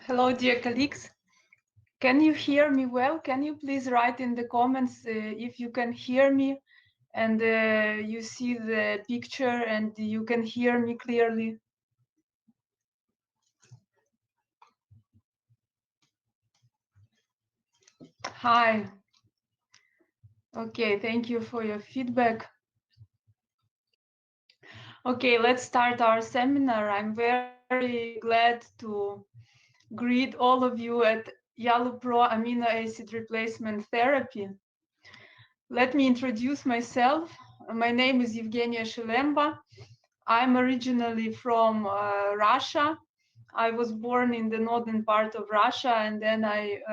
Hello, dear colleagues. Can you hear me well? Can you please write in the comments if you can hear me and you see the picture and you can hear me clearly? Hi. Okay, thank you for your feedback. Okay, let's start our seminar. I'm very glad to greet all of you at YaluPro Amino Acid Replacement Therapy. Let me introduce myself. My name is Evgenia SHELEMBA. I'm originally from Russia. I was born in the northern part of Russia, and then I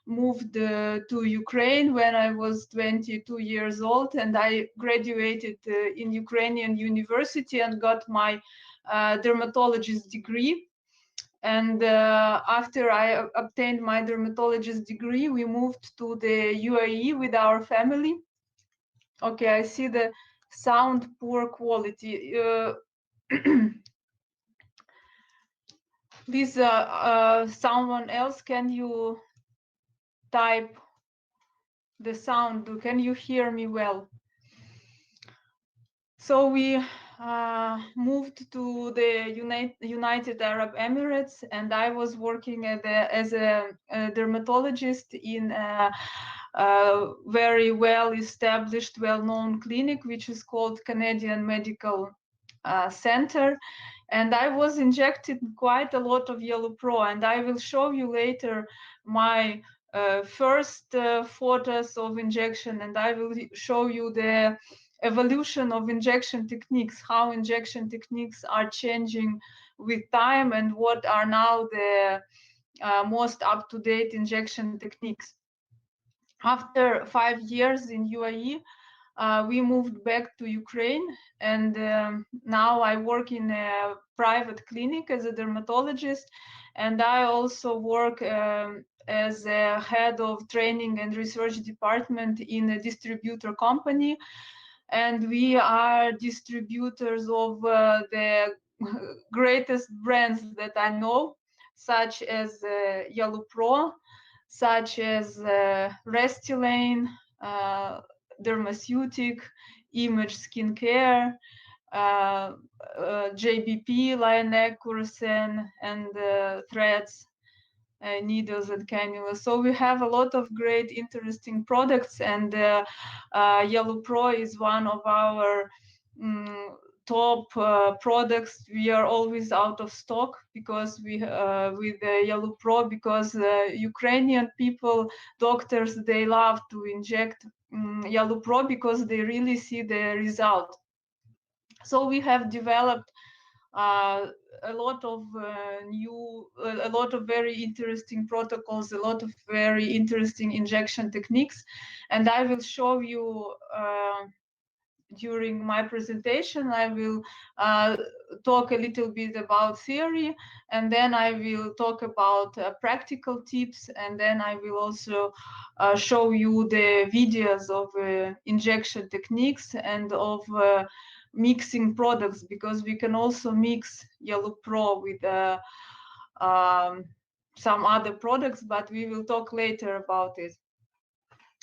moved to Ukraine when I was 22 years old, and I graduated in Ukrainian university and got my dermatologist degree. And after I obtained my dermatologist degree, we moved to the UAE with our family. Okay, I see the sound poor quality. Please, someone else, can you type the sound? Can you hear me well? So we moved to the United Arab Emirates, and I was working as a dermatologist in a very well-established, well-known clinic, which is called Canadian Medical Center. And I was injected quite a lot of YaluPro, and I will show you later my first photos of injection, and I will show you the evolution of injection techniques, how injection techniques are changing with time, and what are now the most up-to-date injection techniques. After 5 years in UAE, we moved back to Ukraine, and now I work in a private clinic as a dermatologist, and I also work as a head of training and research department in a distributor company, and we are distributors of the greatest brands that I know, such as YaluPro, such as Restylane, Dermaceutic, Image Skincare, JBP, Lionel, and Threads, needles and cannulas. So we have a lot of great, interesting products, and YaluPro is one of our top products. We are always out of stock because we with YaluPro, because Ukrainian people, doctors, they love to inject YaluPro because they really see the result. So we have developed a lot of a lot of very interesting protocols, a lot of very interesting injection techniques, and I will show you during my presentation. I will talk a little bit about theory, and then I will talk about practical tips, and then I will also show you the videos of injection techniques and of mixing products, because we can also mix YaluPro with some other products, but we will talk later about it.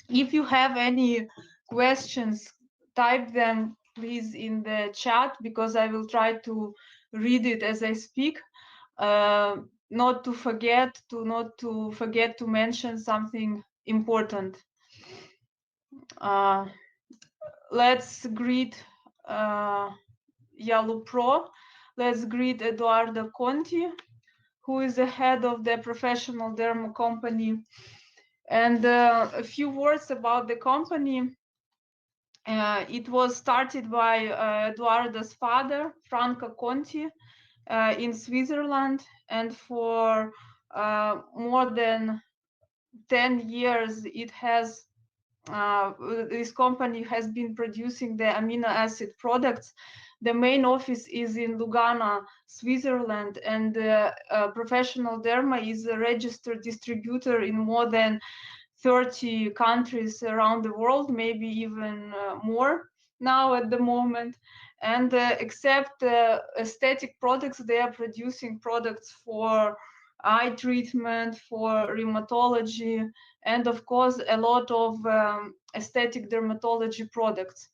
If you have any questions, type them please in the chat, because I will try to read it as I speak. Not to forget to mention something important. Let's greet YaluPro. Let's greet Eduardo Conti, who is the head of the professional derma company. And a few words about the company. It was started by Eduardo's father, Franco Conti, in Switzerland, and for more than 10 years it has this company has been producing the amino acid products. The main office is in Lugano, Switzerland, and Professional Derma is a registered distributor in more than 30 countries around the world, maybe even more now at the moment. And except aesthetic products, they are producing products for eye treatment, for rheumatology, and of course a lot of aesthetic dermatology products.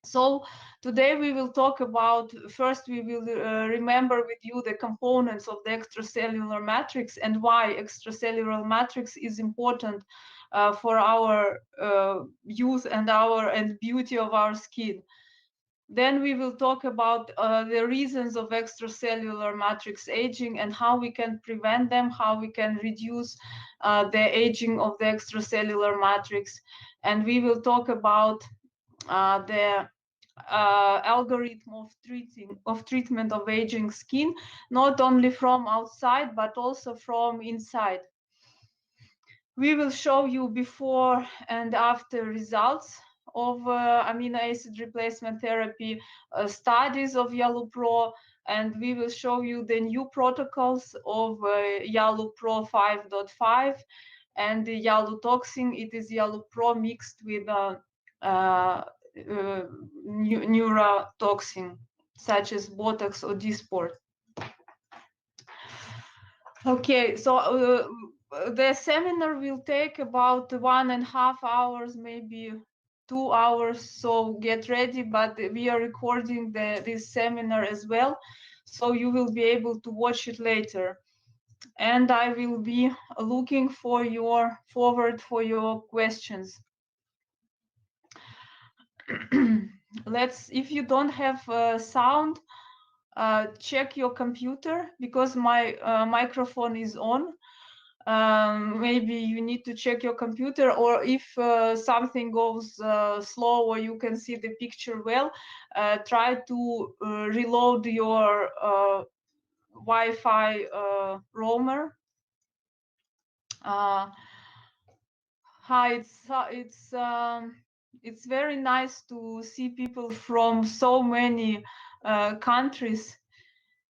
So today we will talk about, first we will remember with you the components of the extracellular matrix and why extracellular matrix is important for our youth and beauty of our skin. Then we will talk about the reasons of extracellular matrix aging and how we can prevent them, how we can reduce the aging of the extracellular matrix. And we will talk about the algorithm of treatment of aging skin, not only from outside but also from inside. We will show you before and after results of amino acid replacement therapy, studies of Yalu Pro, and we will show you the new protocols of Yalu Pro 5.5 and the Yalu toxin. It is Yalu Pro mixed with neurotoxin such as Botox or Dysport. Okay, so the seminar will take about 1.5 hours, maybe 2 hours, so get ready, but we are recording this seminar as well, so you will be able to watch it later. And I will be looking forward for your questions. If you don't have sound, check your computer because my microphone is on. Maybe you need to check your computer, or if something goes slow or you can see the picture well, try to reload your Wi-Fi roamer. Hi, it's very nice to see people from so many countries.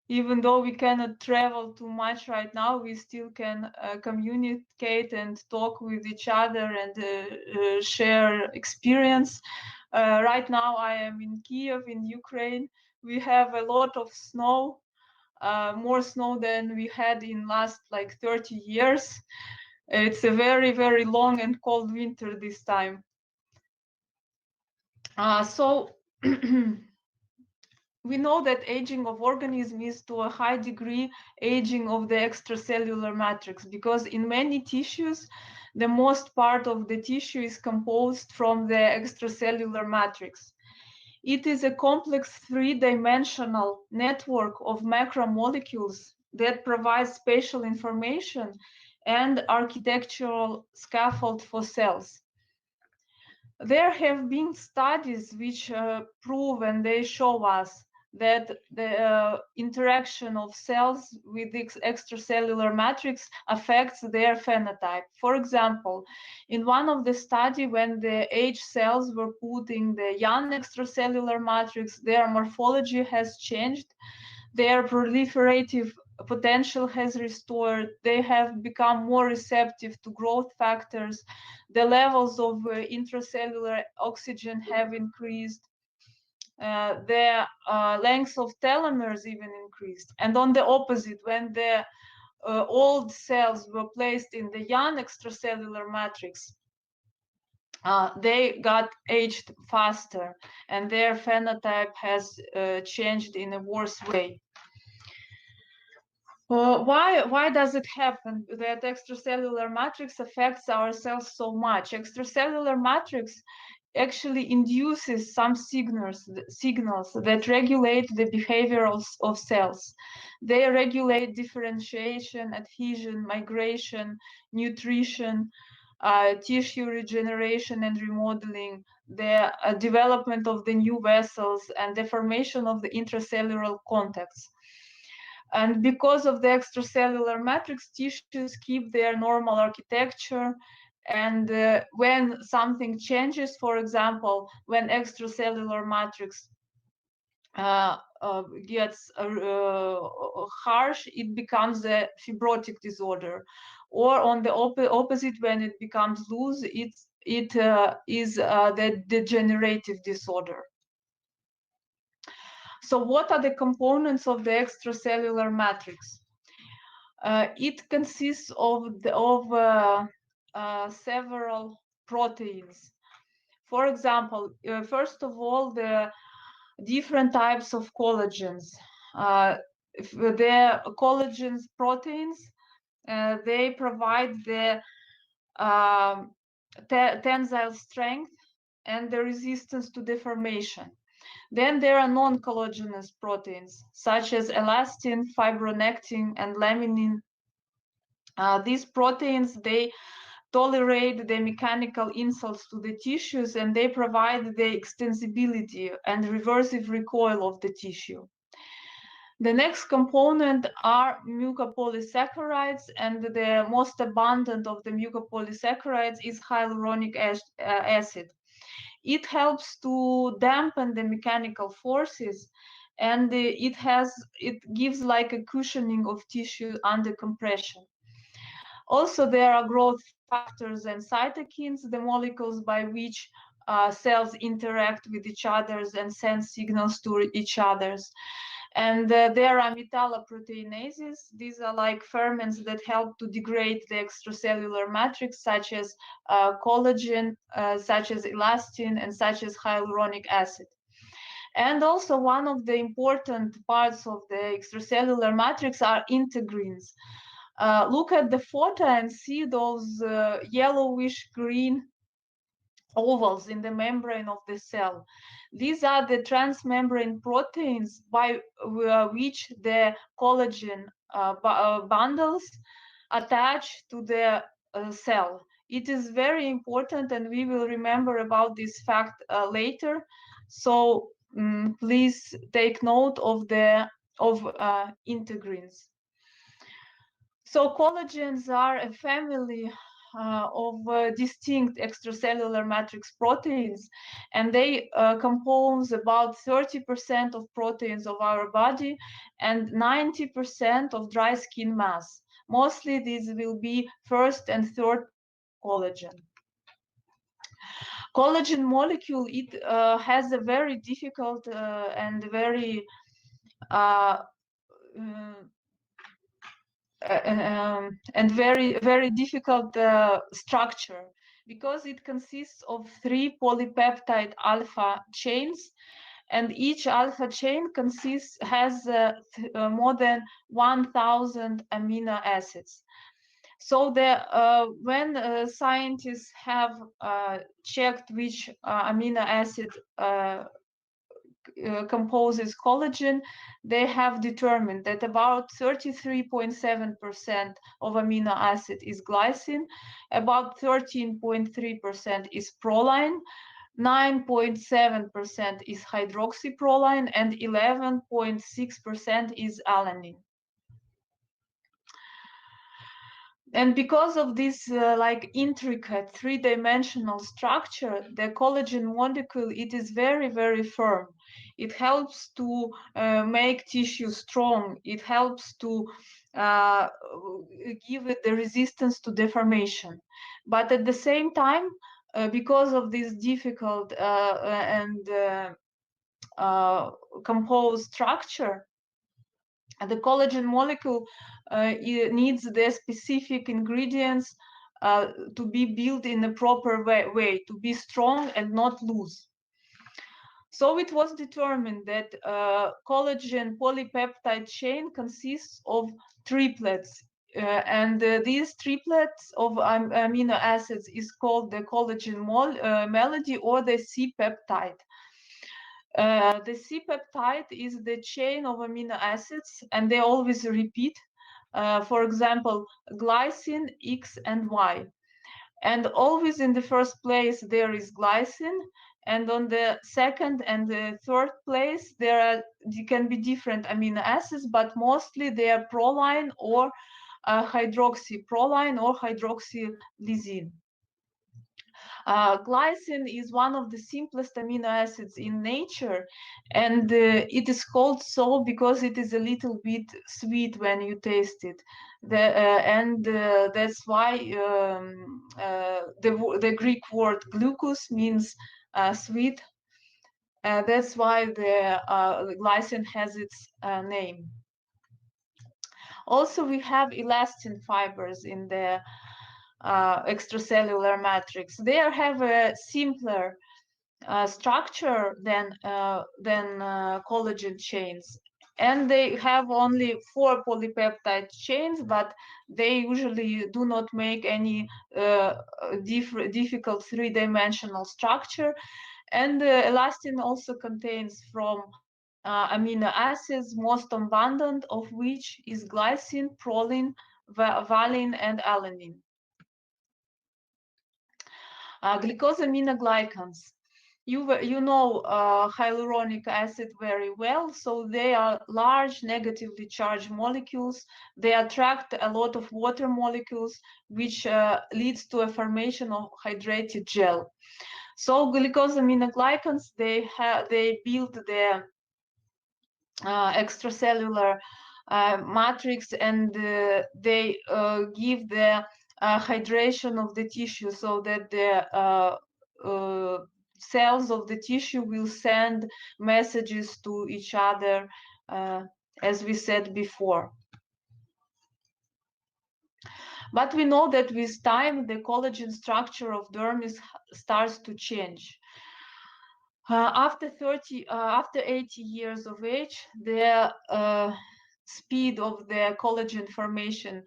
Even though we cannot travel too much right now, we still can communicate and talk with each other and share experience. Right now I am in Kiev in Ukraine. We have a lot of snow, more snow than we had in last like 30 years. It's a very, very long and cold winter this time. So we know that aging of organism is to a high degree aging of the extracellular matrix, because in many tissues, the most part of the tissue is composed from the extracellular matrix. It is a complex three-dimensional network of macromolecules that provides spatial information and architectural scaffold for cells. There have been studies which prove and they show us that the interaction of cells with the extracellular matrix affects their phenotype. For example, in one of the study, when the aged cells were put in the young extracellular matrix, their morphology has changed, their proliferative potential has restored, they have become more receptive to growth factors, the levels of intracellular oxygen have increased, the length of telomeres even increased. And on the opposite, when the old cells were placed in the young extracellular matrix, they got aged faster and their phenotype has changed in a worse way. Why does it happen that extracellular matrix affects our cells so much? Extracellular matrix actually induces some signals that regulate the behavior of cells. They regulate differentiation, adhesion, migration, nutrition, tissue regeneration and remodeling, the development of the new vessels, and the formation of the intracellular contacts. And because of the extracellular matrix, tissues keep their normal architecture. And when something changes, for example, when extracellular matrix gets harsh, it becomes a fibrotic disorder. Or on the opposite, when it becomes loose, it is the degenerative disorder. So what are the components of the extracellular matrix? It consists of several proteins. For example, first of all, the different types of collagens. The collagen proteins, they provide the tensile strength and the resistance to deformation. Then there are non-collagenous proteins, such as elastin, fibronectin, and laminin. These proteins, they tolerate the mechanical insults to the tissues, and they provide the extensibility and reversive recoil of the tissue. The next component are mucopolysaccharides, and the most abundant of the mucopolysaccharides is hyaluronic acid. It helps to dampen the mechanical forces, and it gives like a cushioning of tissue under compression. Also, there are growth factors and cytokines, the molecules by which cells interact with each other and send signals to each other. And there are metalloproteinases. These are like ferments that help to degrade the extracellular matrix, such as collagen, such as elastin, and such as hyaluronic acid. And also one of the important parts of the extracellular matrix are integrins. Look at the photo and see those yellowish green ovals in the membrane of the cell. These are the transmembrane proteins by which the collagen bundles attach to the cell. It is very important, and we will remember about this fact later. So please take note of integrins. So collagens are a family of distinct extracellular matrix proteins, and they compose about 30% of proteins of our body and 90% of dry skin mass. Mostly these will be first and third collagen. Collagen molecule, it has a very difficult and very and very difficult structure, because it consists of 3 polypeptide alpha chains, and each alpha chain has more than 1,000 amino acids. So when scientists have checked which amino acid composes collagen, they have determined that about 33.7% of amino acid is glycine, about 13.3% is proline, 9.7% is hydroxyproline, and 11.6% is alanine. And because of this like intricate three-dimensional structure, the collagen molecule, it is very firm. It helps to make tissue strong. It helps to give it the resistance to deformation. But at the same time, because of this difficult and composed structure, the collagen molecule needs the specific ingredients to be built in a proper way, to be strong and not loose. So it was determined that collagen polypeptide chain consists of triplets, and these triplets of amino acids is called the collagen melody, or the C-peptide. The C-peptide is the chain of amino acids, and they always repeat. For example, glycine, X, and Y. And always in the first place there is glycine, and on the second and the third place there can be different amino acids, but mostly they are proline or hydroxyproline or hydroxylysine. Glycine is one of the simplest amino acids in nature, and it is called so because it is a little bit sweet when you taste it. That's why the Greek word glucose means sweet. That's why the glycine has its name. Also, we have elastin fibers in the extracellular matrix. They have a simpler structure than collagen chains, and they have only 4 polypeptide chains, but they usually do not make any difficult three-dimensional structure. And elastin also contains from amino acids, most abundant of which is glycine, proline, valine, and alanine. Glycosaminoglycans. You know hyaluronic acid very well, so they are large negatively charged molecules. They attract a lot of water molecules, which leads to a formation of hydrated gel. So glycosaminoglycans, they build the extracellular matrix, and they give the hydration of the tissue, so that the cells of the tissue will send messages to each other, as we said before. But we know that with time, the collagen structure of dermis starts to change. After 80 years of age, the speed of the collagen formation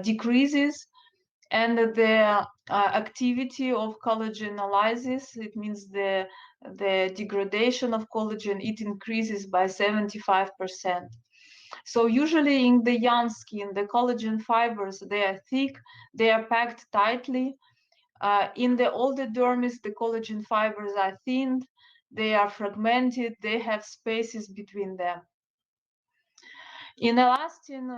decreases, and the activity of collagenylysis, it means the degradation of collagen, it increases by 75%. So usually in the young skin, the collagen fibers, they are thick, they are packed tightly. In the older dermis, the collagen fibers are thinned, they are fragmented, they have spaces between them. In elastin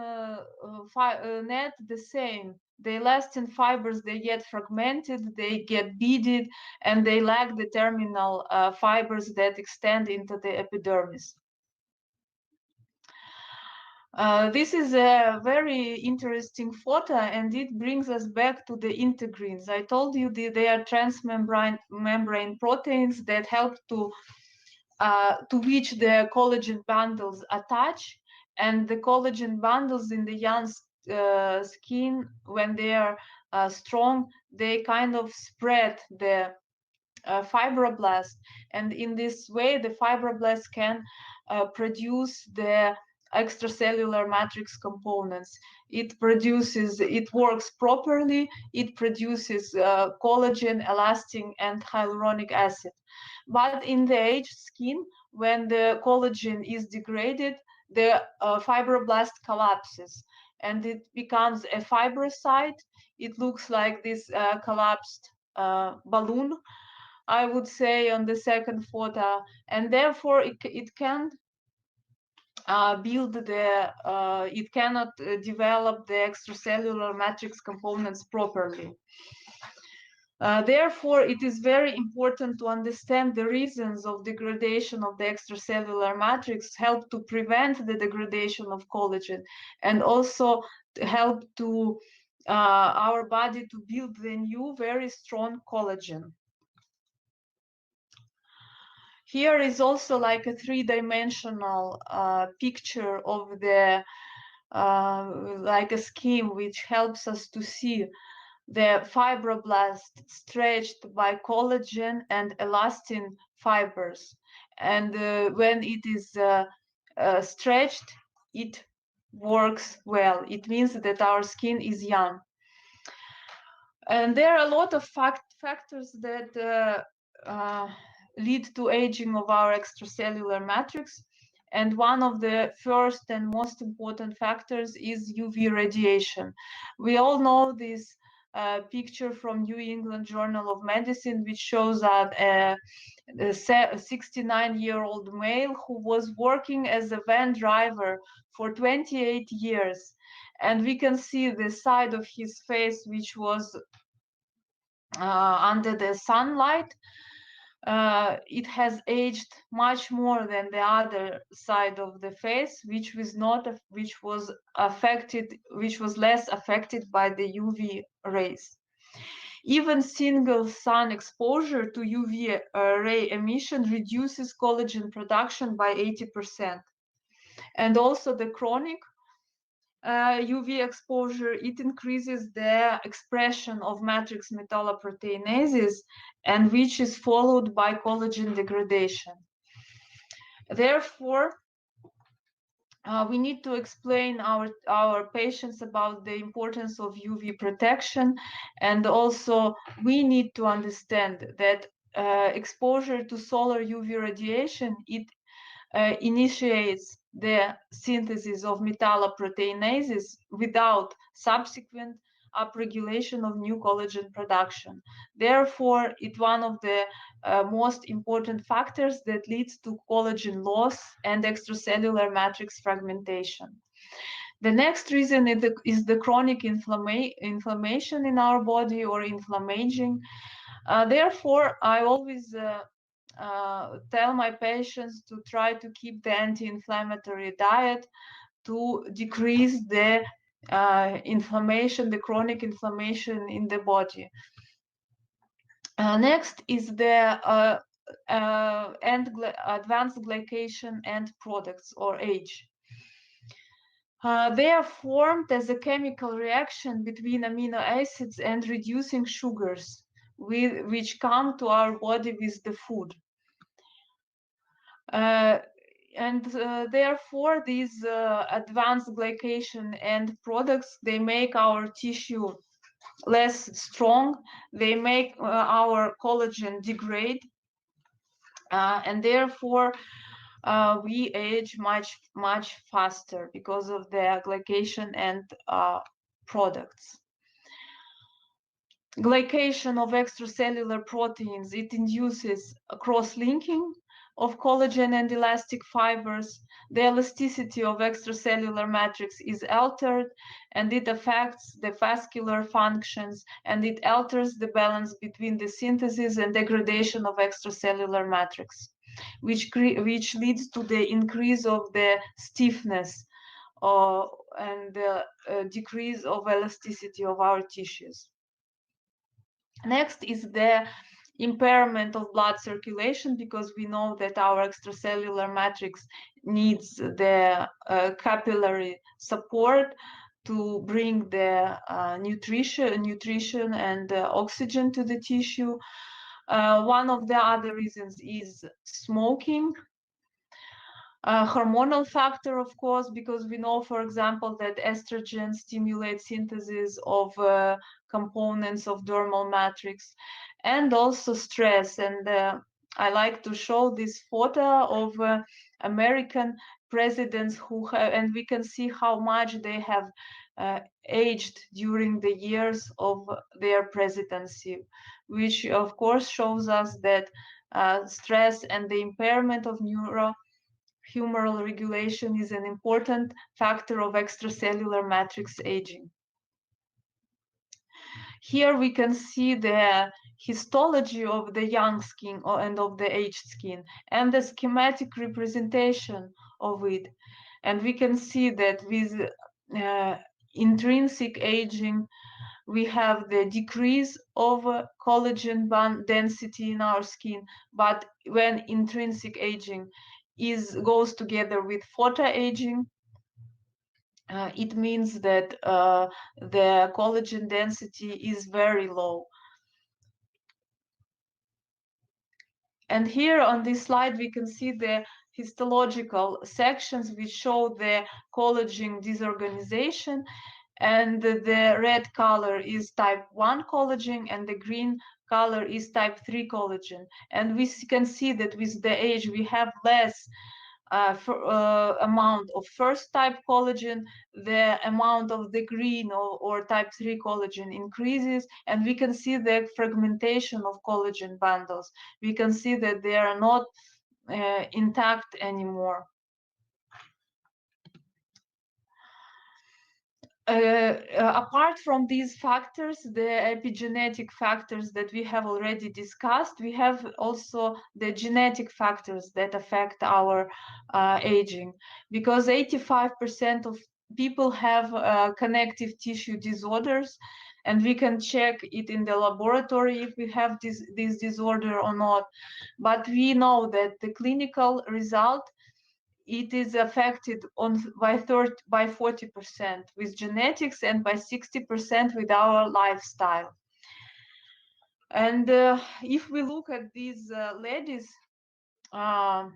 net, the same. The elastin fibers, they get fragmented, they get beaded, and they lack the terminal fibers that extend into the epidermis. This is a very interesting photo, and it brings us back to the integrins. I told you they are transmembrane proteins that help to which the collagen bundles attach, and the collagen bundles in the young skin, when they are strong, they kind of spread the fibroblast, and in this way the fibroblast can produce the extracellular matrix components. It works properly, it produces collagen, elastin, and hyaluronic acid. But in the aged skin, when the collagen is degraded, the fibroblast collapses, and it becomes a fibrocyte. It looks like this collapsed balloon, I would say, on the second photo, and therefore it can't it cannot develop the extracellular matrix components properly. Therefore, it is very important to understand the reasons of degradation of the extracellular matrix, help to prevent the degradation of collagen, and also help to our body to build the new, very strong collagen. Here is also like a three-dimensional picture of the like a scheme, which helps us to see the fibroblast stretched by collagen and elastin fibers. And when it is stretched, it works well. It means that our skin is young. And there are a lot of factors that lead to aging of our extracellular matrix. And one of the first and most important factors is UV radiation. We all know this picture from New England Journal of Medicine, which shows that a 69-year-old male who was working as a van driver for 28 years. And we can see the side of his face, which was under the sunlight. It has aged much more than the other side of the face, which was less affected by the UV rays. Even single sun exposure to UV ray emission reduces collagen production by 80%. And also the chronic UV exposure, it increases the expression of matrix metalloproteinases, and which is followed by collagen degradation. Therefore, we need to explain our patients about the importance of UV protection, and also we need to understand that exposure to solar UV radiation, it initiates the synthesis of metalloproteinases without subsequent upregulation of new collagen production. Therefore, it's one of the most important factors that leads to collagen loss and extracellular matrix fragmentation. The next reason is the chronic inflammation in our body, or inflammaging. Therefore, I always tell my patients to try to keep the anti-inflammatory diet to decrease the inflammation, the chronic inflammation in the body. Next is the advanced glycation end products, or AGE. They are formed as a chemical reaction between amino acids and reducing sugars, which come to our body with the food. Therefore, these advanced glycation end products, they make our tissue less strong, they make our collagen degrade, and therefore we age much faster because of the glycation end products. Glycation of extracellular proteins, it induces a cross-linking of collagen and elastic fibers. The elasticity of extracellular matrix is altered, and it affects the vascular functions, and it alters the balance between the synthesis and degradation of extracellular matrix, which leads to the increase of the stiffness and the decrease of elasticity of our tissues. Next is the impairment of blood circulation, because we know that our extracellular matrix needs the capillary support to bring the nutrition and oxygen to the tissue. One of the other reasons is smoking. Hormonal factor, of course, because we know, for example, that estrogen stimulates synthesis of components of dermal matrix, and also stress. And I like to show this photo of American presidents who have, and we can see how much they have aged during the years of their presidency, which of course shows us that stress and the impairment of humoral regulation is an important factor of extracellular matrix aging. Here we can see the histology of the young skin and of the aged skin, and the schematic representation of it. And we can see that with intrinsic aging, we have the decrease of collagen bond density in our skin, but when intrinsic aging goes together with photoaging, it means that the collagen density is very low. And here on this slide, we can see the histological sections which show the collagen disorganization, and the red color is type 1 collagen, and the green color is type 3 collagen. And we can see that with the age, we have less amount of first type collagen, the amount of the green or type 3 collagen increases, and we can see the fragmentation of collagen bundles. We can see that they are not intact anymore. Apart from these factors, the epigenetic factors that we have already discussed, we have also the genetic factors that affect our aging, because 85% of people have connective tissue disorders, and we can check it in the laboratory if we have this disorder or not. But we know that the clinical result it is affected by 40% with genetics and by 60% with our lifestyle. And if we look at these ladies, can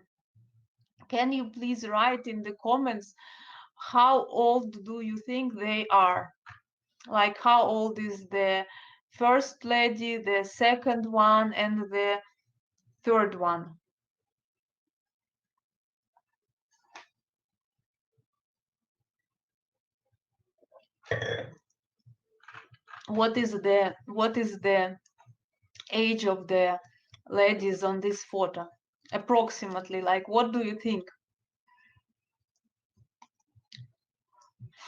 you please write in the comments how old do you think they are? Like how old is the first lady, the second one, and the third one? What is the age of the ladies on this photo? Approximately, like what do you think?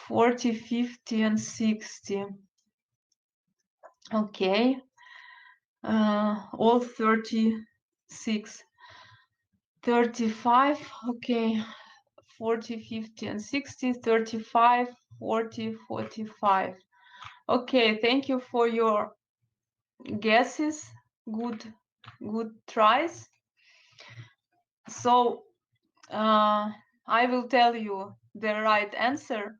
40, 50, and 60. Okay. All 36. 35. Okay. 40, 50, and 60. 35, 40, 45. Okay, thank you for your guesses. Good tries. So I will tell you the right answer.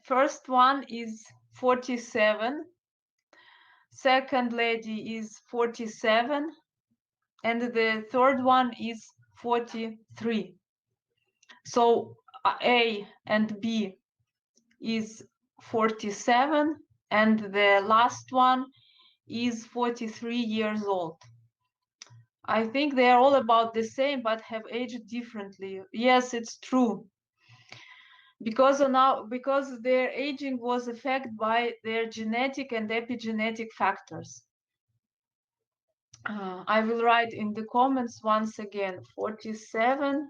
First one is 47. Second lady is 47. And the third one is 43. So A and B is 47, and the last one is 43 years old. I think they are all about the same, but have aged differently. Yes, it's true. Because their aging was affected by their genetic and epigenetic factors. I will write in the comments once again, 47,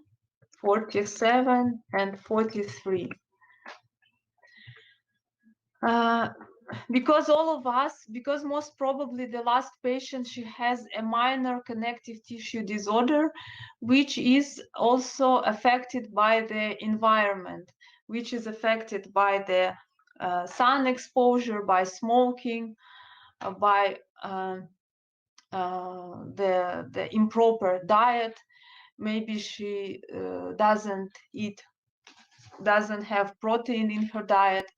47, and 43. Because most probably the last patient, she has a minor connective tissue disorder, which is also affected by the environment, which is affected by the sun exposure, by smoking, by the improper diet. Maybe she doesn't have protein in her diet.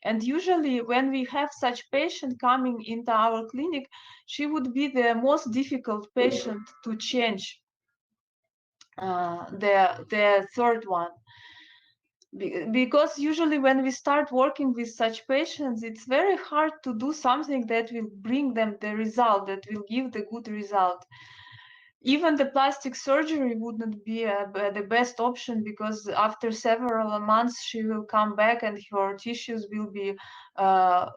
And usually when we have such patient coming into our clinic, she would be the most difficult patient to change, the third one. Because usually when we start working with such patients, it's very hard to do something that will bring them the result, that will give the good result. Even the plastic surgery wouldn't be the best option, because after several months she will come back and her tissues will be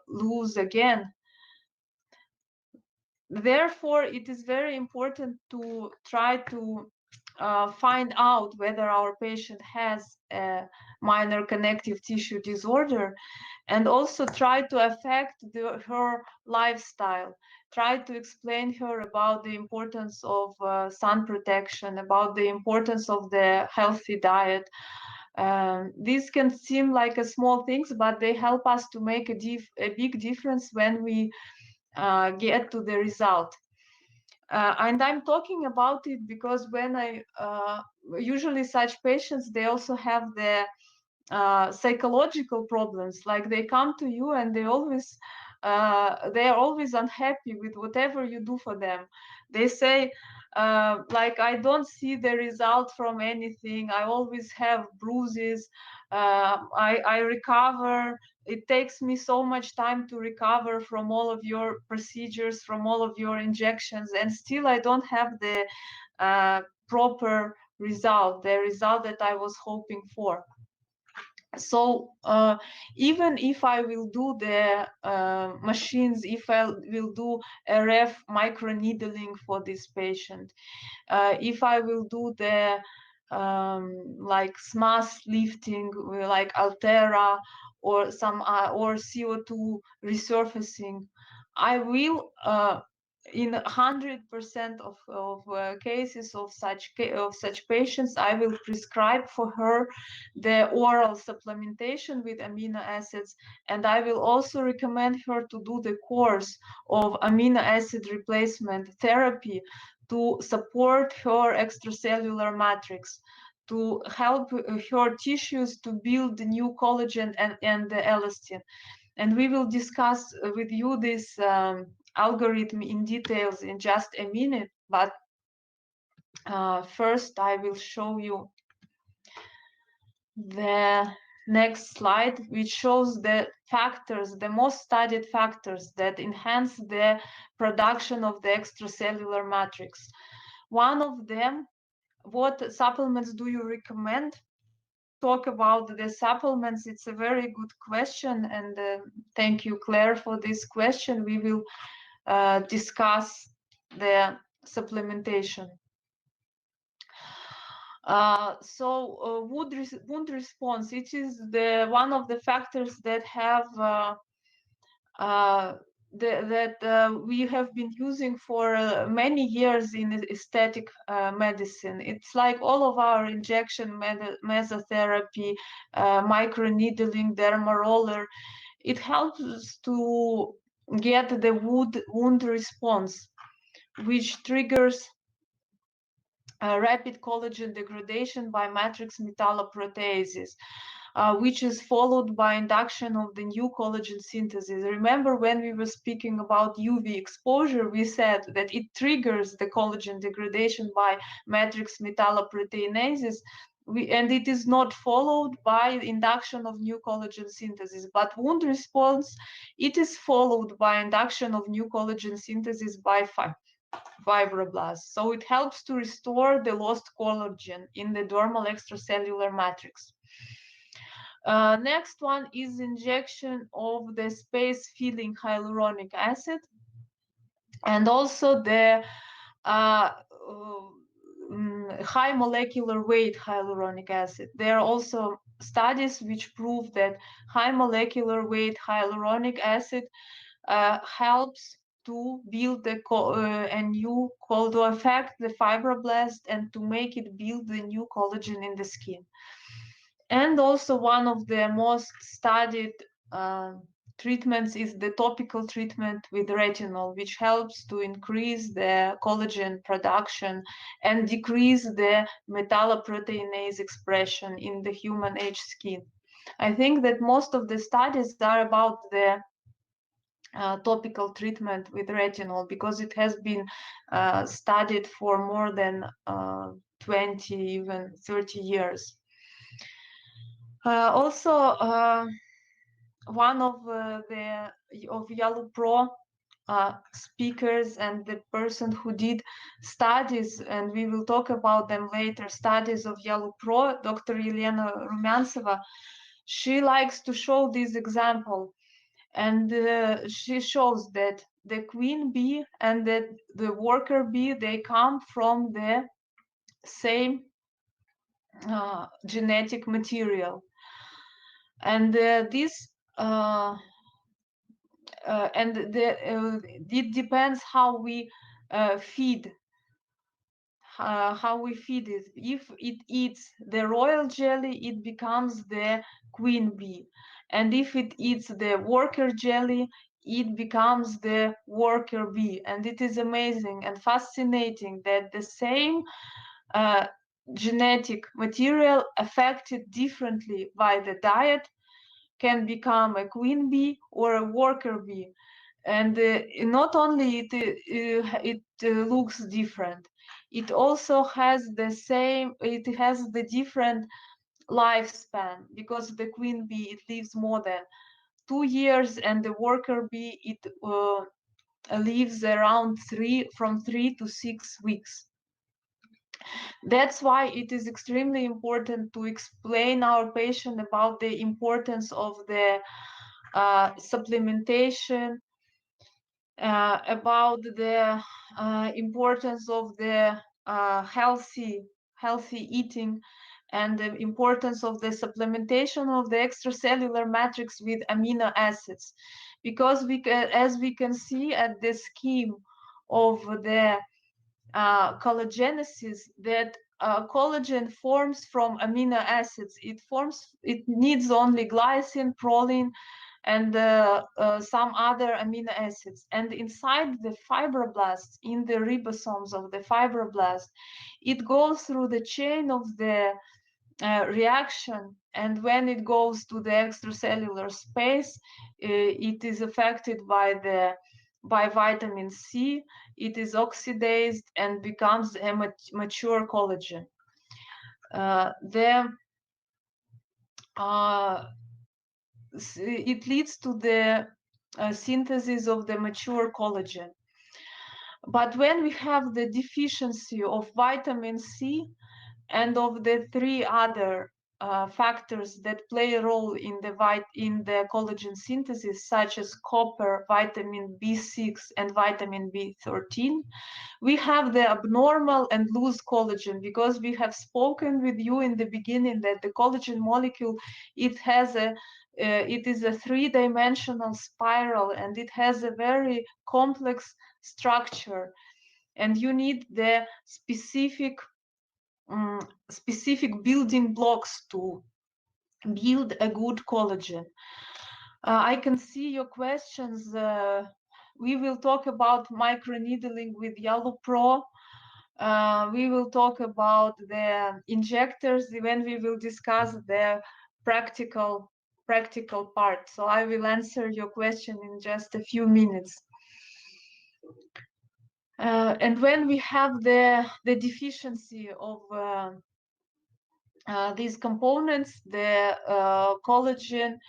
loose again. Therefore, it is very important to try to find out whether our patient has a minor connective tissue disorder, and also try to affect her lifestyle. Try to explain her about the importance of sun protection, about the importance of the healthy diet. These can seem like a small things, but they help us to make a big difference when we get to the result. And I'm talking about it because when I usually such patients, they also have the psychological problems. Like they come to you and they are always unhappy with whatever you do for them. They say, like, I don't see the result from anything. I always have bruises. I recover. It takes me so much time to recover from all of your procedures, from all of your injections, and still I don't have the proper result, the result that I was hoping for. So even if I will do the machines, if I will do RF microneedling for this patient, if I will do the like SMAS lifting, like Altera, or some or CO2 resurfacing, I will in 100% of cases of such patients, I will prescribe for her the oral supplementation with amino acids, and I will also recommend her to do the course of amino acid replacement therapy to support her extracellular matrix, to help her tissues to build new collagen and the elastin. And we will discuss with you this algorithm in details in just a minute, but first I will show you the next slide, which shows the factors, the most studied factors that enhance the production of the extracellular matrix. One of them, what supplements do you recommend? To talk about the supplements, it's a very good question, and thank you, Claire, for this question. We will discuss the supplementation. Wound response, it is the one of the factors that have we have been using for many years in aesthetic medicine. It's like all of our injection mesotherapy, microneedling, derma roller. It helps to get the wound response, which triggers rapid collagen degradation by matrix metalloproteases, which is followed by induction of the new collagen synthesis. Remember, when we were speaking about UV exposure, we said that it triggers the collagen degradation by matrix metalloproteinases, and it is not followed by induction of new collagen synthesis. But wound response, it is followed by induction of new collagen synthesis by fibroblasts. So it helps to restore the lost collagen in the dermal extracellular matrix. Next one is injection of the space-filling hyaluronic acid, and also the high molecular weight hyaluronic acid. There are also studies which prove that high molecular weight hyaluronic acid helps to build the to affect the fibroblast and to make it build the new collagen in the skin. And also one of the most studied treatments is the topical treatment with retinol, which helps to increase the collagen production and decrease the metalloproteinase expression in the human age skin. I think that most of the studies are about the topical treatment with retinol, because it has been studied for more than 20, even 30 years. One of Yalu Pro speakers and the person who did studies, and we will talk about them later, studies of Yalu Pro, Dr. Elena Rumyantseva, she likes to show this example. And she shows that the queen bee and the worker bee, they come from the same genetic material. And it depends how we feed it. If it eats the royal jelly, it becomes the queen bee, and if it eats the worker jelly, it becomes the worker bee. And it is amazing and fascinating that the same genetic material affected differently by the diet can become a queen bee or a worker bee. And not only it looks different, it also has the different lifespan, because the queen bee, it lives more than 2 years, and the worker bee, it lives around from 3 to 6 weeks. That's why it is extremely important to explain our patient about the importance of the supplementation, about the importance of the healthy eating, and the importance of the supplementation of the extracellular matrix with amino acids, because as we can see at the scheme of the collagenesis, that collagen forms from amino acids. It needs only glycine, proline, and some other amino acids. And inside the fibroblasts, in the ribosomes of the fibroblast, it goes through the chain of the reaction, and when it goes to the extracellular space, it is affected by vitamin C. It is oxidized and becomes a mature collagen. It leads to the synthesis of the mature collagen. But when we have the deficiency of vitamin C and of the three other factors that play a role in the collagen synthesis, such as copper, vitamin B6, and vitamin B13, we have the abnormal and loose collagen, because we have spoken with you in the beginning that the collagen molecule, it is a three-dimensional spiral, and it has a very complex structure, and you need the specific building blocks to build a good collagen. I can see your questions. We will talk about microneedling with Yellow Pro. We will talk about the injectors when we will discuss the practical part. So I will answer your question in just a few minutes. And when we have the deficiency of these components, the collagen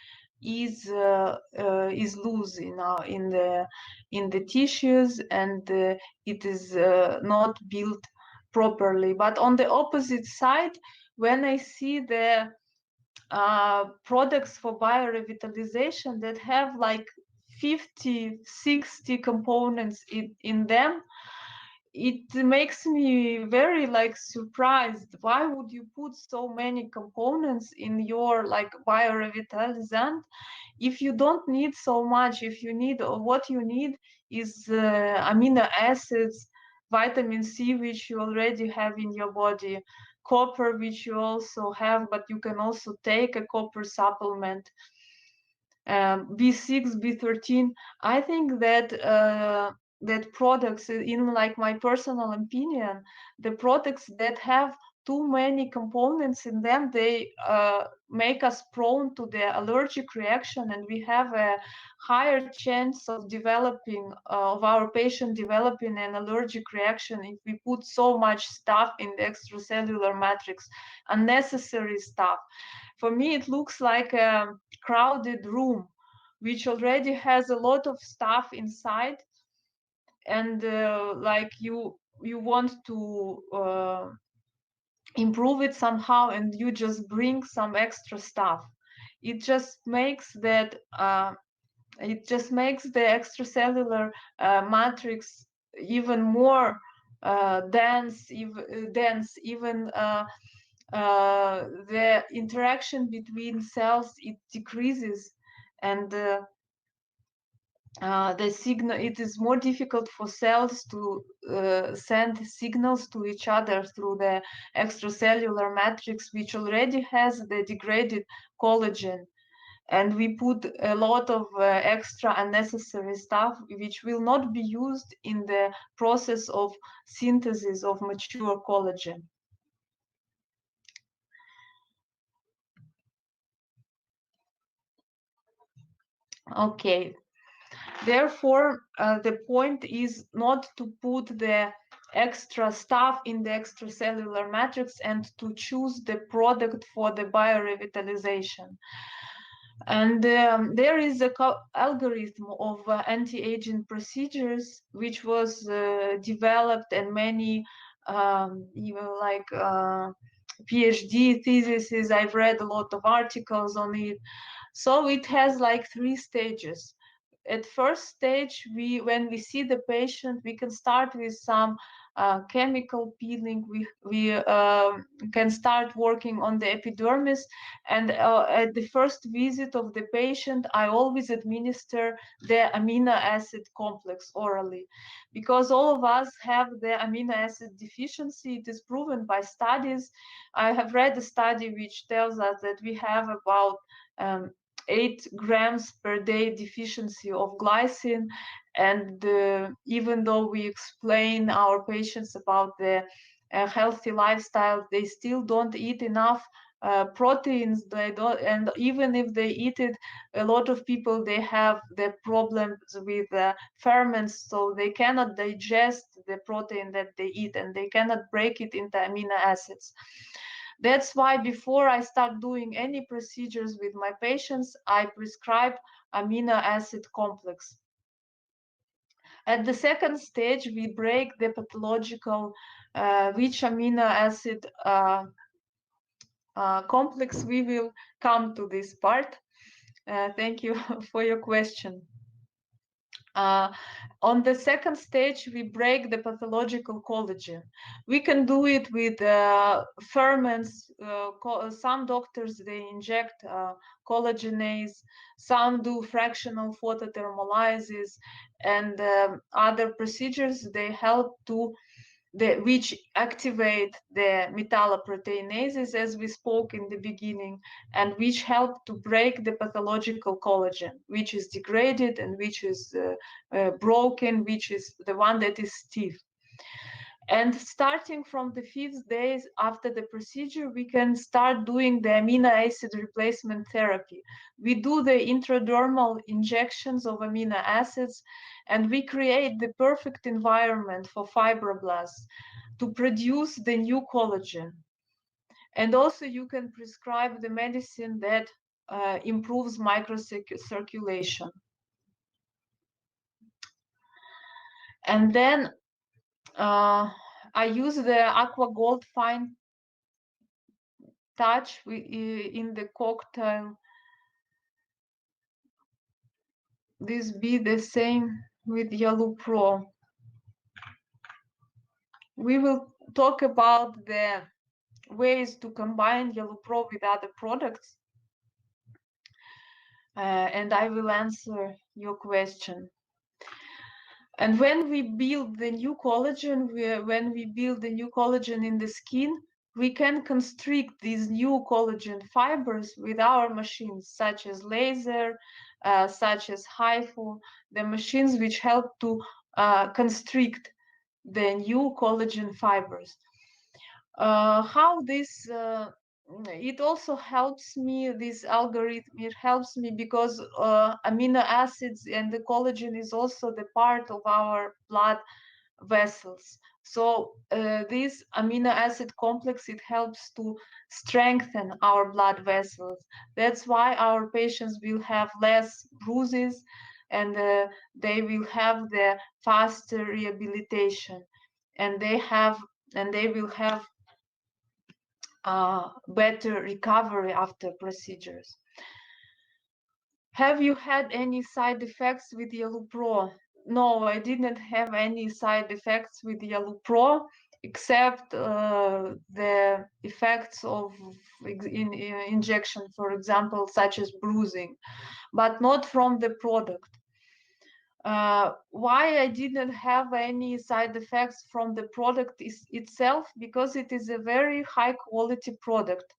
is loose in the tissues, and it is not built properly. But on the opposite side, when I see the products for biorevitalization that have like 50-60 components in them, it makes me very surprised. Why would you put so many components in your biorevitalizant if you don't need so much? If you need, what you need is amino acids, vitamin C, which you already have in your body, copper, which you also have, but you can also take a copper supplement, B6, B13. I think that that products, in my personal opinion, the products that have too many components in them, they make us prone to the allergic reaction, and we have a higher chance of developing of our patient developing an allergic reaction if we put so much stuff in the extracellular matrix, unnecessary stuff. For me, it looks like a crowded room which already has a lot of stuff inside, and you want to improve it somehow, and you just bring some extra stuff. It just makes that the extracellular matrix even more dense, even the interaction between cells, it decreases, and the signal, it is more difficult for cells to send signals to each other through the extracellular matrix, which already has the degraded collagen, and we put a lot of extra unnecessary stuff which will not be used in the process of synthesis of mature collagen. Okay, therefore the point is not to put the extra stuff in the extracellular matrix and to choose the product for the biorevitalization. And there is a algorithm of anti-aging procedures which was developed, and many PhD theses, I've read a lot of articles on it. So it has three stages. At first stage, when we see the patient, we can start with some chemical peeling. We can start working on the epidermis, and at the first visit of the patient, I always administer the amino acid complex orally, because all of us have the amino acid deficiency. It is proven by studies. I have read a study which tells us that we have about 8 grams per day deficiency of glycine, and even though we explain our patients about the healthy lifestyle, they still don't eat enough proteins. They don't, and even if they eat it, a lot of people, they have the problems with ferments, so they cannot digest the protein that they eat, and they cannot break it into amino acids. That's why before I start doing any procedures with my patients, I prescribe amino acid complex. At the second stage, we break the pathological which amino acid complex. We will come to this part. Thank you for your question. On the second stage, we break the pathological collagen. We can do it with ferments. Some doctors, they inject collagenase. Some do fractional photothermolysis, and other procedures, they help to which activate the metalloproteinases, as we spoke in the beginning, and which help to break the pathological collagen, which is degraded and which is broken, which is the one that is stiff. And starting from the 5th day after the procedure, we can start doing the amino acid replacement therapy. We do the intradermal injections of amino acids, and we create the perfect environment for fibroblasts to produce the new collagen. And also you can prescribe the medicine that improves microcirculation. And then I use the Aqua Gold Fine Touch in the cocktail. This be the same with Yellow Pro. We will talk about the ways to combine Yellow Pro with other products, and I will answer your question. And when we build the new collagen, when we build the new collagen in the skin, we can constrict these new collagen fibers with our machines, such as laser, such as HIFU, the machines which help to constrict the new collagen fibers. How this it also helps me, this algorithm, it helps me because amino acids and the collagen is also the part of our blood vessels. So this amino acid complex, it helps to strengthen our blood vessels. That's why our patients will have less bruises, and they will have the faster rehabilitation, and they will have better recovery after procedures. Have you had any side effects with Yellow Pro? No, I didn't have any side effects with Yellow Pro, except the effects of injection, for example, such as bruising, but not from the product. Why I didn't have any side effects from the product itself? Because it is a very high quality product.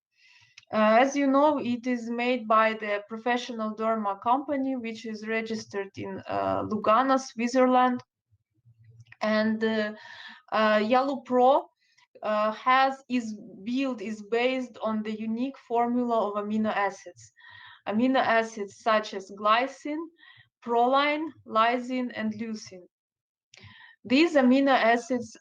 As you know, it is made by the Professional Derma company, which is registered in Lugano, Switzerland. And Yellow Pro is based on the unique formula of amino acids. Amino acids such as glycine, proline, lysine, and leucine. These amino acids,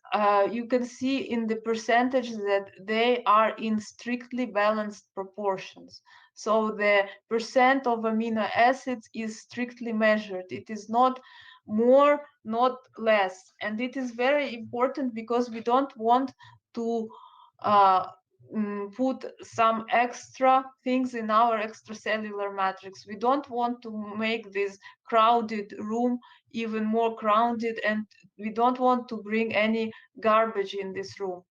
you can see in the percentage that they are in strictly balanced proportions. So the percent of amino acids is strictly measured. It is not more, not less. And it is very important because we don't want to put some extra things in our extracellular matrix. We don't want to make this crowded room even more crowded, and we don't want to bring any garbage in this room.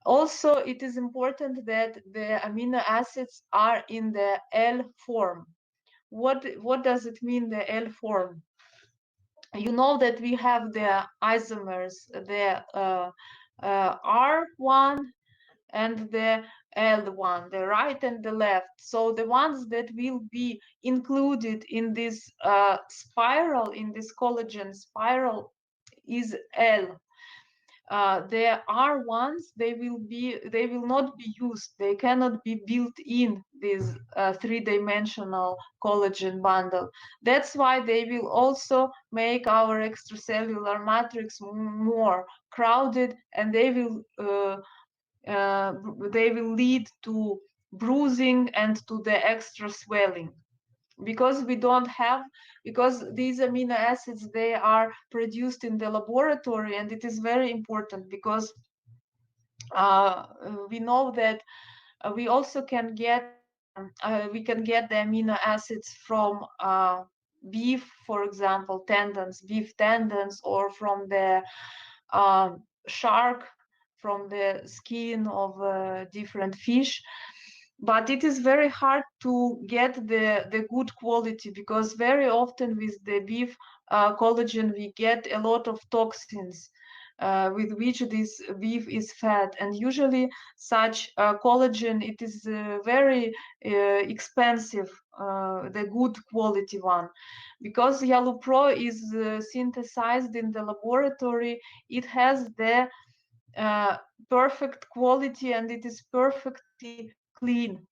Also, it is important that the amino acids are in the L form. What does it mean, the L form? You know that we have the isomers, the R1 and the L1, the right and the left. So the ones that will be included in this spiral, in this collagen spiral, is L. there are ones they will not be used. They cannot be built in this three-dimensional collagen bundle. That's why they will also make our extracellular matrix more crowded, and they will lead to bruising and to the extra swelling, because we don't have, because these amino acids, they are produced in the laboratory, and it is very important, because we know that we also can get the amino acids from beef, for example, beef tendons, or from the shark, from the skin of different fish. But it is very hard to get the good quality, because very often with the beef collagen we get a lot of toxins with which this beef is fed, and usually such collagen, it is very expensive, the good quality one, because Yellow Pro is synthesized in the laboratory. It has the perfect quality, and it is perfectly clean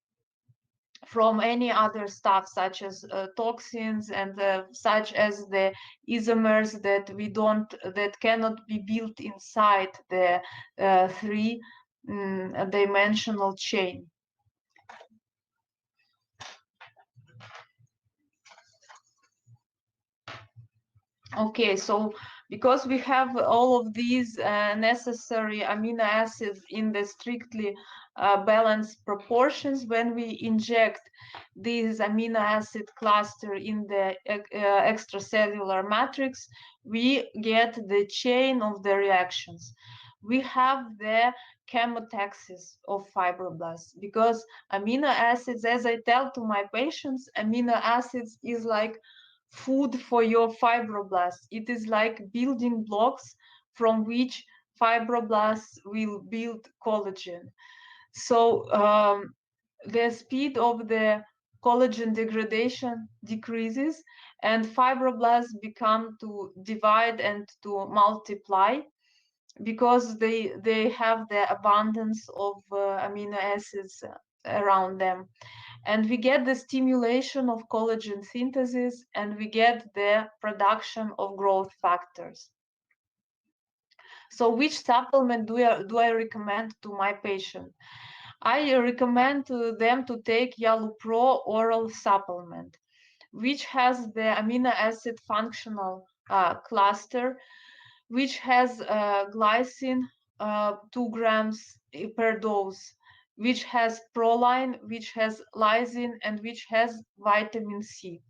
from any other stuff, such as toxins, and such as the isomers that cannot be built inside the three dimensional chain. Okay, so because we have all of these necessary amino acids in the strictly balanced proportions, when we inject this amino acid cluster in the extracellular matrix, we get the chain of the reactions. We have the chemotaxis of fibroblasts, because amino acids, as I tell to my patients, amino acids is like food for your fibroblasts. It is like building blocks from which fibroblasts will build collagen. So the speed of the collagen degradation decreases, and fibroblasts become to divide and to multiply, because they have the abundance of amino acids around them, and we get the stimulation of collagen synthesis, and we get the production of growth factors. So which supplement do I recommend to my patient? I recommend them to take Yellow Pro oral supplement, which has the amino acid functional cluster, which has glycine 2 grams per dose, which has proline, which has lysine, and which has vitamin C.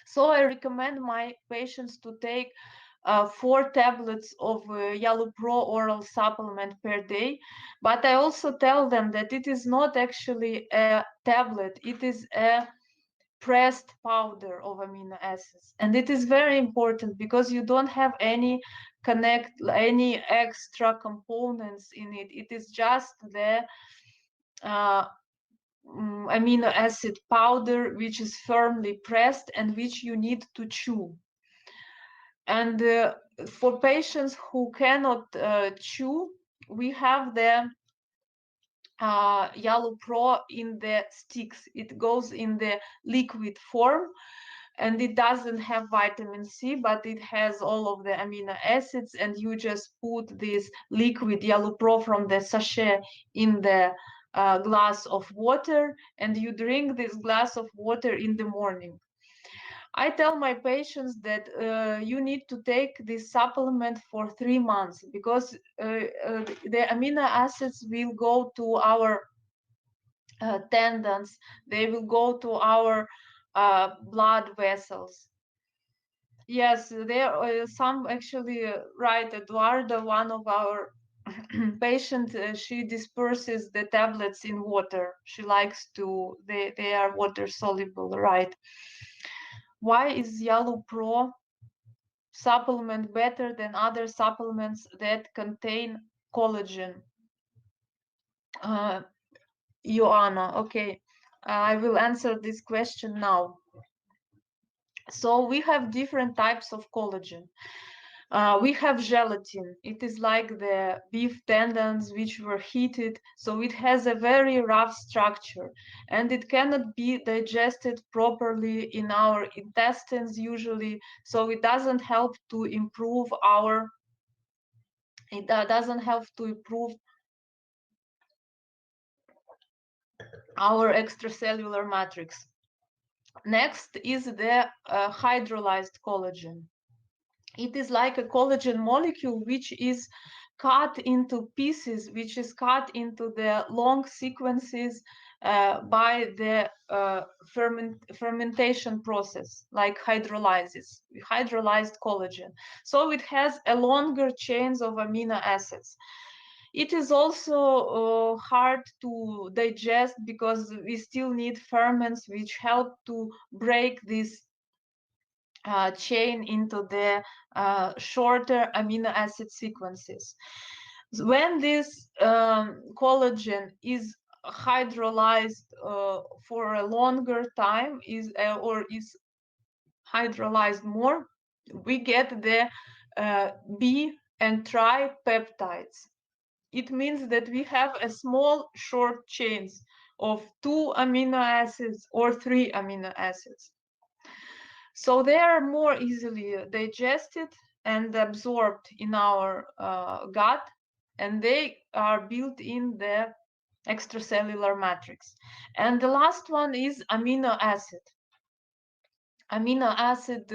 So I recommend my patients to take 4 tablets of Yellow Pro oral supplement per day, but I also tell them that it is not actually a tablet, it is a pressed powder of amino acids, and it is very important, because you don't have any extra components in it. It is just the amino acid powder, which is firmly pressed and which you need to chew. And for patients who cannot chew, we have the Yellow Pro in the sticks. It goes in the liquid form, and it doesn't have vitamin C, but it has all of the amino acids, and you just put this liquid Yellow Pro from the sachet in the glass of water, and you drink this glass of water in the morning. I tell my patients that you need to take this supplement for 3 months, because the amino acids will go to our tendons, they will go to our blood vessels. Yes, there are some actually, right, Eduardo, one of our patient, she disperses the tablets in water. She likes to, they are water soluble, right? Why is Yellow Pro supplement better than other supplements that contain collagen? Joanna, okay, I will answer this question now. So we have different types of collagen. We have gelatin. It is like the beef tendons which were heated, so it has a very rough structure, and it cannot be digested properly in our intestines usually, so it doesn't help to improve our extracellular matrix. Next is the hydrolyzed collagen. It is like a collagen molecule which is cut into pieces, which is cut into the long sequences by the fermentation process, like hydrolysis, hydrolyzed collagen. So it has a longer chains of amino acids. It is also hard to digest because we still need ferments which help to break this chain into the shorter amino acid sequences. When this collagen is hydrolyzed for a longer time or is hydrolyzed more, we get the B and tripeptides. It means that we have a small short chains of 2 amino acids or 3 amino acids. So they are more easily digested and absorbed in our gut, and they are built in the extracellular matrix. And the last one is amino acid. Amino acid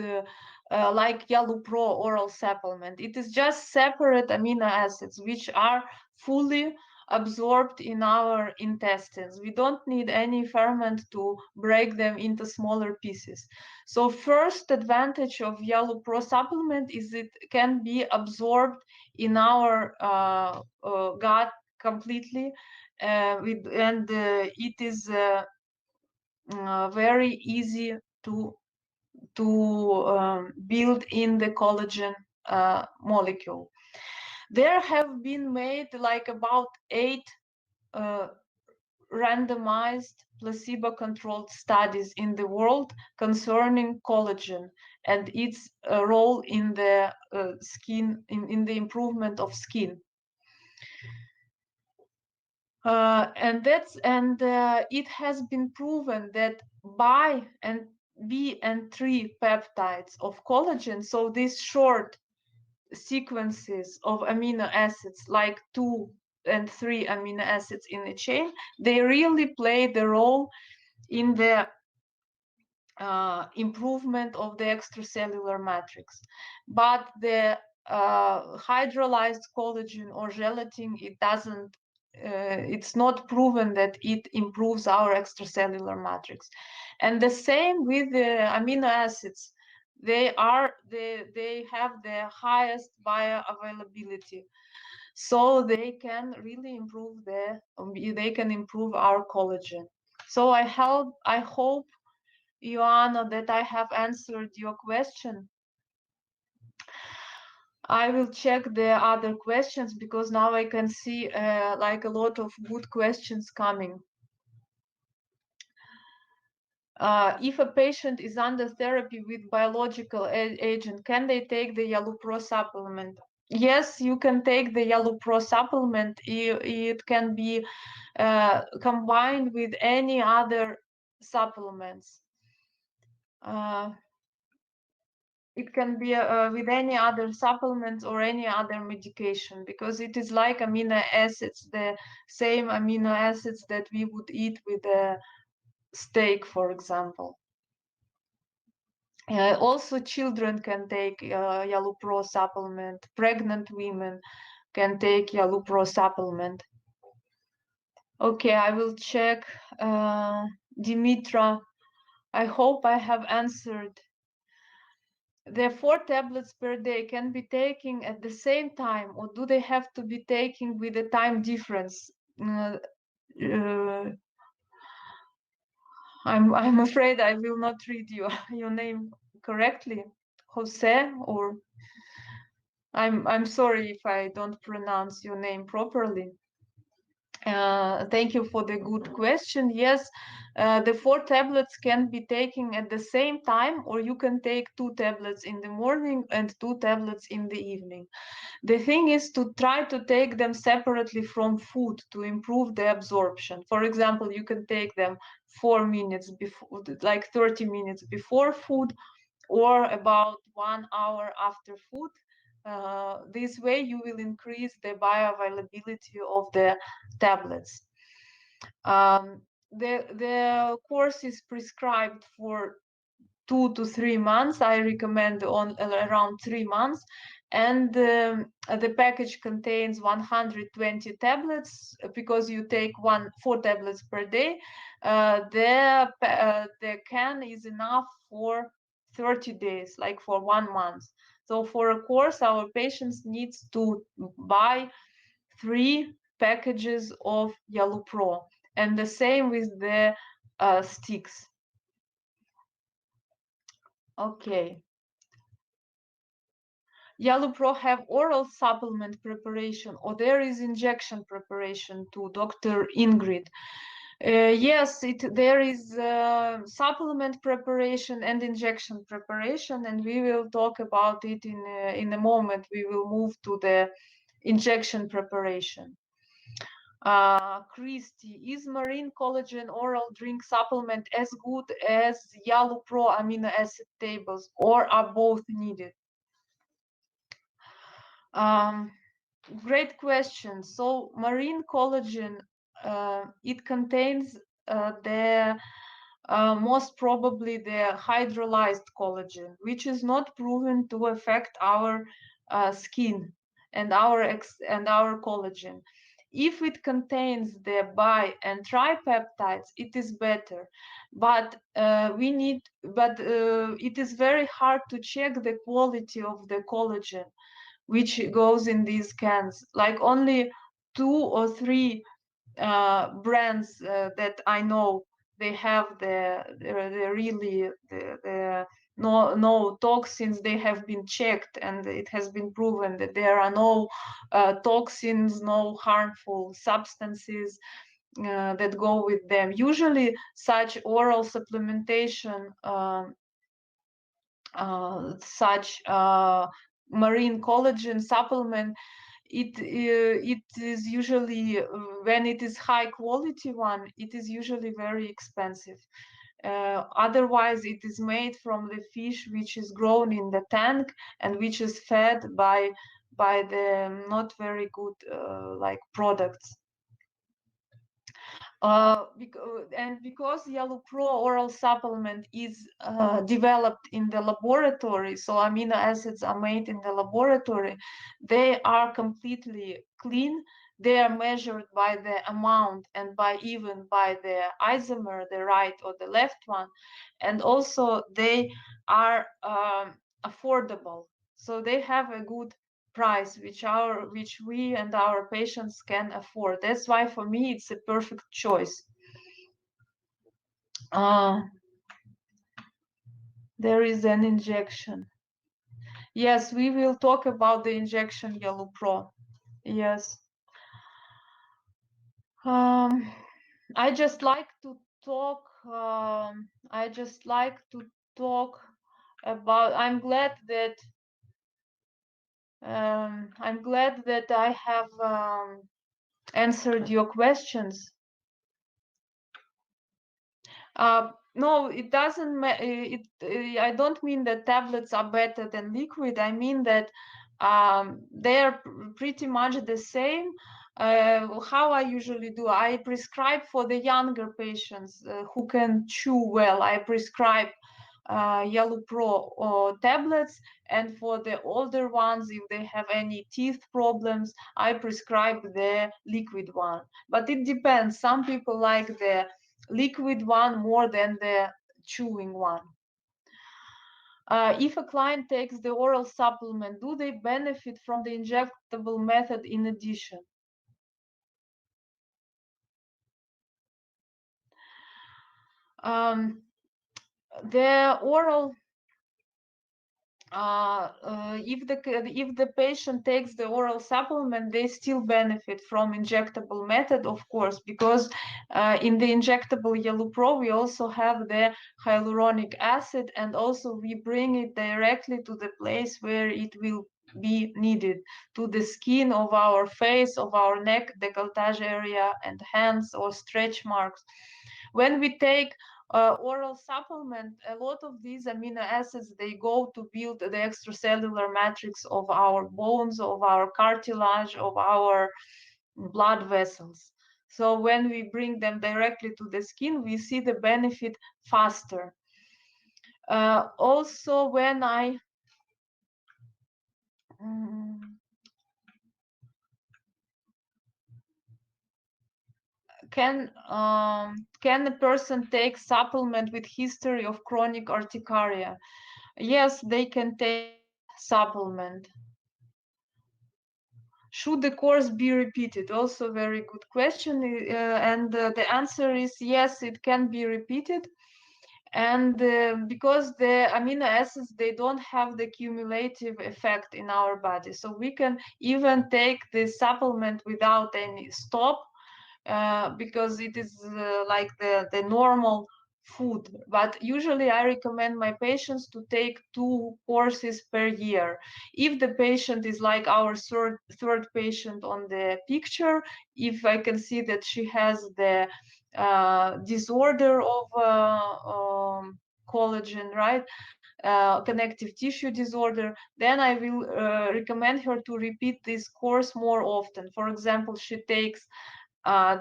like Yalupro oral supplement. It is just separate amino acids which are fully absorbed in our intestines. We don't need any ferment to break them into smaller pieces. So first advantage of Yalupro supplement is it can be absorbed in our gut completely, and it is very easy to build in the collagen molecule. There have been made like about 8 randomized placebo-controlled studies in the world concerning collagen and its role in the skin, in the improvement of skin. It has been proven that B and 3 peptides of collagen, so these short sequences of amino acids like 2 and 3 amino acids in a chain, they really play the role in the improvement of the extracellular matrix. But the hydrolyzed collagen or gelatin, it's not proven that it improves our extracellular matrix. And the same with the amino acids. They have the highest bioavailability, so they can really improve our collagen. So I hope, Ioana, that I have answered your question. I will check the other questions because now I can see like a lot of good questions coming. If a patient is under therapy with biological agent, can they take the Yalupro supplement? Yes, you can take the Yalupro supplement. It can be combined with any other supplements. It can be with any other supplements or any other medication, because it is like amino acids, the same amino acids that we would eat with a steak, for example. Also, children can take Yalupro supplement. Pregnant women can take Yalupro supplement. Okay, I will check. Dimitra, I hope I have answered. The 4 tablets per day can be taken at the same time, or do they have to be taken with a time difference? I'm afraid I will not read your name correctly, Jose, or I'm sorry if I don't pronounce your name properly. Thank you for the good question. Yes, the 4 tablets can be taken at the same time, or you can take 2 tablets in the morning and 2 tablets in the evening. The thing is to try to take them separately from food to improve the absorption. For example, you can take them 4 minutes before, like 30 minutes before food, or about 1 hour after food. This way you will increase the bioavailability of the tablets. The course is prescribed for 2 to 3 months. I recommend on around 3 months, and the package contains 120 tablets because you take 4 tablets per day. The can is enough for 30 days, like for 1 month. So for a course, our patients needs to buy 3 packages of Yellow Pro, and the same with the sticks. Okay. Yellow Pro have oral supplement preparation, or there is injection preparation to Dr. Ingrid. Yes, there is supplement preparation and injection preparation, and we will talk about it in a moment. We will move to the injection preparation. Christy, is marine collagen oral drink supplement as good as Yellow Pro amino acid tables, or are both needed? Great question. So marine collagen, it contains the most probably the hydrolyzed collagen, which is not proven to affect our skin and our collagen. If it contains the bi and tripeptides, it is better. But it is very hard to check the quality of the collagen which goes in these cans. Like only 2 or 3 brands that I know, they have the really the no toxins. They have been checked, and it has been proven that there are no toxins, no harmful substances that go with them. Usually, such oral supplementation, such marine collagen supplement, it is usually when it is high quality one, it is usually very expensive. Otherwise, it is made from the fish which is grown in the tank and which is fed by the not very good like products. Because Yellow Pro oral supplement is developed in the laboratory, so amino acids are made in the laboratory, they are completely clean. They are measured by the amount and even by the isomer, the right or the left one, and also they are affordable. So they have a good price which we and our patients can afford. That's why for me it's a perfect choice. There is an injection. Yes, we will talk about the injection Yellow Pro. Yes. I just like to talk about, I'm glad that I have answered your questions. No, it doesn't. I don't mean that tablets are better than liquid. I mean that they are pretty much the same. How I usually do, I prescribe for the younger patients who can chew well. I prescribe Yellow Pro tablets, and for the older ones, if they have any teeth problems, I prescribe the liquid one. But it depends. Some people like the liquid one more than the chewing one. If a client takes the oral supplement, do they benefit from the injectable method in addition? The oral if the patient takes the oral supplement, they still benefit from injectable method, of course, because in the injectable Yellow Pro we also have the hyaluronic acid, and also we bring it directly to the place where it will be needed, to the skin of our face, of our neck, décolletage area, and hands, or stretch marks. When we take oral supplement, a lot of these amino acids, they go to build the extracellular matrix of our bones, of our cartilage, of our blood vessels. So when we bring them directly to the skin, we see the benefit faster. Also, when I can a person take supplement with history of chronic urticaria? Yes, they can take supplement. Should the course be repeated? Also very good question. And the answer is yes, it can be repeated. And because the amino acids, they don't have the cumulative effect in our body. So we can even take the supplement without any stop, because it is like the normal food. But usually I recommend my patients to take 2 courses per year. If the patient is like our third patient on the picture, if I can see that she has the disorder of collagen, right? Connective tissue disorder, then I will recommend her to repeat this course more often. For example, she takes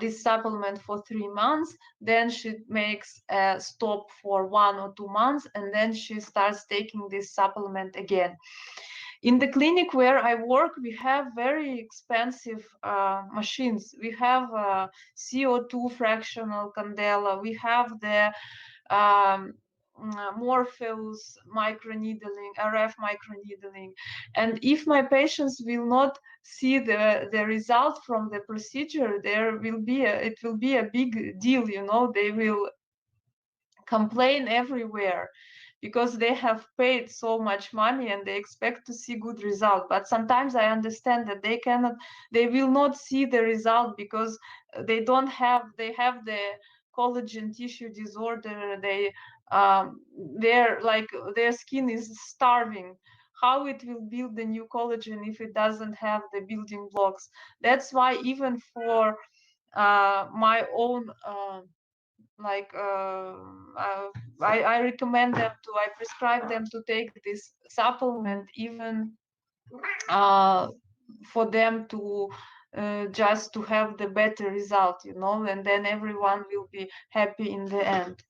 this supplement for 3 months, then she makes a stop for 1 or 2 months, and then she starts taking this supplement again. In the clinic where I work, we have very expensive machines. We have CO2 fractional candela, we have the Morpheus microneedling, RF microneedling. And if my patients will not see the result from the procedure, it will be a big deal, you know. They will complain everywhere because they have paid so much money and they expect to see good result. But sometimes I understand that they will not see the result because they have the collagen tissue disorder. Their skin is starving. How it will build the new collagen if it doesn't have the building blocks? That's why even for my own I recommend them to, I prescribe them to take this supplement, even for them to just to have the better result, you know, and then everyone will be happy in the end.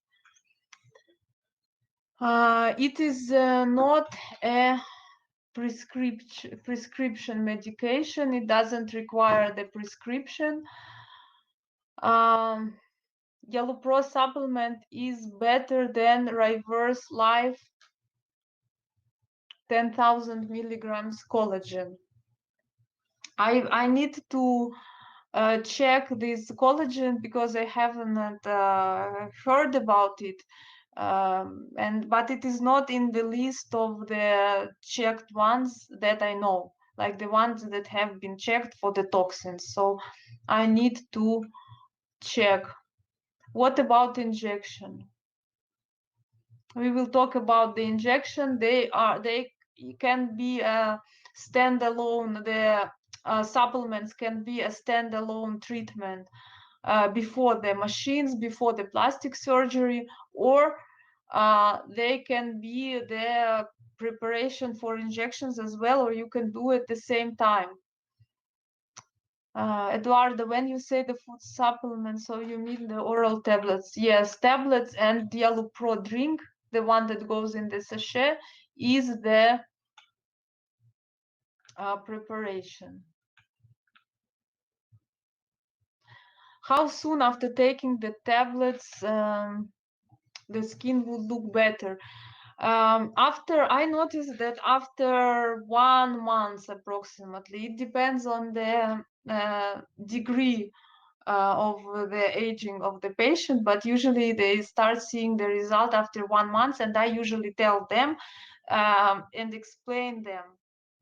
It is not a prescription medication. It doesn't require the prescription. Yellow Pro supplement is better than Reverse Life 10,000 milligrams collagen. I need to check this collagen because I haven't heard about it. But it is not in the list of the checked ones that I know, like the ones that have been checked for the toxins. So I need to check. What about injection? We will talk about the injection. They can be a standalone. The supplements can be a standalone treatment before the machines, before the plastic surgery, or they can be the preparation for injections as well, or you can do it at the same time. Eduardo, when you say the food supplements, so you mean the oral tablets? Yes, tablets and Yellow Pro drink, the one that goes in the sachet, is the preparation. How soon after taking the tablets the skin would look better? I noticed that after 1 month approximately, it depends on the degree of the aging of the patient, but usually they start seeing the result after 1 month, and I usually tell them and explain them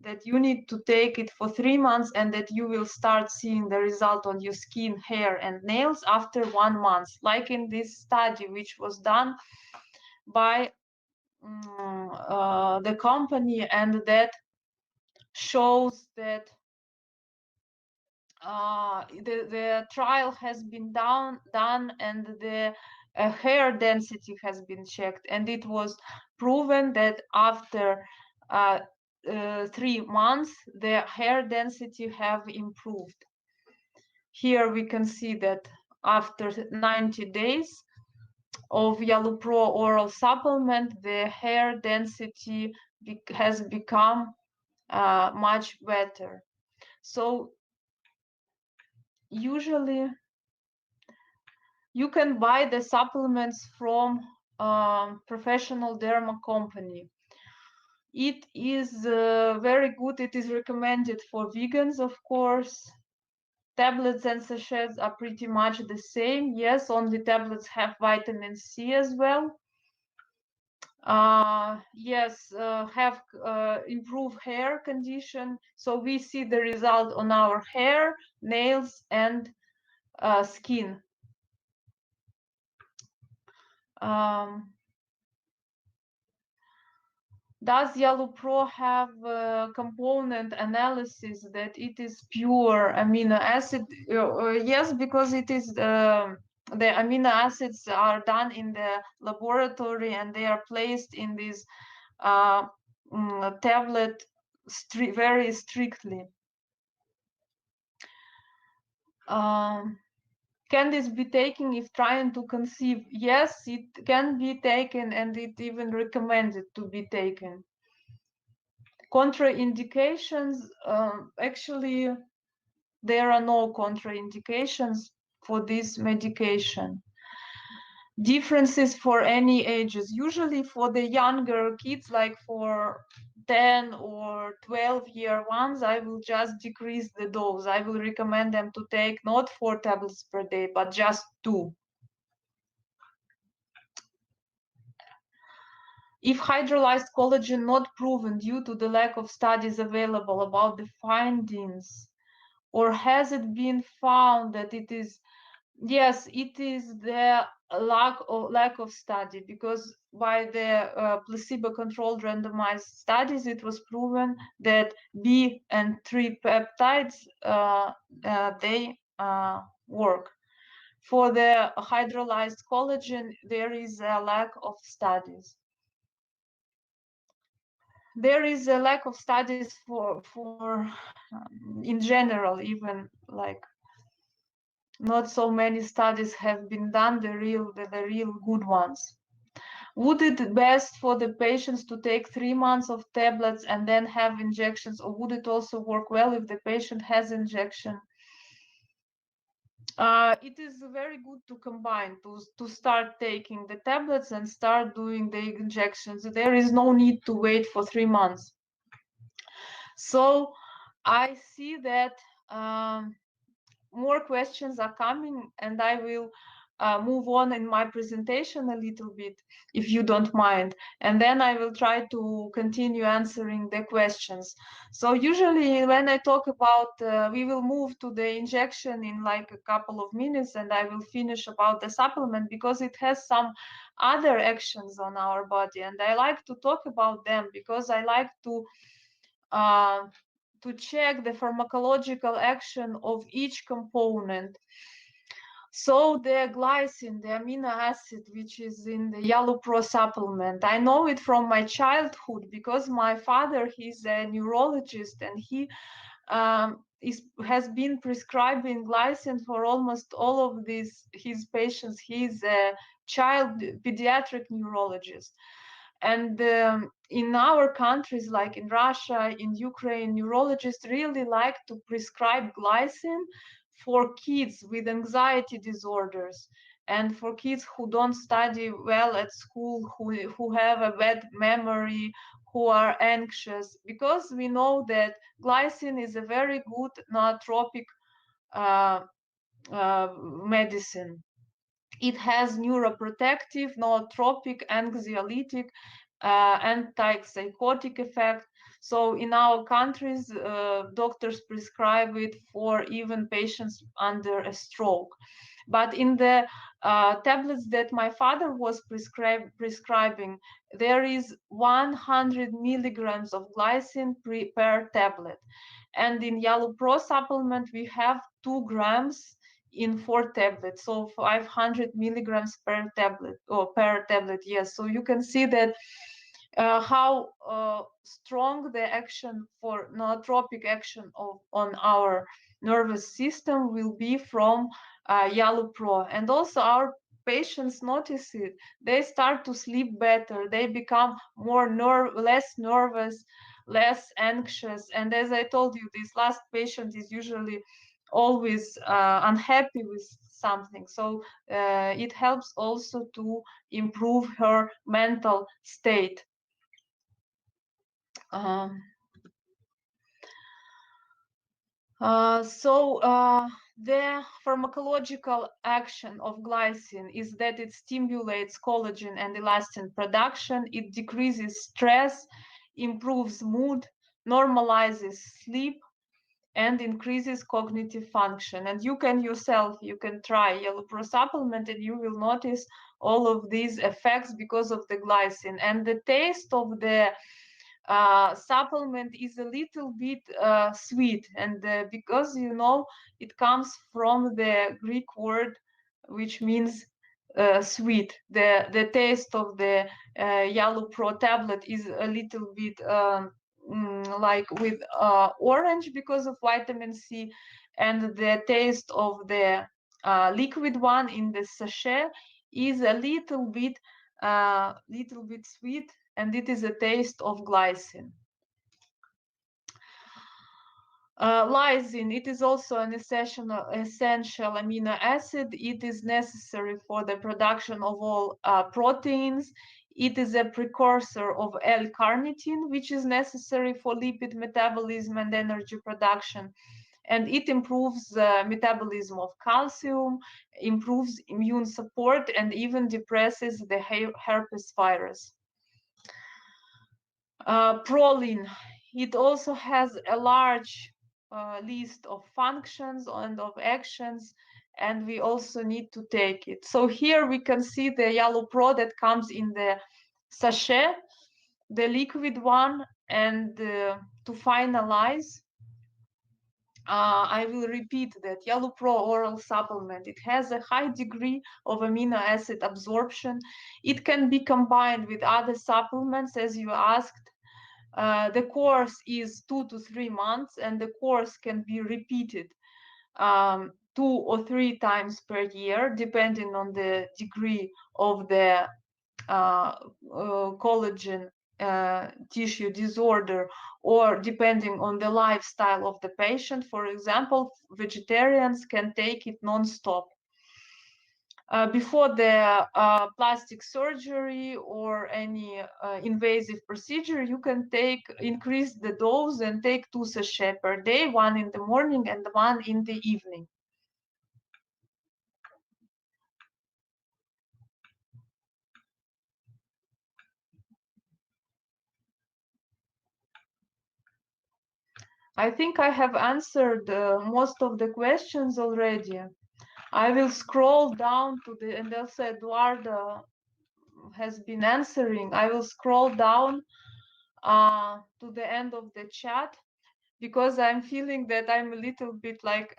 that you need to take it for 3 months and that you will start seeing the result on your skin, hair, and nails after 1 month, like in this study which was done by the company, and that shows that the trial has been done and the hair density has been checked, and it was proven that after 3 months the hair density have improved. Here we can see that after 90 days of YaluPro oral supplement, the hair density has become much better. So usually you can buy the supplements from professional derma company. It is very good. It is recommended for vegans, of course. Tablets and sachets are pretty much the same. Yes, only tablets have vitamin C as well. Yes, have improved hair condition. So we see the result on our hair, nails, and skin. Does YaluPro have component analysis that it is pure amino acid? Yes, because it is the amino acids are done in the laboratory and they are placed in this tablet very strictly. Can this be taken if trying to conceive? Yes, it can be taken, and it even recommended to be taken. Contraindications, actually, there are no contraindications for this medication. Differences for any ages, usually for the younger kids, like for 10 or 12-year ones, I will just decrease the dose. I will recommend them to take not 4 tablets per day, but just 2. If hydrolyzed collagen not proven due to the lack of studies available about the findings, or has it been found that it is? Yes, it is the lack of study, because by the placebo-controlled randomized studies, it was proven that B and 3 peptides they work. For the hydrolyzed collagen, there is a lack of studies. There is a lack of studies for in general, even like not so many studies have been done, the real good ones. Would it best for the patients to take 3 months of tablets and then have injections, or would it also work well if the patient has injection? It is very good to combine, to start taking the tablets and start doing the injections. There is no need to wait for 3 months. So I see that more questions are coming, and I will move on in my presentation a little bit, if you don't mind, and then I will try to continue answering the questions. So usually when I talk about, we will move to the injection in like a couple of minutes, and I will finish about the supplement because it has some other actions on our body, and I like to talk about them because I like to check the pharmacological action of each component. So the glycine, the amino acid, which is in the YaluPro supplement, I know it from my childhood because my father, he's a neurologist, and he has been prescribing glycine for almost all of his patients. He's a child pediatric neurologist. And in our countries, like in Russia, in Ukraine, neurologists really like to prescribe glycine for kids with anxiety disorders and for kids who don't study well at school, who have a bad memory, who are anxious, because we know that glycine is a very good nootropic medicine. It has neuroprotective, nootropic, anxiolytic, antipsychotic effect. So in our countries, doctors prescribe it for even patients under a stroke. But in the tablets that my father was prescribing, there is 100 milligrams of glycine per tablet. And in Yellow Pro supplement, we have 2 grams in 4 tablets, so 500 milligrams per tablet, or per tablet, yes. So you can see that how strong the action for nootropic action on our nervous system will be from Yellow Pro. And also our patients notice it. They start to sleep better. They become less nervous, less anxious. And as I told you, this last patient is usually always unhappy with something. So it helps also to improve her mental state. The pharmacological action of glycine is that it stimulates collagen and elastin production, it decreases stress, improves mood, normalizes sleep, and increases cognitive function. And you can yourself, you can try Yellow Pro supplement and you will notice all of these effects because of the glycine. And the taste of the supplement is a little bit sweet, and because it comes from the Greek word which means sweet. The taste of the Yellow Pro tablet is a little bit like with orange because of vitamin C, and the taste of the liquid one in the sachet is a little bit sweet, and it is a taste of glycine. Lysine, it is also an essential amino acid. It is necessary for the production of all proteins. It is a precursor of L-carnitine, which is necessary for lipid metabolism and energy production. And it improves the metabolism of calcium, improves immune support, and even depresses the herpes virus. Proline, it also has a large list of functions and of actions, and we also need to take it. So here we can see the Yellow Pro that comes in the sachet, the liquid one, and to finalize, I will repeat that Yellow Pro oral supplement, it has a high degree of amino acid absorption. It can be combined with other supplements, as you asked. The course is 2 to 3 months, and the course can be repeated 2 or 3 times per year, depending on the degree of the collagen tissue disorder, or depending on the lifestyle of the patient. For example, vegetarians can take it non-stop. Before the plastic surgery or any invasive procedure, you can increase the dose and take 2 sachets per day, 1 in the morning and 1 in the evening. I think I have answered most of the questions already. I will scroll down to the, and also Eduardo has been answering. I will scroll down to the end of the chat, because I'm feeling that I'm a little bit like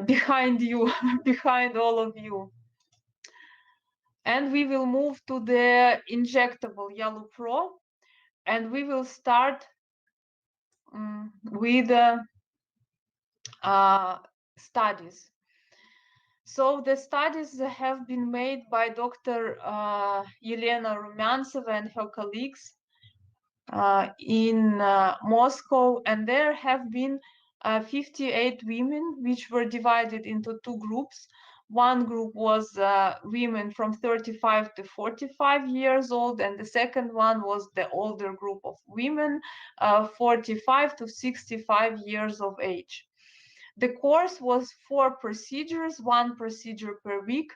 behind you, behind all of you. And we will move to the injectable Yellow Pro, and we will start with studies. So the studies have been made by Dr. Elena Rumyantseva and her colleagues in Moscow, and there have been 58 women, which were divided into 2 groups. One group was women from 35 to 45 years old, and the second one was the older group of women, 45 to 65 years of age. The course was 4 procedures, 1 procedure per week.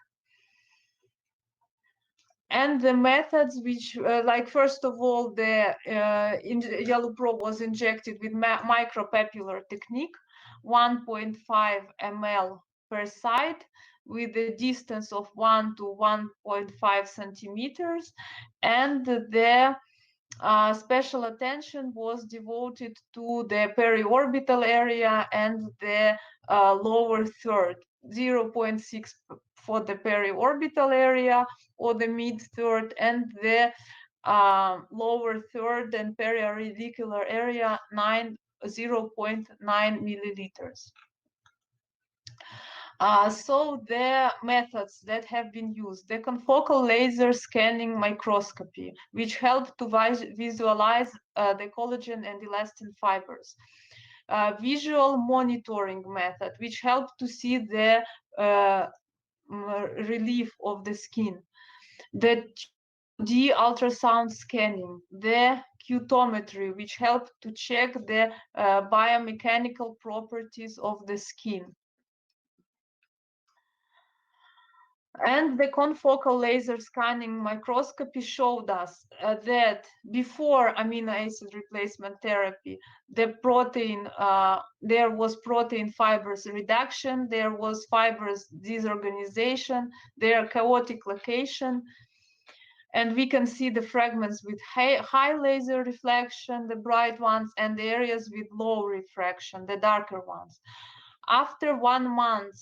And the methods which, like first of all, the yellow probe was injected with micropapillar technique, 1.5 ml per site, with a distance of 1 to 1.5 centimeters, and the special attention was devoted to the periorbital area and the lower third, 0.6 for the periorbital area or the mid third, and the lower third and periauricular area 0.9 milliliters. So the methods that have been used, the confocal laser scanning microscopy, which help to visualize the collagen and elastin fibers. Visual monitoring method, which help to see the relief of the skin. The 2D ultrasound scanning, the cutometry, which help to check the biomechanical properties of the skin. And the confocal laser scanning microscopy showed us that before amino acid replacement therapy, the protein, there was protein fibers reduction, there was fibers disorganization, their chaotic location, and we can see the fragments with high laser reflection, the bright ones, and the areas with low refraction, the darker ones. After 1 month,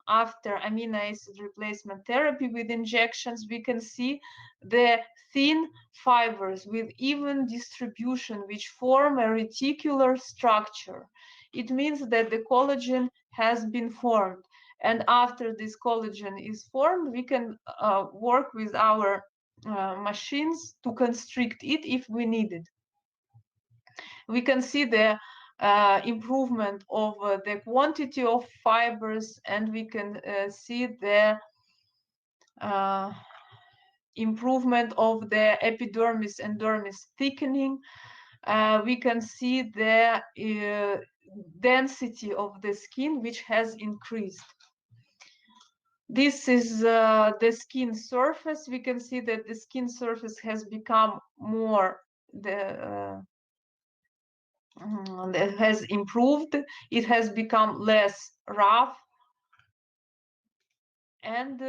after amino acid replacement therapy with injections, we can see the thin fibers with even distribution, which form a reticular structure. It means that the collagen has been formed. And after this collagen is formed, we can work with our machines to constrict it if we need it. We can see the improvement of the quantity of fibers, and we can see the improvement of the epidermis and dermis thickening. We can see the density of the skin, which has increased. This is the skin surface. We can see that the skin surface has become more, it has improved. It has become less rough. And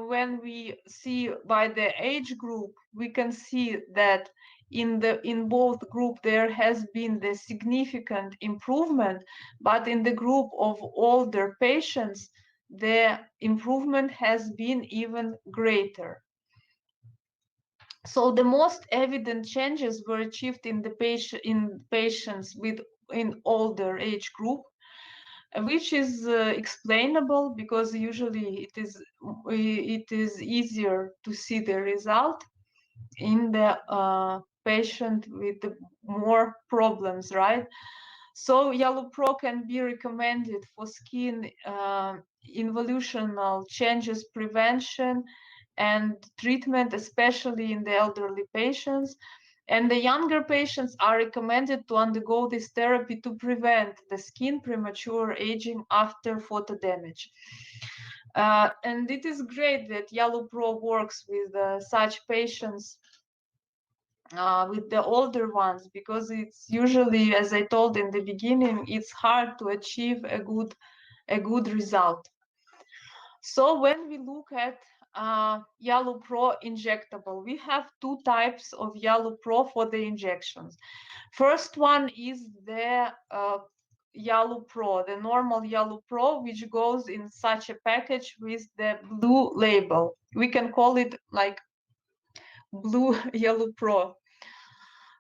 when we see by the age group, we can see that in both group there has been the significant improvement, but in the group of older patients, the improvement has been even greater. So the most evident changes were achieved in patients in older age group, which is explainable because usually it is easier to see the result in the patient with more problems, right? So Yellow Pro can be recommended for skin involutional changes prevention and treatment, especially in the elderly patients. And the younger patients are recommended to undergo this therapy to prevent the skin premature aging after photo damage. And it is great that Yellow Pro works with such patients, with the older ones, because it's usually, as I told in the beginning, it's hard to achieve a good result. So when we look at Yellow Pro injectable, we have 2 types of Yellow Pro for the injections. First one is the Yellow Pro, the normal Yellow Pro, which goes in such a package with the blue label. We can call it like blue Yellow Pro.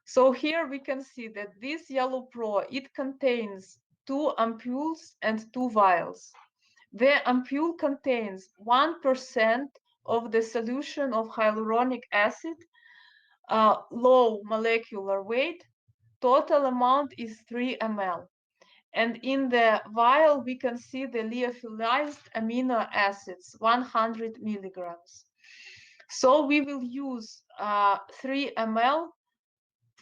So here we can see that this Yellow Pro, it contains 2 ampoules and 2 vials. The ampoule contains 1% of the solution of hyaluronic acid, low molecular weight. Total amount is 3 ml. And in the vial, we can see the lyophilized amino acids, 100 milligrams. So we will use 3 ml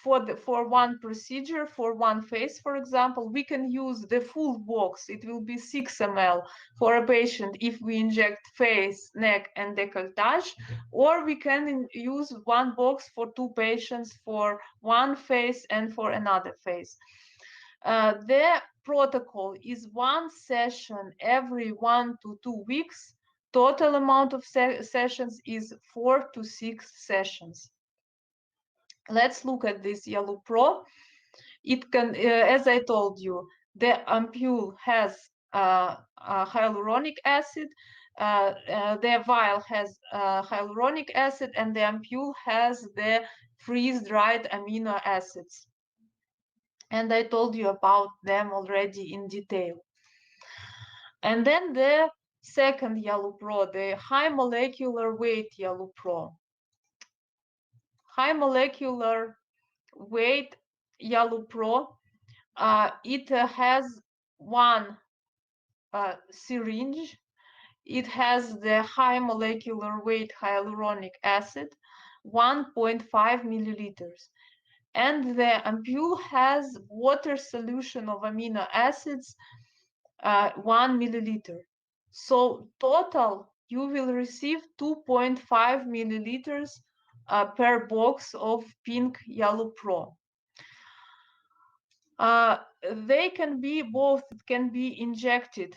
for one procedure, for one phase, for example, we can use the full box. It will be 6 ml for a patient if we inject face, neck, and décolletage, or we can use one box for 2 patients for one phase and for another phase. The protocol is 1 session every 1 to 2 weeks. Total amount of sessions is 4 to 6 sessions. Let's look at this Yellow Pro. It can, as I told you, the ampule has hyaluronic acid, the vial has hyaluronic acid, and the ampule has the freeze-dried amino acids. And I told you about them already in detail. And then the second Yellow Pro, the high molecular weight Yellow Pro. High molecular weight Yellow Pro, it has one syringe. It has the high molecular weight hyaluronic acid, 1.5 milliliters. And the ampule has water solution of amino acids, 1 milliliter. So total, you will receive 2.5 milliliters per box of pink Yellow Pro. They can be both, it can be injected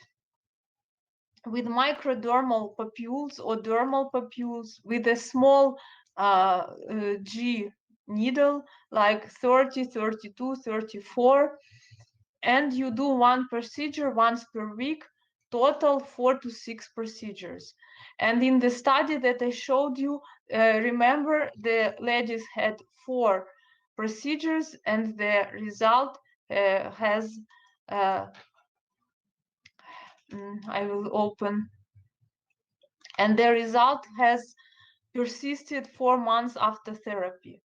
with microdermal papules or dermal papules with a small G needle, like 30, 32, 34, and you do one procedure once per week, total 4 to 6 procedures. And in the study that I showed you, remember the ladies had 4 procedures, and the result has I will open, and the result has persisted 4 months after therapy.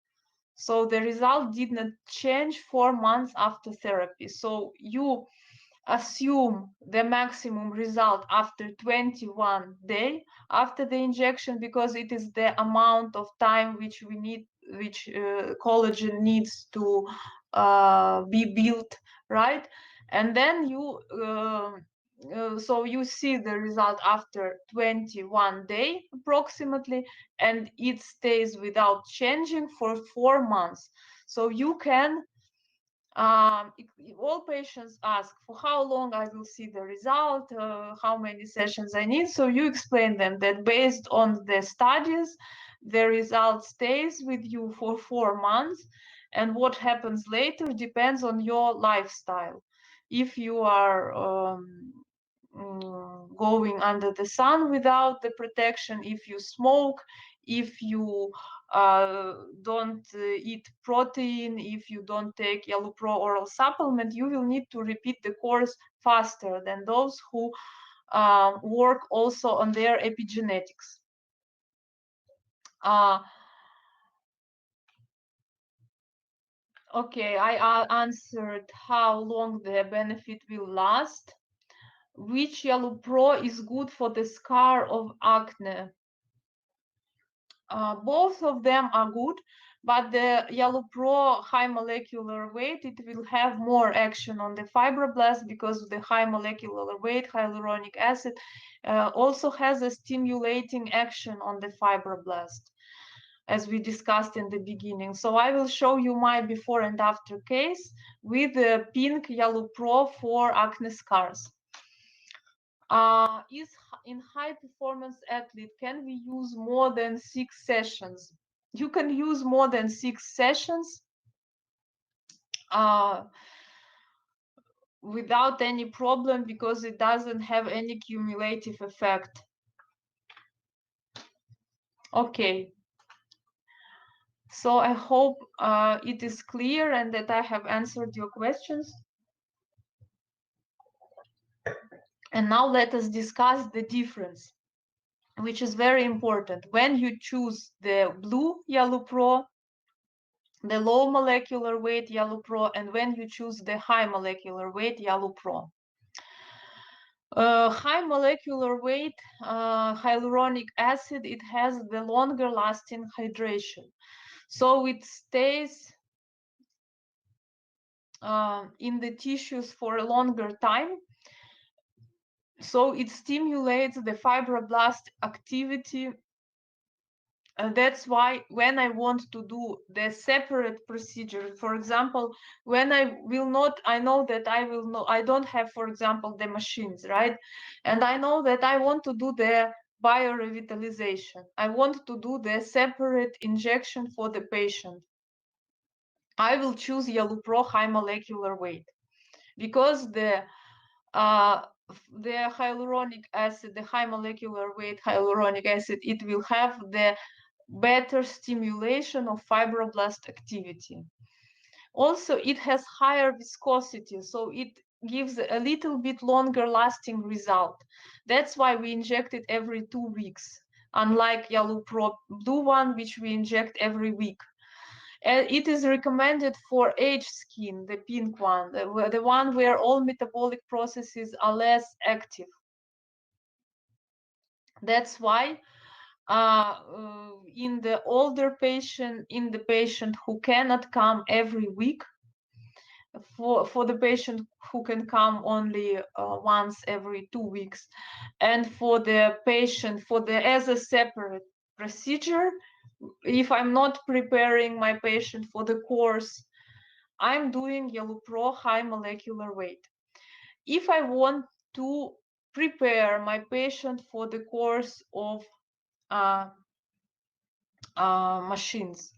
So the result did not change 4 months after therapy. So you assume the maximum result after 21 days after the injection, because it is the amount of time which we need, which collagen needs to be built, right? And then you so you see the result after 21 days approximately, and it stays without changing for 4 months. So you can all patients ask for how long I will see the result, how many sessions I need. So you explain them that based on the studies, the result stays with you for 4 months, and what happens later depends on your lifestyle. If you are going under the sun without the protection, if you smoke, if you don't eat protein, if you don't take Yellow Pro oral supplement, you will need to repeat the course faster than those who work also on their epigenetics. Okay, I answered how long the benefit will last. Which Yellow Pro is good for the scar of acne? Both of them are good, but the Yellow Pro high molecular weight, it will have more action on the fibroblast, because the high molecular weight hyaluronic acid also has a stimulating action on the fibroblast, as we discussed in the beginning. So I will show you my before and after case with the pink Yellow Pro for acne scars. Is in high performance athlete, can we use more than 6 sessions? You can use more than 6 sessions without any problem, because it doesn't have any cumulative effect. Okay, so I hope it is clear and that I have answered your questions. And now let us discuss the difference, which is very important. When you choose the blue Yellow Pro, the low molecular weight Yellow Pro, and when you choose the high molecular weight Yellow Pro. High molecular weight hyaluronic acid, it has the longer lasting hydration. So it stays in the tissues for a longer time. So it stimulates the fibroblast activity. And that's why when I want to do the separate procedure, for example, when I know that I don't have, for example, the machines, right? And I know that I want to do the biorevitalization. I want to do the separate injection for the patient. I will choose YelloWPro high molecular weight, because the hyaluronic acid, the high molecular weight hyaluronic acid, it will have the better stimulation of fibroblast activity. Also, it has higher viscosity, so it gives a little bit longer lasting result. That's why we inject it every 2 weeks, unlike YelloWPro blue one, which we inject every week. And it is recommended for aged skin, the pink one, the one where all metabolic processes are less active. That's why in the older patient, in the patient who cannot come every week, for the patient who can come only once every 2 weeks, and for the patient as a separate procedure, if I'm not preparing my patient for the course, I'm doing YelloWPro high molecular weight. If I want to prepare my patient for the course of machines,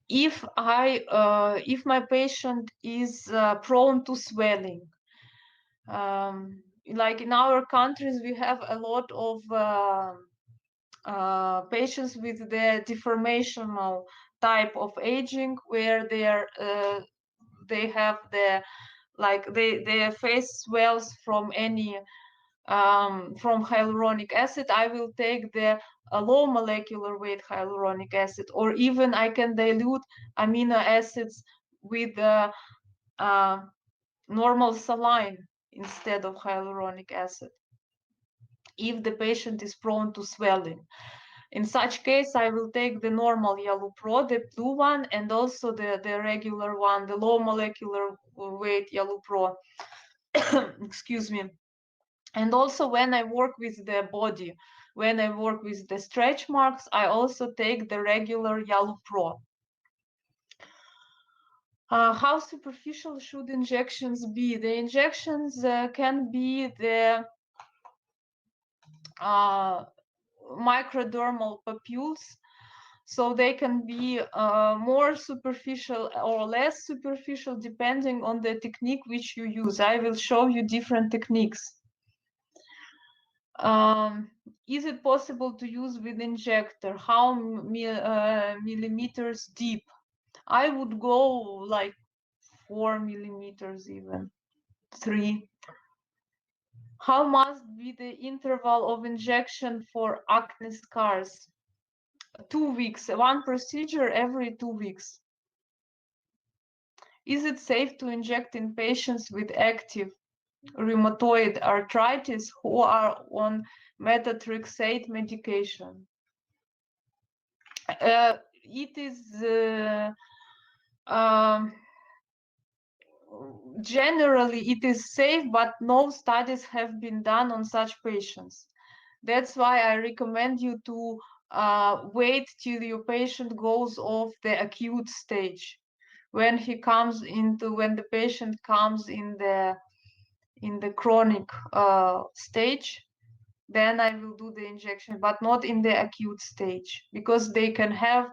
if my patient is prone to swelling, like in our countries, we have a lot of patients with the deformational type of aging, where they have their face swells from from hyaluronic acid. I will take the low molecular weight hyaluronic acid, or even I can dilute amino acids with normal saline instead of hyaluronic acid, if the patient is prone to swelling. In such case, I will take the normal YelloWPro, the blue one, and also the regular one, the low molecular weight YelloWPro. Excuse me. And also when I work with the body, when I work with the stretch marks, I also take the regular YelloWPro. How superficial should injections be? The injections can be the microdermal papules, so they can be more superficial or less superficial depending on the technique which you use. I will show you different techniques. Is it possible to use with injector? How millimeters deep? I would go like 4 millimeters, even 3. How must be the interval of injection for acne scars? 2 weeks, one procedure every 2 weeks. Is it safe to inject in patients with active rheumatoid arthritis who are on methotrexate medication? It is generally it is safe, but no studies have been done on such patients. That's why I recommend you to wait till your patient goes off the acute stage. When the patient comes in the chronic stage, then I will do the injection, but not in the acute stage, because they can have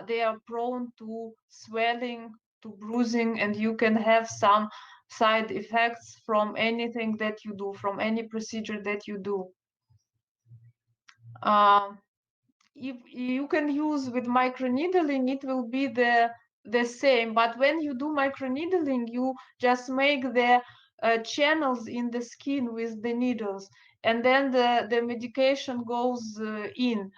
they are prone to swelling, to bruising, and you can have some side effects from anything that you do, from any procedure that you do. If you can use with microneedling, it will be the same, but when you do microneedling, you just make the channels in the skin with the needles, and then the medication goes in.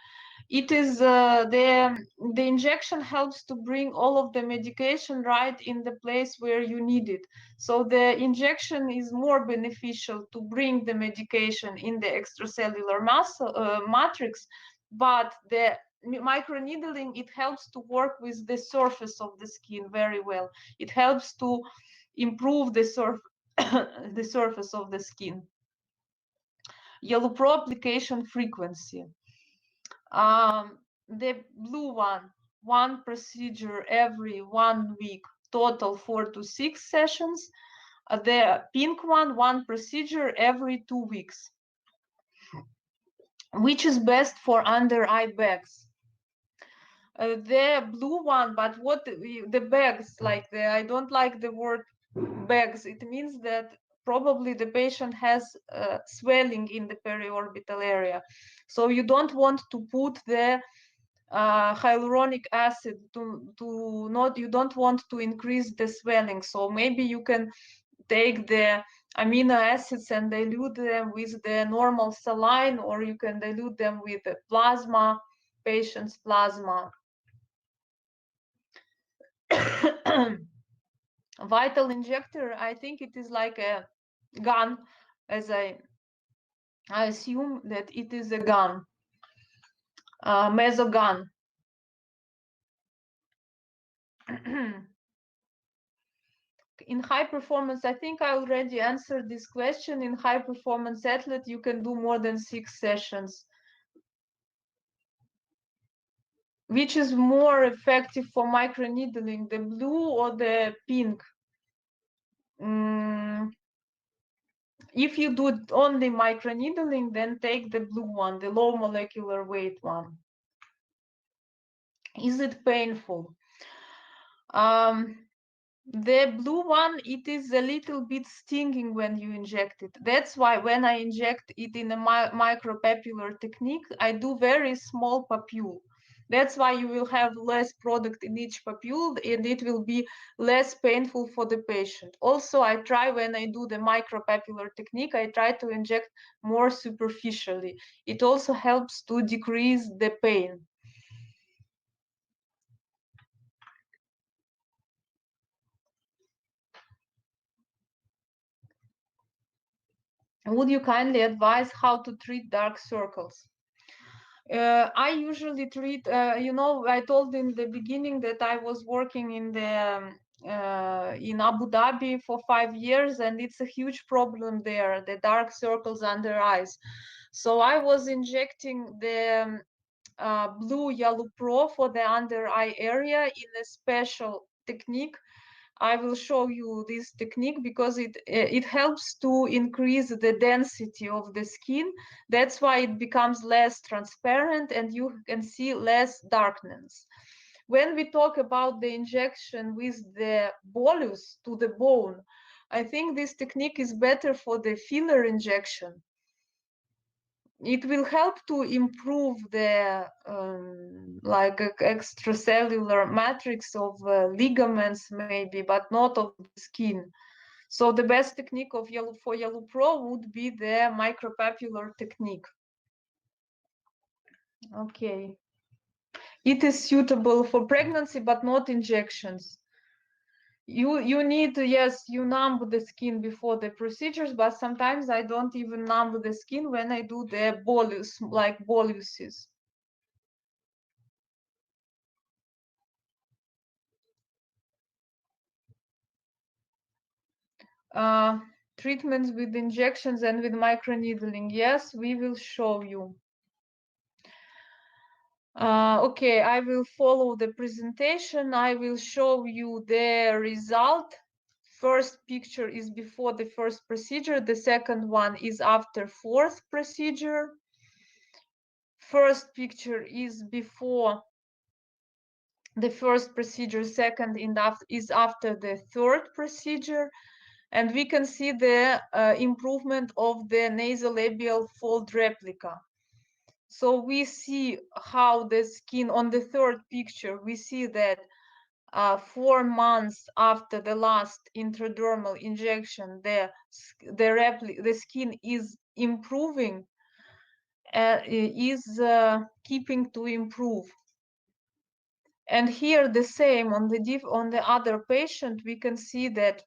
It is the injection helps to bring all of the medication right in the place where you need it. So the injection is more beneficial to bring the medication in the extracellular matrix, but the microneedling, it helps to work with the surface of the skin very well. It helps to improve the the surface of the skin. Yellow Pro application frequency. The blue one procedure every 1 week, total 4 to 6 sessions. The pink one procedure every 2 weeks. Which is best for under eye bags? The blue one, but what the bags, like I don't like the word bags. It means that probably the patient has swelling in the periorbital area. So you don't want to put the hyaluronic acid you don't want to increase the swelling. So maybe you can take the amino acids and dilute them with the normal saline, or you can dilute them with the plasma, patient's plasma. Vital injector, I think it is like a gun, as I assume that it is a gun, meso gun. In high performance, I think I already answered this question. In high performance athlete, you can do more than 6 sessions. Which is more effective for microneedling, the blue or the pink? If you do only microneedling, then take the blue one, the low molecular weight one. Is it painful? The blue one, it is a little bit stinging when you inject it. That's why when I inject it in a micropapillar technique, I do very small papule. That's why you will have less product in each papule, and it will be less painful for the patient. Also, I try, when I do the micropapillar technique, I try to inject more superficially. It also helps to decrease the pain. Would you kindly advise how to treat dark circles? I usually treat, I told in the beginning that I was working in Abu Dhabi for 5 years, and it's a huge problem there, the dark circles under eyes. So I was injecting the blue Yellow Pro for the under eye area in a special technique. I will show you this technique because it helps to increase the density of the skin. That's why it becomes less transparent and you can see less darkness. When we talk about the injection with the bolus to the bone, I think this technique is better for the filler injection. It will help to improve the like extracellular matrix of ligaments maybe, but not of the skin. So the best technique of Yellow Pro would be the micropapillar technique. Okay. It is suitable for pregnancy, but not injections. You need to, yes, you numb the skin before the procedures, but sometimes I don't even numb the skin when I do the bolus, like boluses. Treatments with injections and with microneedling. Yes, we will show you. Okay, I will follow the presentation. I will show you the result. First picture is before the first procedure. The second one is after fourth procedure. First picture is before the first procedure, second is after the third procedure. And we can see the improvement of the nasolabial fold replica. So we see how the skin, on the third picture, we see that 4 months after the last intradermal injection, the skin is improving, is keeping to improve. And here the same on the other patient, we can see that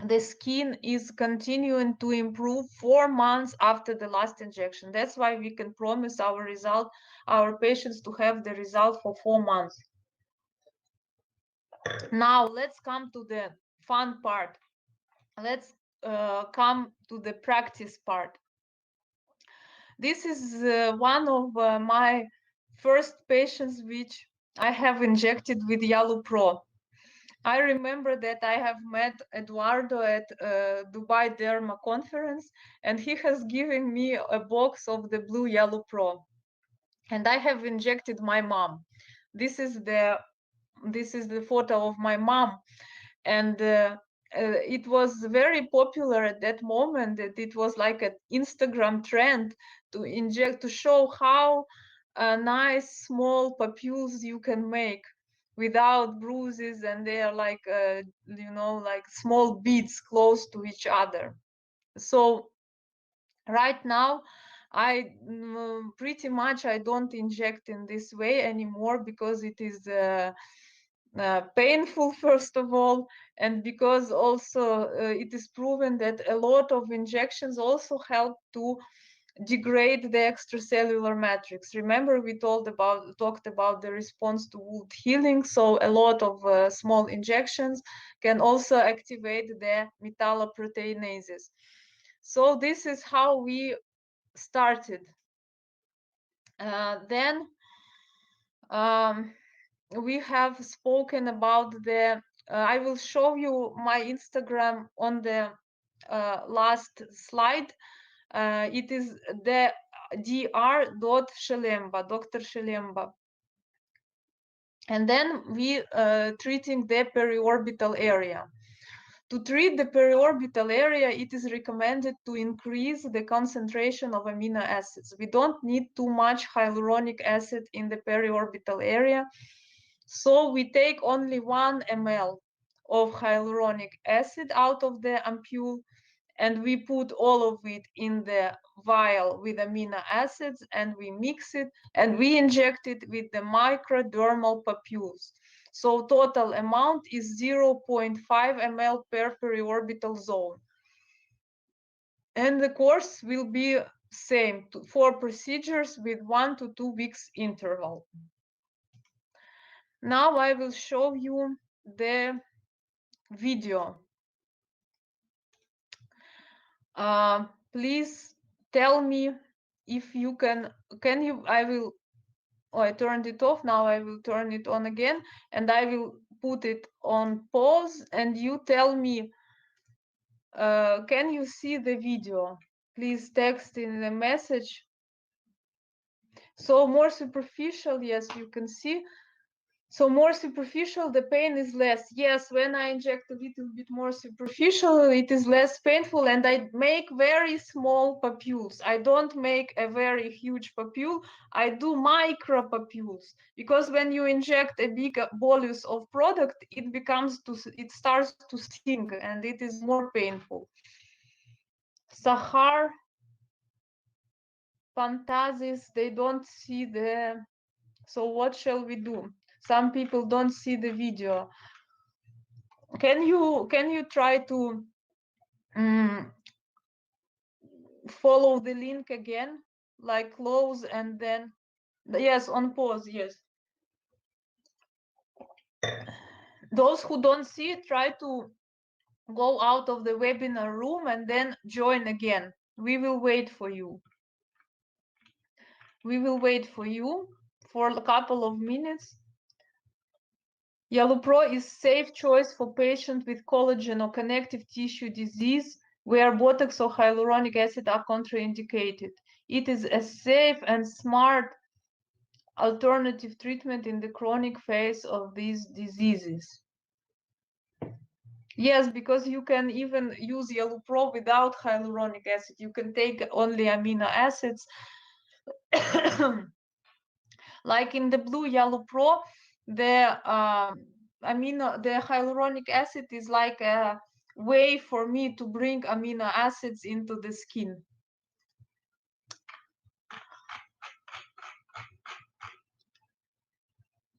the skin is continuing to improve 4 months after the last injection. That's why we can promise our patients to have the result for 4 months. Now let's come to the fun part. Let's come to the practice part. This is one of my first patients which I have injected with Yalu Pro. I remember that I have met Eduardo at Dubai Derma conference, and he has given me a box of the blue Yalu Pro, and I have injected my mom. This is the photo of my mom, and it was very popular at that moment. That it was like an Instagram trend to inject, to show how nice small papules you can make without bruises, and they are like like small beads close to each other. So right now I pretty much I don't inject in this way anymore, because it is painful, first of all, and because also it is proven that a lot of injections also help to degrade the extracellular matrix. Remember, we talked about the response to wound healing. So a lot of small injections can also activate the metalloproteinases. So this is how we started. Then we have spoken about the. I will show you my Instagram on the last slide. It is the dr.shelemba, Dr. Shelemba. And then we treating the periorbital area. To treat the periorbital area, it is recommended to increase the concentration of amino acids. We don't need too much hyaluronic acid in the periorbital area. So we take only 1 ml of hyaluronic acid out of the ampule, and we put all of it in the vial with amino acids, and we mix it, and we inject it with the microdermal papules. So total amount is 0.5 ml per periorbital zone. And the course will be same for procedures with 1 to 2 weeks interval. Now I will show you the video. Please tell me if you can you, I turned it off, now I will turn it on again, and I will put it on pause, and you tell me, can you see the video? Please text in the message. So more superficial, yes, you can see. So more superficial, the pain is less. Yes, when I inject a little bit more superficial, it is less painful, and I make very small papules. I don't make a very huge papule. I do micro papules, because when you inject a big bolus of product, it starts to sting, and it is more painful. Sahar, Fantasies, they don't see the. So what shall we do? Some people don't see the video. Can you try to follow the link again, like close and then yes, on pause, yes. Those who don't see it, try to go out of the webinar room and then join again. We will wait for you. We will wait for you for a couple of minutes. Yalu Pro is safe choice for patients with collagen or connective tissue disease where Botox or hyaluronic acid are contraindicated. It is a safe and smart alternative treatment in the chronic phase of these diseases. Yes, because you can even use Yalu Pro without hyaluronic acid. You can take only amino acids. Like in the blue Yalu Pro, the hyaluronic acid is like a way for me to bring amino acids into the skin.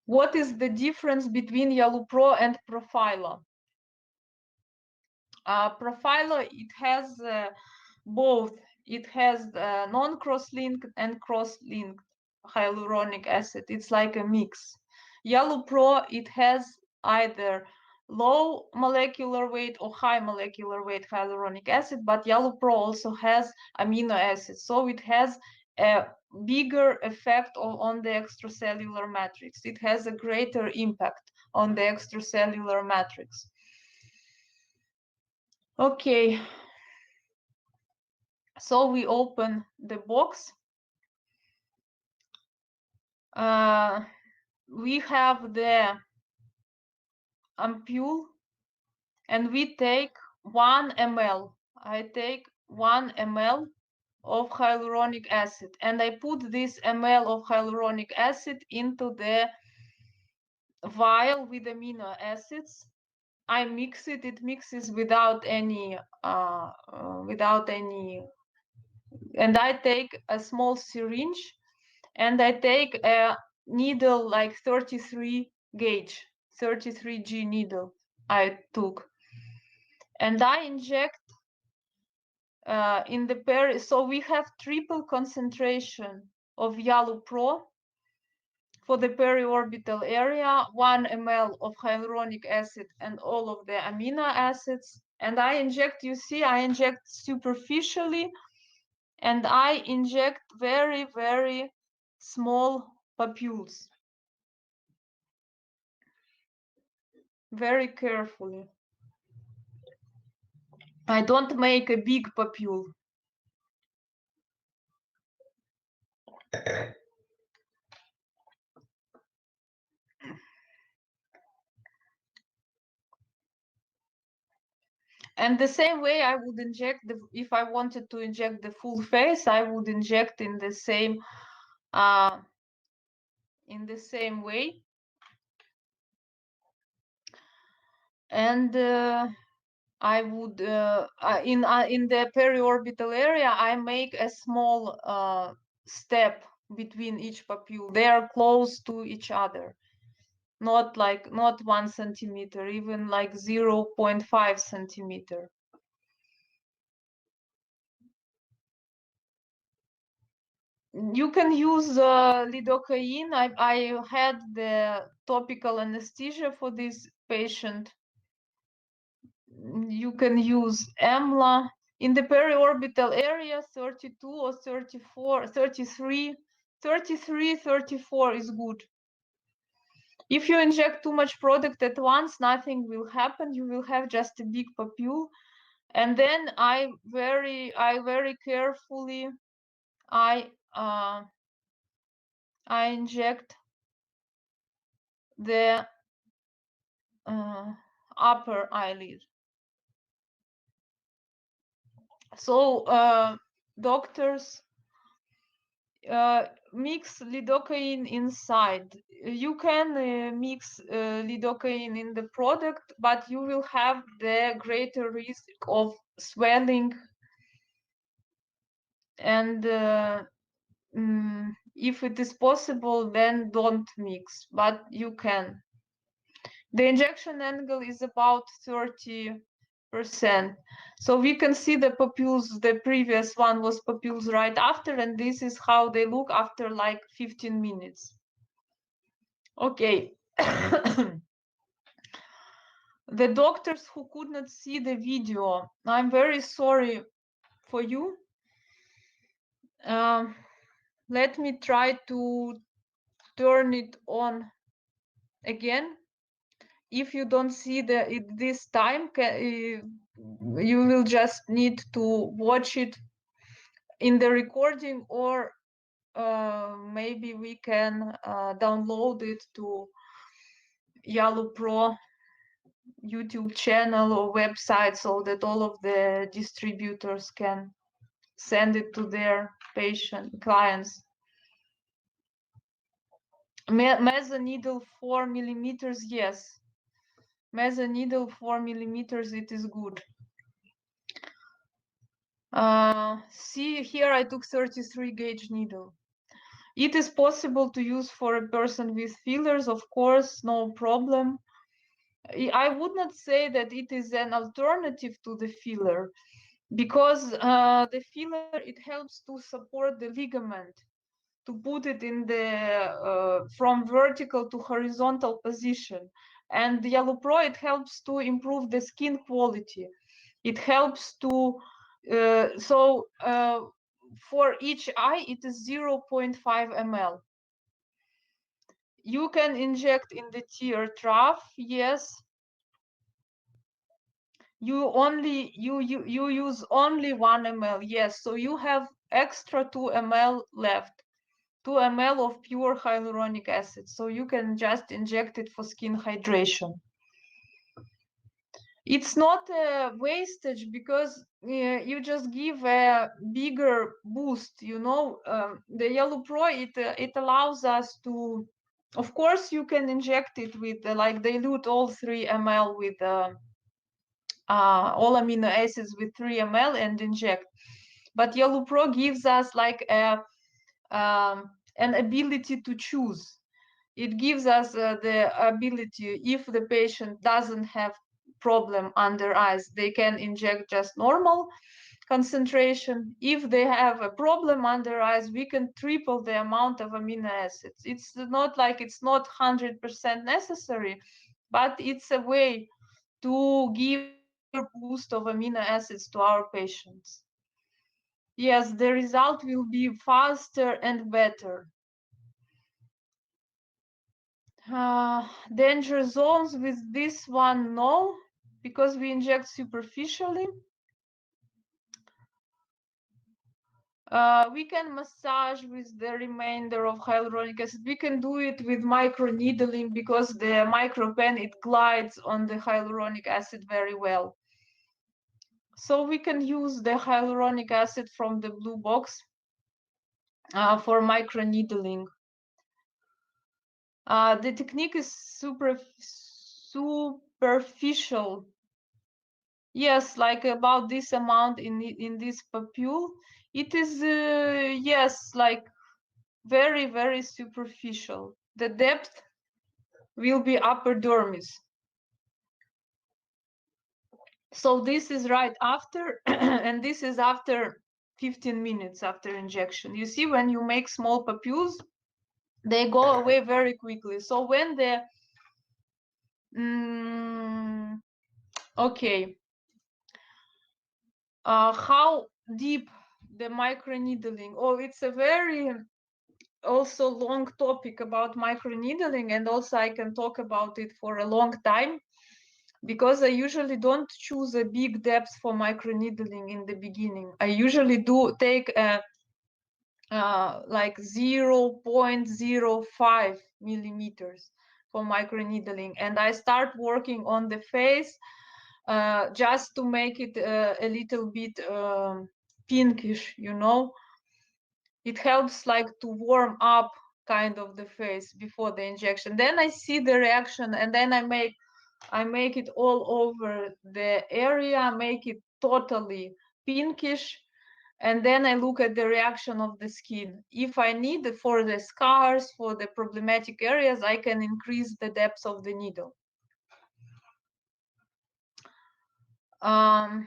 What is the difference between Yalu Pro and Profilo? Profiler, it has both. It has non-cross-linked and cross-linked hyaluronic acid. It's like a mix. Yellow Pro, it has either low molecular weight or high molecular weight hyaluronic acid, but Yellow Pro also has amino acids, so it has a bigger effect on the extracellular matrix. It has a greater impact on the extracellular matrix. Okay, so we open the box. We have the ampule, and we take 1 ml. I take 1 ml of hyaluronic acid, and I put this ml of hyaluronic acid into the vial with amino acids. I mix it. It mixes without any, and I take a small syringe, and I take a needle like 33 gauge, 33G needle I took, and I inject in the so we have triple concentration of Yalu Pro for the periorbital area, 1 ml of hyaluronic acid and all of the amino acids. And I inject, you see, I inject superficially, and I inject very, very small papules, very carefully. I don't make a big papule. And the same way I would inject if I wanted to inject the full face, I would inject in the same way. And I would in the periorbital area, I make a small step between each papule. They are close to each other, not 1 centimeter, even like 0.5 centimeter. You can use lidocaine. I had the topical anesthesia for this patient. You can use EMLA. In the periorbital area, 32 or 34, 33, 34 is good. If you inject too much product at once, nothing will happen. You will have just a big papule. And then I very carefully, I inject the upper eyelid. So doctors mix lidocaine inside. You can mix lidocaine in the product, but you will have the greater risk of swelling. And if it is possible, then don't mix, but you can. The injection angle is about 30%. So we can see the papules. The previous one was papules right after, and this is how they look after like 15 minutes. Okay. The doctors who could not see the video, I'm very sorry for you. Let me try to turn it on again. If you don't see it this time, you will just need to watch it in the recording, or maybe we can download it to Yalu Pro YouTube channel or website, so that all of the distributors can send it to their clients. Meso needle 4 millimeters, yes. Meso needle 4 millimeters, it is good. See here, I took 33 gauge needle. It is possible to use for a person with fillers, of course, no problem. I would not say that it is an alternative to the filler, because the filler, it helps to support the ligament, to put it in the from vertical to horizontal position. And the Yellow Pro, it helps to improve the skin quality. It helps to for each eye it is 0.5 ml. You can inject in the tear trough, yes. You use only 1 ml, yes. So you have extra 2 ml left, 2 ml of pure hyaluronic acid. So you can just inject it for skin hydration. It's not a wastage, because you just give a bigger boost, you know. The Yellow Pro, it allows us to, of course you can inject it with like dilute all 3 ml with all amino acids with 3 ml and inject. But Yellow Pro gives us like an ability to choose. It gives us the ability, if the patient doesn't have problem under eyes, they can inject just normal concentration. If they have a problem under eyes, we can triple the amount of amino acids. It's not like it's not 100% necessary, but it's a way to give a bigger boost of amino acids to our patients. Yes, the result will be faster and better. Danger zones with this one, no, because we inject superficially. We can massage with the remainder of hyaluronic acid. We can do it with microneedling, because the micropen, it glides on the hyaluronic acid very well. So we can use the hyaluronic acid from the blue box for microneedling. The technique is superficial. Yes, like about this amount in this papule. It is yes, like very, very superficial. The depth will be upper dermis. So this is right after, and this is after 15 minutes after injection. You see, when you make small papules, they go away very quickly. So when the okay, how deep the microneedling? Oh, it's a very also long topic about microneedling, and also I can talk about it for a long time, because I usually don't choose a big depth for microneedling in the beginning. I usually do take a like 0.05 millimeters for microneedling, and I start working on the face just to make it a little bit pinkish, you know. It helps like to warm up kind of the face before the injection. Then I see the reaction, and then I make it all over the area, make it totally pinkish, and then I look at the reaction of the skin. If I need for the scars, for the problematic areas, I can increase the depth of the needle. How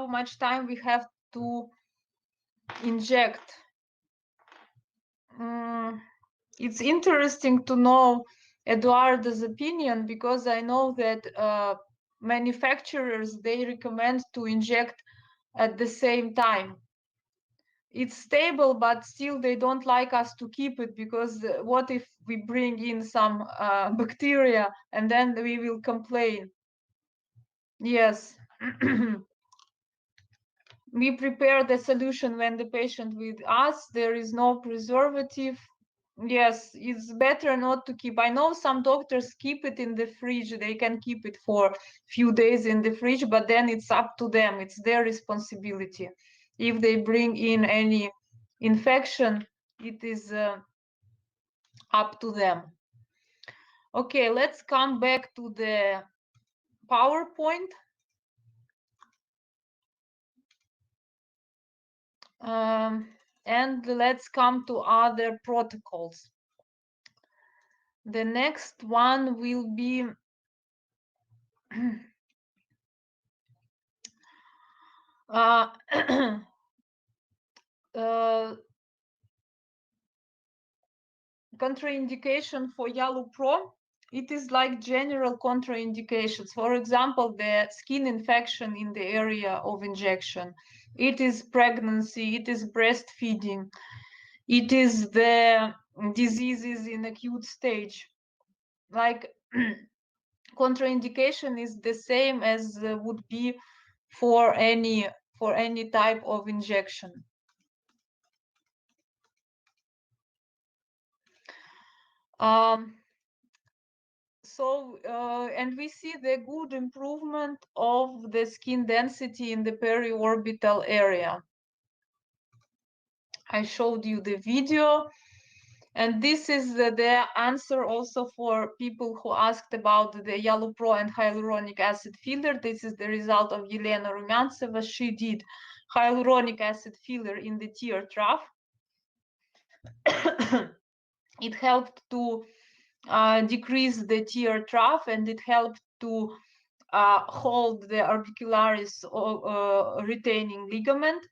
much time we have to inject? It's interesting to know Eduardo's opinion, because I know that manufacturers, they recommend to inject at the same time. It's stable, but still they don't like us to keep it, because what if we bring in some bacteria and then we will complain? Yes. We prepare the solution when the patient with us, there is no preservative. Yes, it's better not to keep. I know some doctors keep it in the fridge. They can keep it for a few days in the fridge, but then it's up to them. It's their responsibility. If they bring in any infection, it is up to them. Okay, let's come back to the PowerPoint. And let's come to other protocols. The next one will be contraindication for YaluPro. It is like general contraindications. For example, the skin infection in the area of injection. It is pregnancy, it is breastfeeding, it is the diseases in acute stage. Like contraindication is the same as would be for any type of injection. And we see the good improvement of the skin density in the periorbital area. I showed you the video, and this is the answer also for people who asked about the YaluPro and hyaluronic acid filler. This is the result of Elena Rumyantseva. She did hyaluronic acid filler in the tear trough. It helped to decrease the tear trough, and it helped to hold the orbicularis retaining ligament.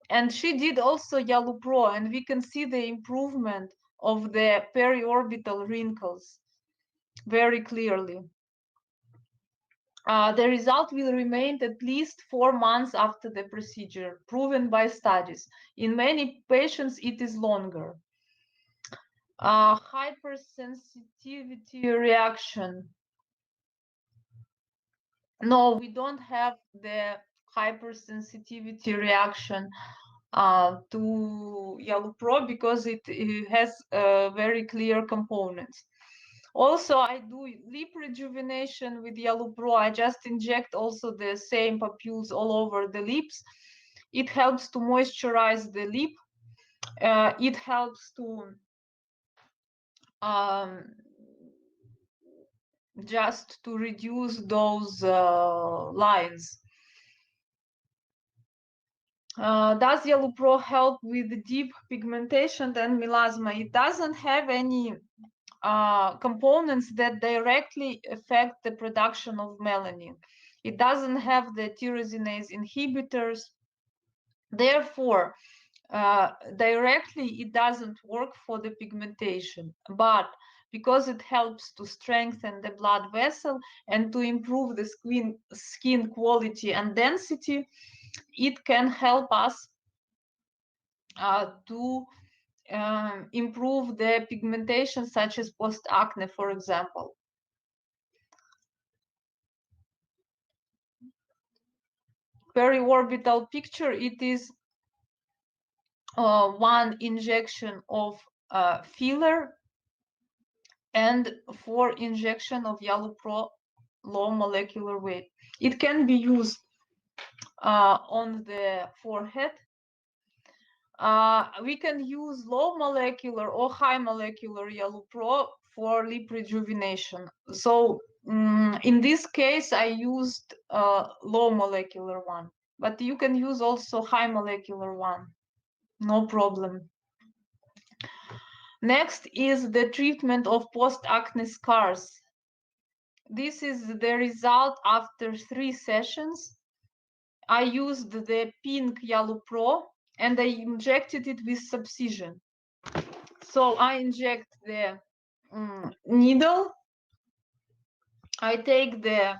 And she did also YaluPro, and we can see the improvement of the periorbital wrinkles very clearly. The result will remain at least 4 months after the procedure, proven by studies. In many patients, it is longer. Hypersensitivity reaction. No, we don't have the hypersensitivity reaction to YaluPro because it has very clear components. Also, I do lip rejuvenation with YaluPro. I just inject also the same papules all over the lips. It helps to moisturize the lip. It helps to just to reduce those lines. Does YaluPro help with deep pigmentation and melasma? It doesn't have any components that directly affect the production of melanin. It doesn't have the tyrosinase inhibitors. Therefore, directly it doesn't work for the pigmentation, but because it helps to strengthen the blood vessel and to improve the skin quality and density, it can help us to improve the pigmentation, such as post-acne, for example. Periorbital picture, it is one injection of filler and 4 injection of YaluPro low molecular weight. It can be used on the forehead. We can use low molecular or high molecular YaluPro for lip rejuvenation. So in this case, I used low molecular one, but you can use also high molecular one, no problem. Next is the treatment of post-acne scars. This is the result after 3 sessions. I used the pink YaluPro and I injected it with subcision. So I inject the needle. I take the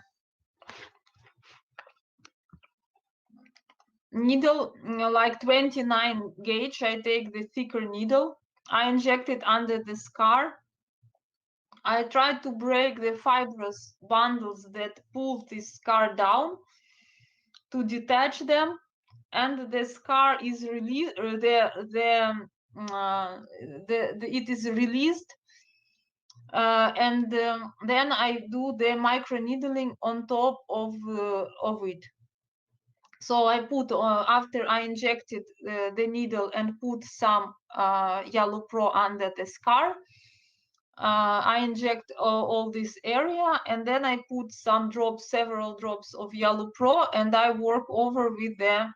needle, like 29 gauge. I take the thicker needle. I inject it under the scar. I try to break the fibrous bundles that pull this scar down to detach them, and the scar is released. It is released, and then I do the microneedling on top of it. So I put after I injected the needle and put some YaluPro under the scar. I inject all this area, and then I put some drops, several drops of YaluPro, and I work over with the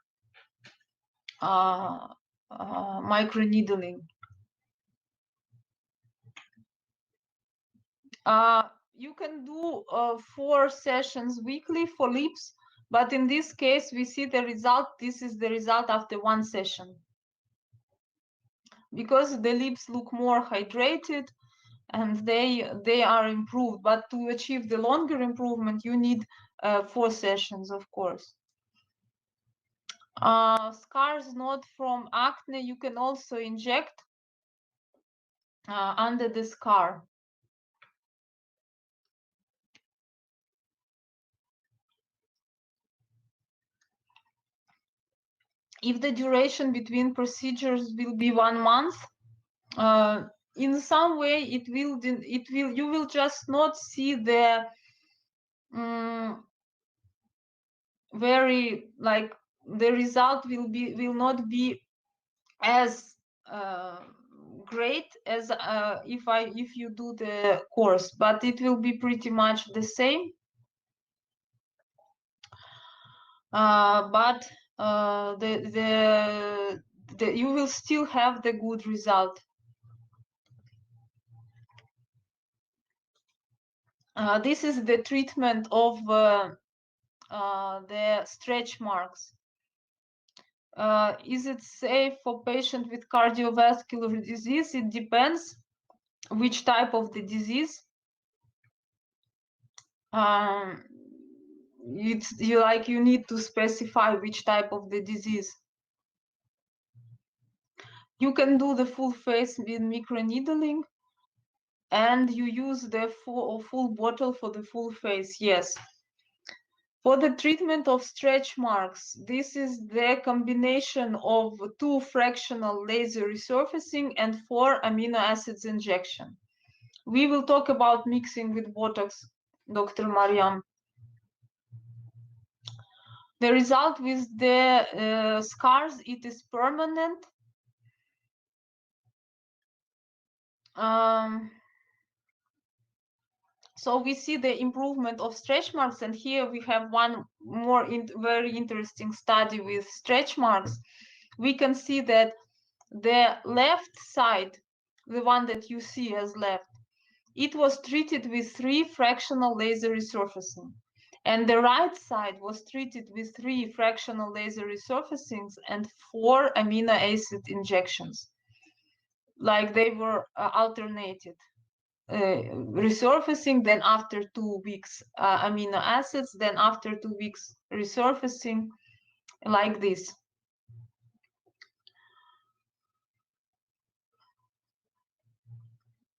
microneedling. You can do 4 sessions weekly for lips, but in this case, we see the result. This is the result after 1 session. Because the lips look more hydrated and they are improved. But to achieve the longer improvement, you need 4 sessions, of course. Scars not from acne, you can also inject under the scar. If the duration between procedures will be 1 month, in some way you will just not see the very, like, the result will not be as great as if you do the course, but it will be pretty much the same. But you will still have the good result. This is the treatment of the stretch marks. Is it safe for patient with cardiovascular disease? It depends which type of the disease. You need to specify which type of the disease. You can do the full face with microneedling, and you use the full bottle for the full face. Yes. For the treatment of stretch marks, this is the combination of 2 fractional laser resurfacing and 4 amino acids injection. We will talk about mixing with Botox, Dr. Mariam. The result with the scars, it is permanent. So we see the improvement of stretch marks, and here we have one more very interesting study with stretch marks. We can see that the left side, the one that you see as left, it was treated with 3 fractional laser resurfacing, and the right side was treated with 3 fractional laser resurfacings and 4 amino acid injections, like they were alternated. Resurfacing, then after 2 weeks amino acids, then after 2 weeks resurfacing, like this.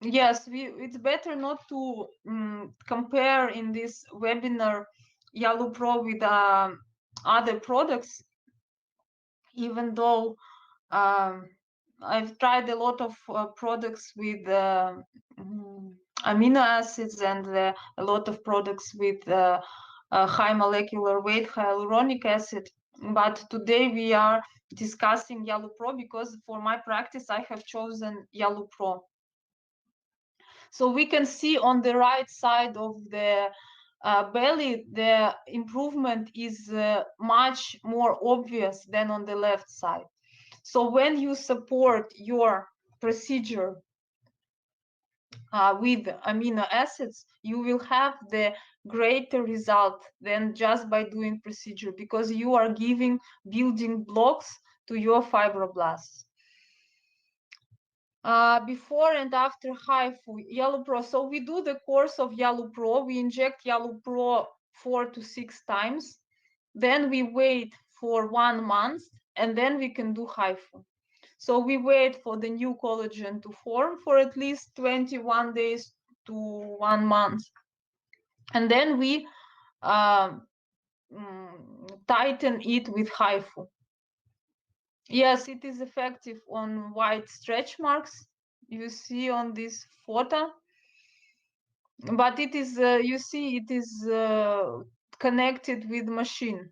Yes, it's better not to compare in this webinar Yalu Pro with other products, even though I've tried a lot of products with amino acids and a lot of products with high molecular weight hyaluronic acid. But today we are discussing Yalu Pro because for my practice I have chosen Yalu Pro. So we can see on the right side of the belly, the improvement is much more obvious than on the left side. So when you support your procedure with amino acids, you will have the greater result than just by doing procedure, because you are giving building blocks to your fibroblasts. Before and after HIFU, Yalu Pro. So we do the course of Yalu Pro. We inject Yalu Pro 4 to 6 times. Then we wait for 1 month, and then we can do HIFU. So we wait for the new collagen to form for at least 21 days to 1 month. And then we tighten it with HIFU. Yes, it is effective on white stretch marks you see on this photo. But it is, you see, it is connected with machine.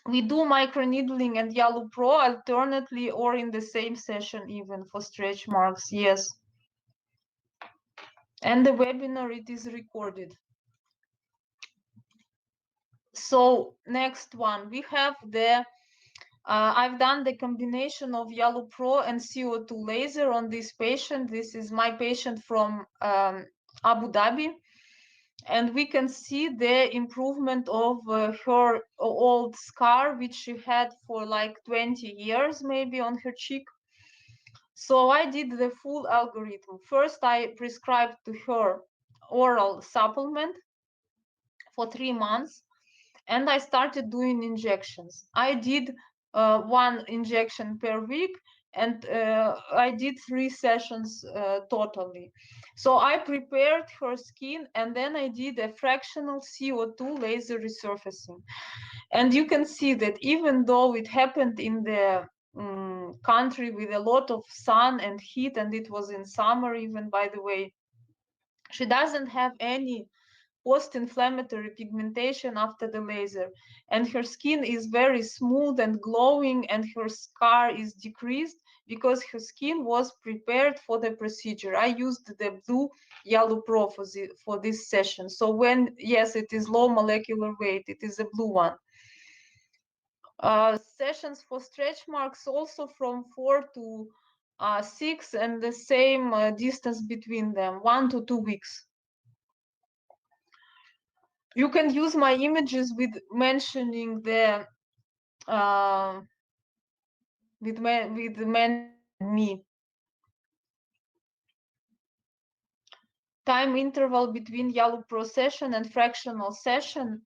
We do microneedling and Yalu Pro alternately or in the same session even for stretch marks, yes. And the webinar, it is recorded. So next one, we have the, I've done the combination of Yalu Pro and CO2 laser on this patient. This is my patient from Abu Dhabi, and we can see the improvement of her old scar, which she had for like 20 years maybe on her cheek. So I did the full algorithm. First, I prescribed to her oral supplement for 3 months, and I started doing injections. I did 1 injection per week, and I did 3 sessions totally. So I prepared her skin, and then I did a fractional CO2 laser resurfacing. And you can see that even though it happened in the country with a lot of sun and heat, and it was in summer even, by the way, she doesn't have any post-inflammatory pigmentation after the laser, and her skin is very smooth and glowing, and her scar is decreased because her skin was prepared for the procedure. I used the blue Yellow Pro for this session. So when, yes, it is low molecular weight, it is a blue one. Sessions for stretch marks also from 4 to 6, and the same distance between them, 1 to 2 weeks. You can use my images with mentioning the with mentioning me. Time interval between Yellow Pro session and fractional session.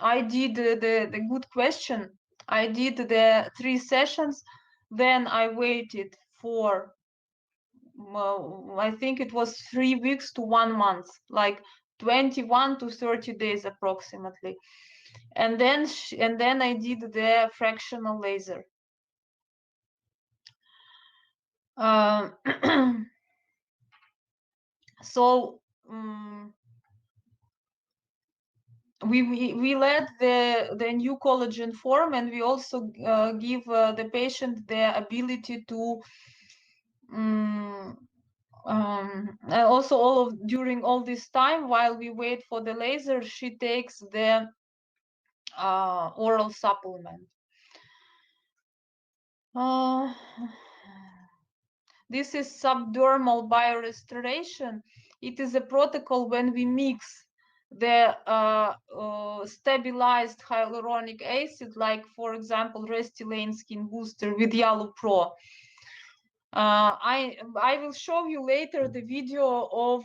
I did the good question. I did the 3 sessions, then I waited for I think it was 3 weeks to 1 month, like 21 to 30 days approximately. And then I did the fractional laser. So we let the new collagen form, and we also give the patient the ability to also during all this time while we wait for the laser, she takes the oral supplement. This is subdermal biorestoration. It is a protocol when we mix the stabilized hyaluronic acid, like for example Restylane Skin Booster with Yellow Pro. I will show you later the video of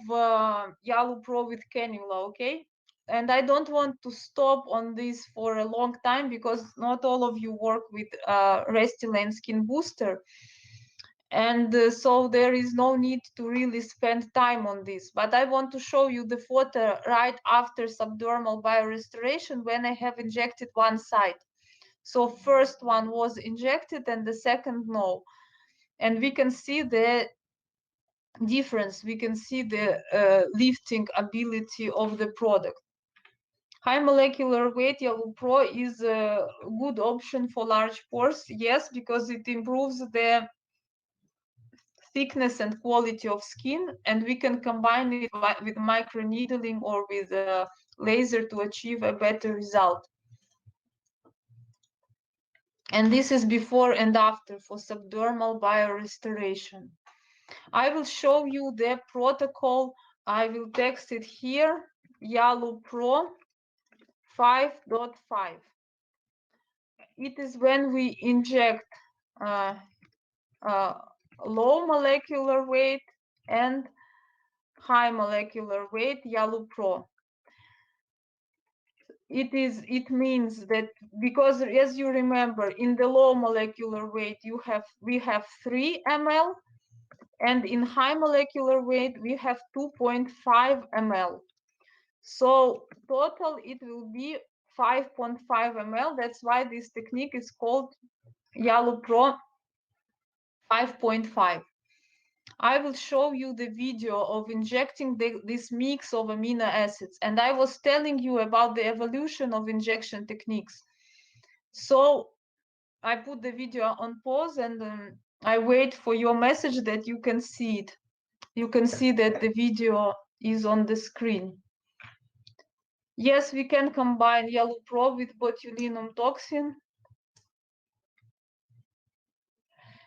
Yellow Pro with cannula, okay? And I don't want to stop on this for a long time because not all of you work with Restylane Skin Booster. And so there is no need to really spend time on this. But I want to show you the photo right after subdermal biorestoration when I have injected one side. So first one was injected and the second no. And we can see the difference. We can see the lifting ability of the product. High molecular weight Yellow Pro is a good option for large pores, yes, because it improves the thickness and quality of skin, and we can combine it with microneedling or with a laser to achieve a better result. And this is before and after for subdermal biorestoration. I will show you the protocol. I will text it here, Yellow Pro 5.5. It is when we inject low molecular weight and high molecular weight Yellow Pro. It means that because, as you remember, in the low molecular weight we have 3 ml, and in high molecular weight we have 2.5 ml. So total it will be 5.5 ml. That's why this technique is called Yellow Pro 5.5. I will show you the video of injecting this mix of amino acids, and I was telling you about the evolution of injection techniques. So I put the video on pause, and I wait for your message that you can see it. You can see that the video is on the screen. Yes, we can combine Yellow Pro with botulinum toxin.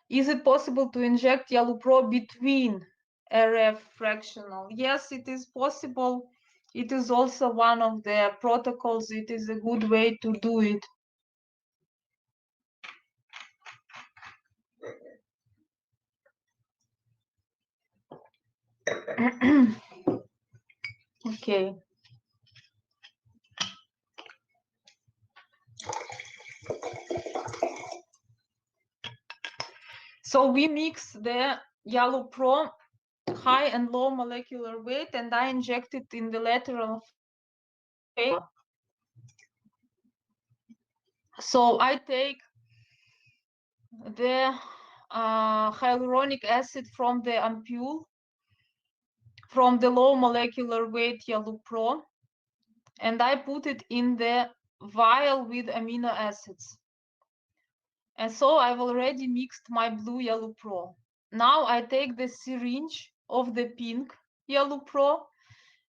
Is it possible to inject Yellow Pro between RF fractional. Yes, it is possible. It is also one of the protocols. It is a good way to do it. Okay. So we mix the Yellow Pro high and low molecular weight, and I inject it in the lateral phase. So I take the hyaluronic acid from the ampule, from the low molecular weight Yellow Pro, and I put it in the vial with amino acids. And so I've already mixed my blue Yellow Pro. Now I take the syringe of the pink Yellow Pro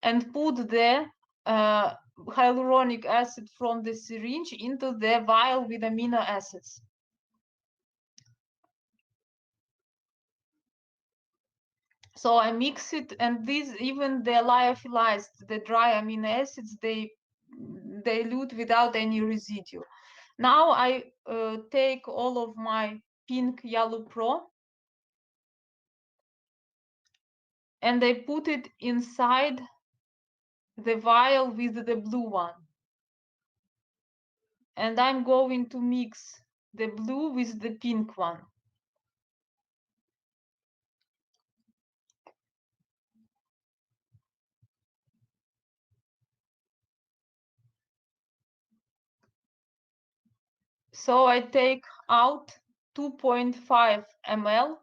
and put the hyaluronic acid from the syringe into the vial with amino acids. So I mix it, and these, even the lyophilized, the dry amino acids, they dilute without any residue. Now I take all of my pink Yellow Pro and I put it inside the vial with the blue one. And I'm going to mix the blue with the pink one. So I take out 2.5 ml,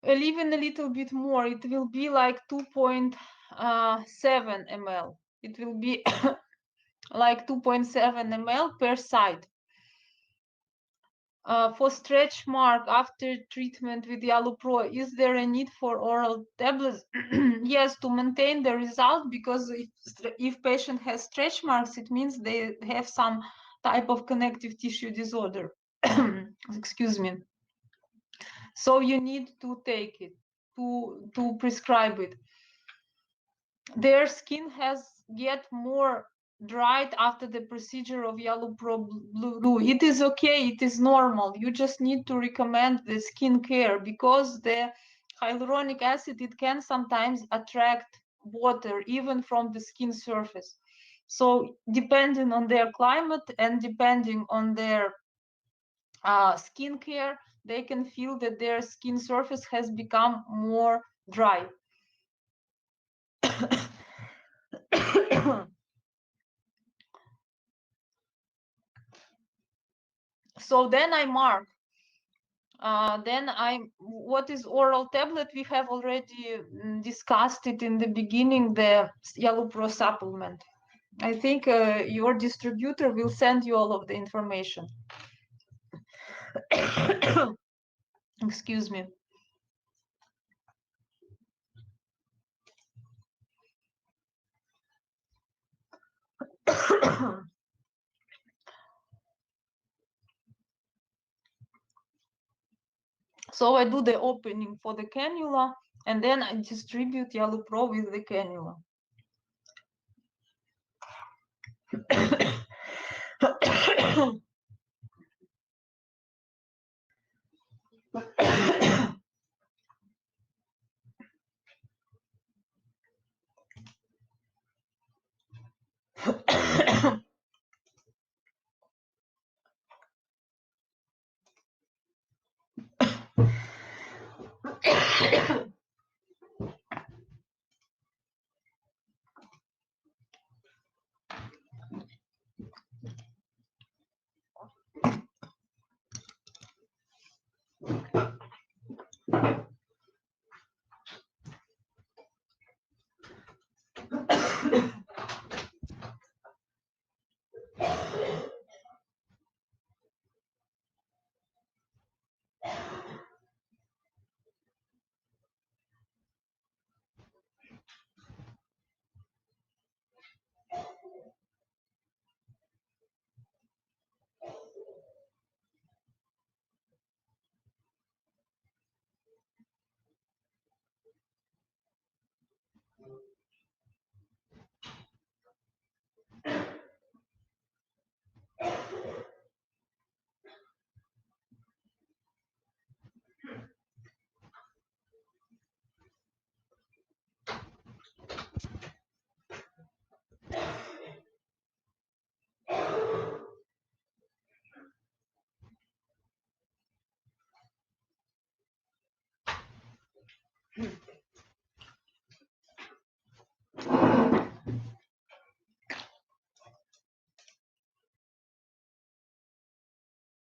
even a little bit more. It will be like 2.7 ml. It will be like 2.7 ml per side. For stretch mark after treatment with Yellow Pro, is there a need for oral tablets? Yes, to maintain the result, because if patient has stretch marks, it means they have some type of connective tissue disorder. Excuse me. So you need to take it, to prescribe it. Their skin has get more dried after the procedure of Yellow Pro Blue. It is okay, it is normal. You just need to recommend the skin care, because the hyaluronic acid, it can sometimes attract water even from the skin surface. So depending on their climate and depending on their skin care, they can feel that their skin surface has become more dry. So then I mark. Then what is oral tablet? We have already discussed it in the beginning, the Yellow Pro supplement. I think your distributor will send you all of the information. Excuse me. So I do the opening for the cannula, and then I distribute Yellow Pro with the cannula.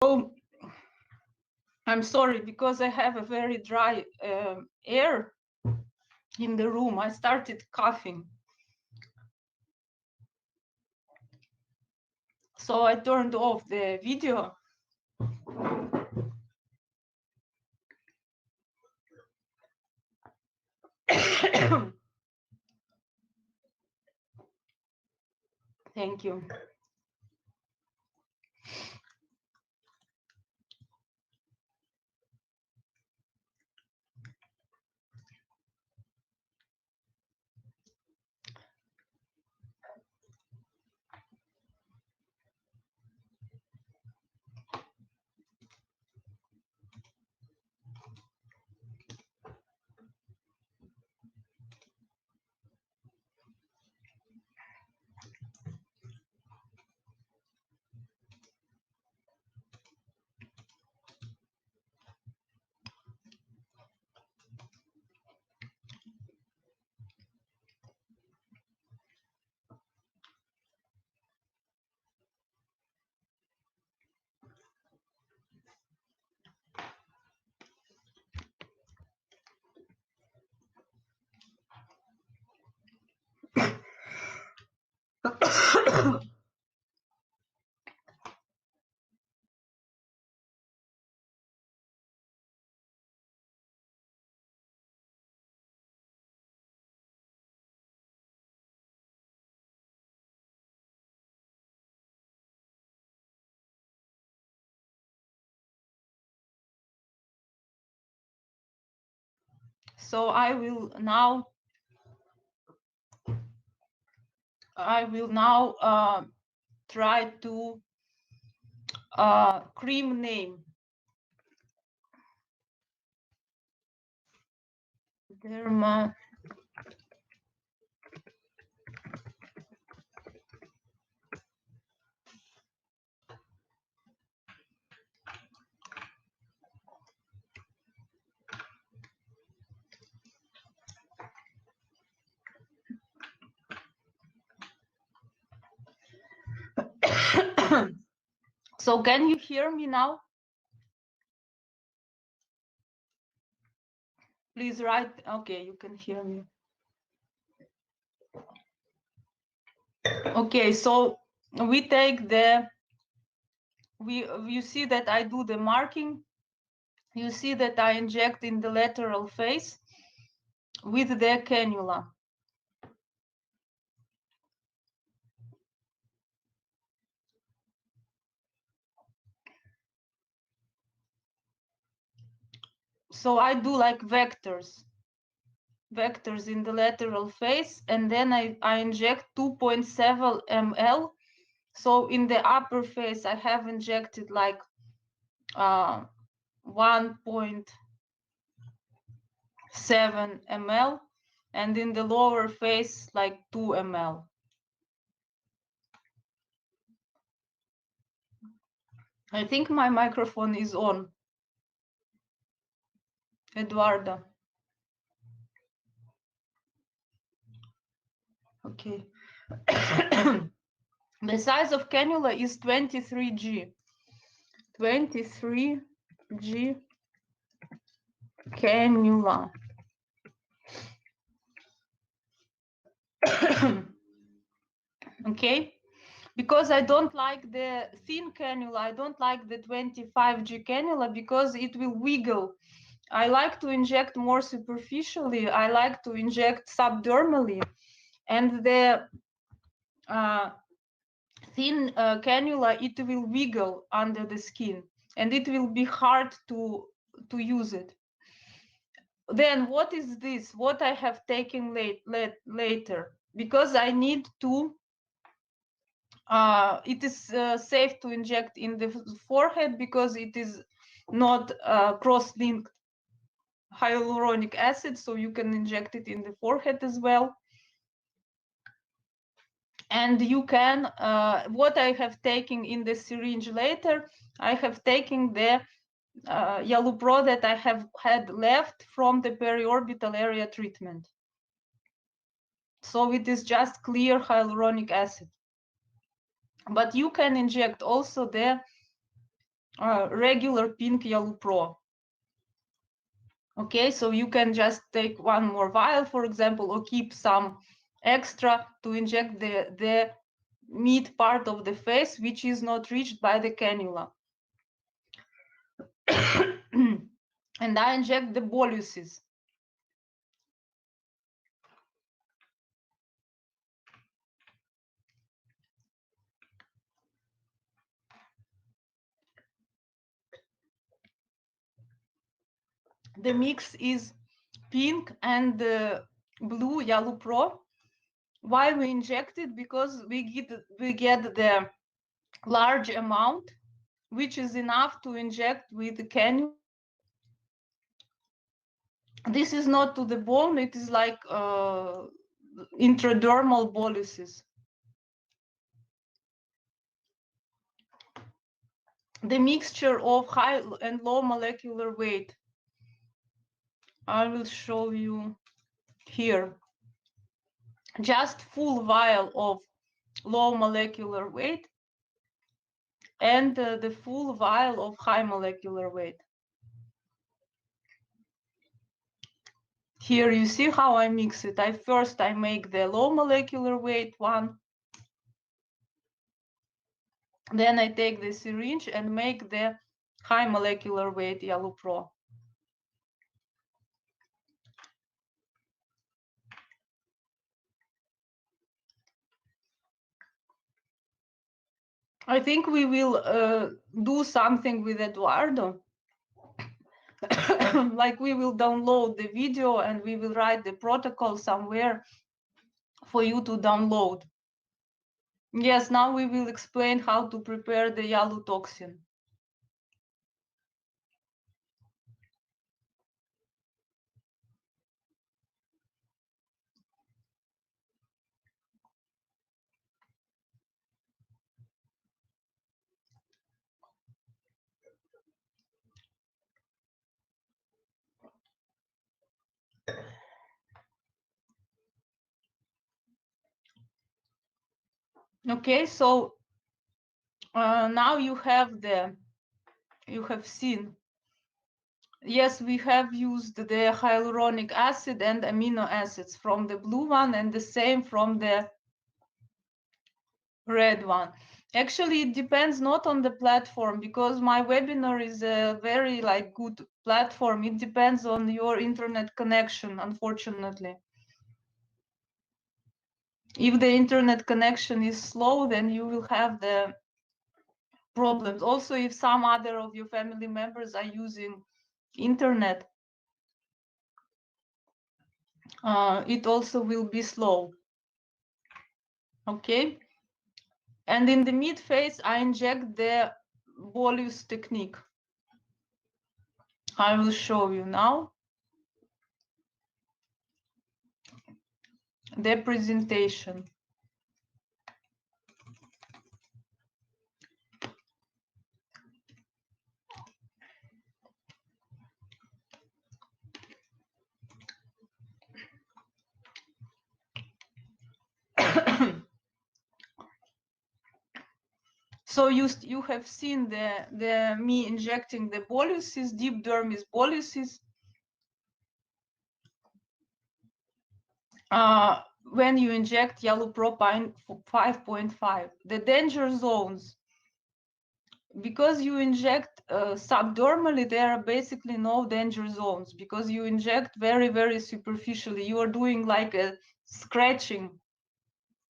Oh, I'm sorry, because I have a very dry air in the room. I started coughing. So I turned off the video. Thank you. So I will now try to cream name. Derma. So can you hear me now? Please write. Okay, you can hear me. Okay, so we take the, you see that I do the marking. You see that I inject in the lateral face with the cannula. So I do like vectors in the lateral face, and then I inject 2.7 ml. So in the upper face, I have injected like 1.7 ml, and in the lower face, like 2 ml. I think my microphone is on. Eduardo. Okay. The size of cannula is 23G. 23G cannula. Okay. Because I don't like the thin cannula, I don't like the 25G cannula because it will wiggle. I like to inject more superficially. I like to inject subdermally. And the thin cannula, it will wiggle under the skin and it will be hard to use it. Then what is this? What I have taken later? Because I need to, it is safe to inject in the forehead because it is not cross-linked hyaluronic acid, so you can inject it in the forehead as well. And you can, what I have taken in the syringe later, I have taken the yellow pro that I have had left from the periorbital area treatment. So it is just clear hyaluronic acid. But you can inject also the regular pink yellow pro. Okay, so you can just take one more vial, for example, or keep some extra to inject the mid part of the face, which is not reached by the cannula. And I inject the boluses. The mix is pink and blue yellow pro. Why we inject it? Because we get the large amount, which is enough to inject with the cannula. This is not to the bone, it is like intradermal boluses. The mixture of high and low molecular weight. I will show you here. Just full vial of low molecular weight and the full vial of high molecular weight. Here you see how I mix it. First I make the low molecular weight one. Then I take the syringe and make the high molecular weight yellow pro. I think we will do something with Eduardo. Like we will download the video and we will write the protocol somewhere for you to download. Yes, now we will explain how to prepare the yellow toxin. Okay, so now you have seen. Yes, we have used the hyaluronic acid and amino acids from the blue one and the same from the red one. Actually, it depends not on the platform, because my webinar is a very good platform. It depends on your internet connection, unfortunately. If the internet connection is slow, then you will have the problems. Also, if some other of your family members are using internet, it also will be slow. Okay. And in the mid phase, I inject the bolus technique. I will show you now the presentation. So you have seen me injecting the boluses, deep dermis boluses. When you inject yellow propine 5.5, the danger zones, because you inject subdermally, there are basically no danger zones, because you inject very, very superficially. You are doing like a scratching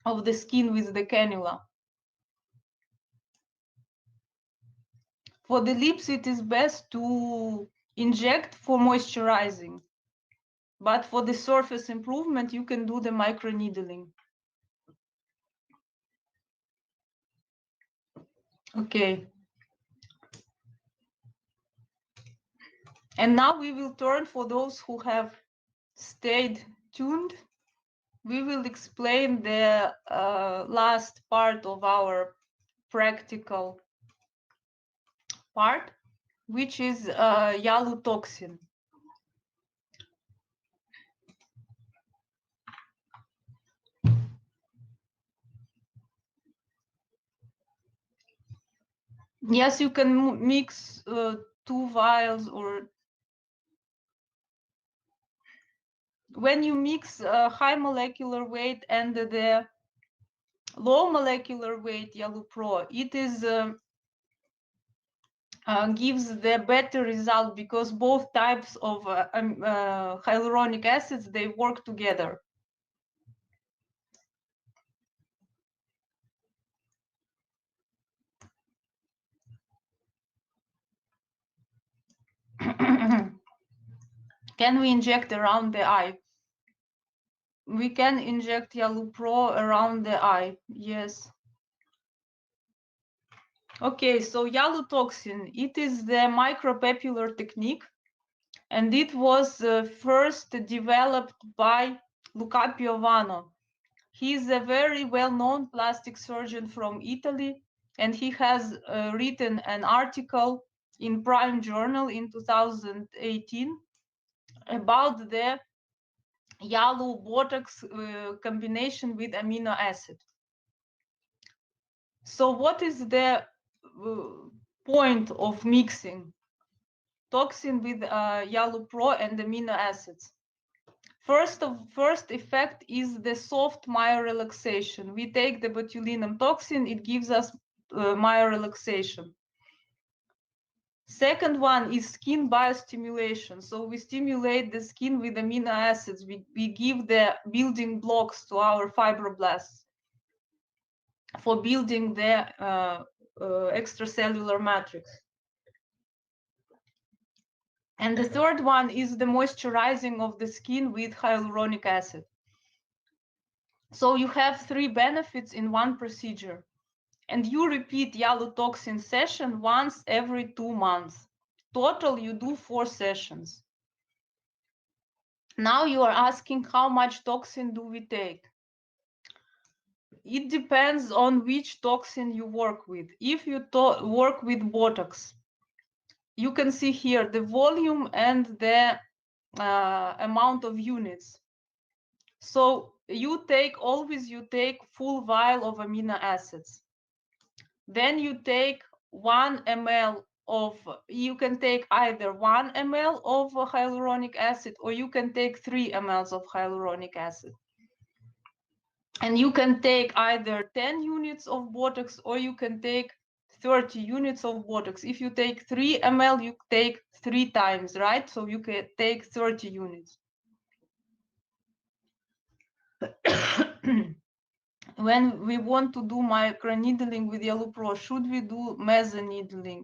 of the skin with the cannula. For the lips, it is best to inject for moisturizing. But for the surface improvement, you can do the microneedling. Okay. And now we will turn, for those who have stayed tuned, we will explain the last part of our practical part. which is yellow toxin. Yes, you can mix 2 vials, or when you mix high molecular weight and the low molecular weight yellow pro, it is gives the better result, because both types of hyaluronic acids, they work together. Can we inject around the eye? We can inject Yellow Pro around the eye, yes. Okay, so yellow toxin, it is the micropapillar technique, and it was first developed by Luca Piovano. He is a very well-known plastic surgeon from Italy, and he has written an article in Prime Journal in 2018 about the yellow Botox combination with amino acid. So what is the point of mixing toxin with yellow pro and amino acids? First effect is the soft myorelaxation. We take the botulinum toxin, it gives us myorelaxation. Second one is skin biostimulation. So we stimulate the skin with amino acids. We give the building blocks to our fibroblasts for building the extracellular matrix. And the third one is the moisturizing of the skin with hyaluronic acid. So you have 3 benefits in one procedure. And you repeat yellow toxin session once every 2 months. Total, you do 4 sessions. Now you are asking, how much toxin do we take? It depends on which toxin you work with. If you work with Botox, you can see here the volume and the amount of units. So you always take full vial of amino acids. Then you take 1 ml of, you can take either 1 ml of hyaluronic acid, or you can take 3 mLs of hyaluronic acid. And you can take either 10 units of Botox, or you can take 30 units of Botox. If you take 3 ml, you take 3 times, right? So you can take 30 units. When we want to do microneedling with Yellow Pro, should we do mesoneedling?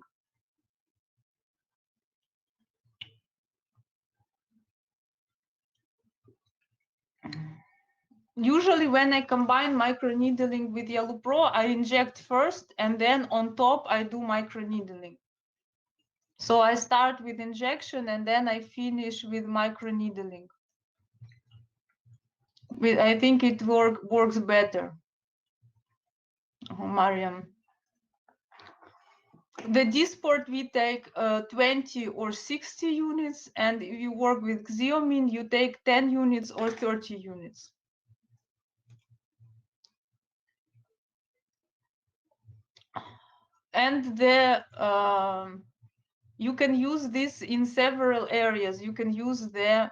Usually when I combine microneedling with Yellow Pro, I inject first, and then on top I do microneedling. So I start with injection and then I finish with microneedling. I think it works better. Oh, Mariam. The Dysport, we take 20 or 60 units, and if you work with Xeomin, you take 10 units or 30 units. And you can use this in several areas. You can use the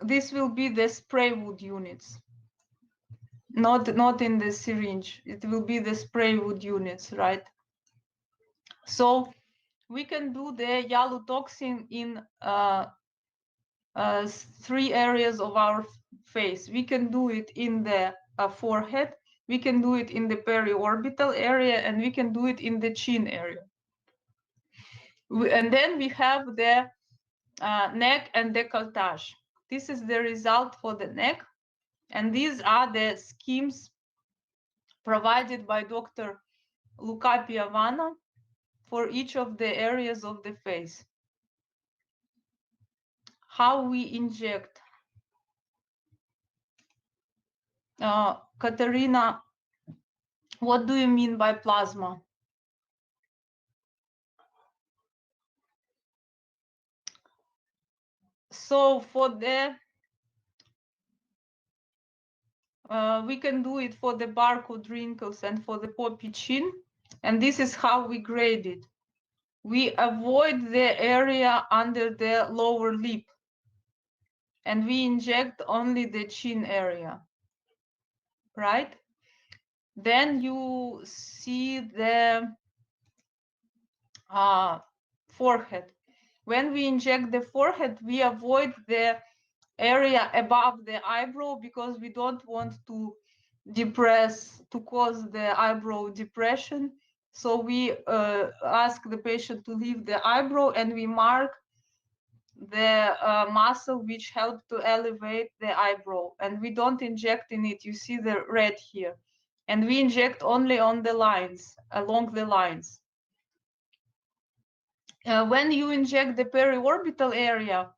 this will be the spray wood units, not in the syringe. It will be the spray wood units, right? So we can do the yellow toxin in 3 areas of our face. We can do it in the forehead, we can do it in the periorbital area, and we can do it in the chin area. And then we have the neck and décolletage. This is the result for the neck, and these are the schemes provided by Dr. Luca Piovano for each of the areas of the face. How we inject. Katerina What do you mean by plasma? So for the we can do it for the barcode wrinkles and for the poppy chin, and this is how we grade it. We avoid the area under the lower lip, and we inject only the chin area, right? Then you see the forehead. When we inject the forehead, we avoid the area above the eyebrow because we don't want to cause the eyebrow depression. So we ask the patient to leave the eyebrow, and we mark the muscle which help to elevate the eyebrow, and we don't inject in it. You see the red here, and we inject only on the lines, along the lines. When you inject the periorbital area,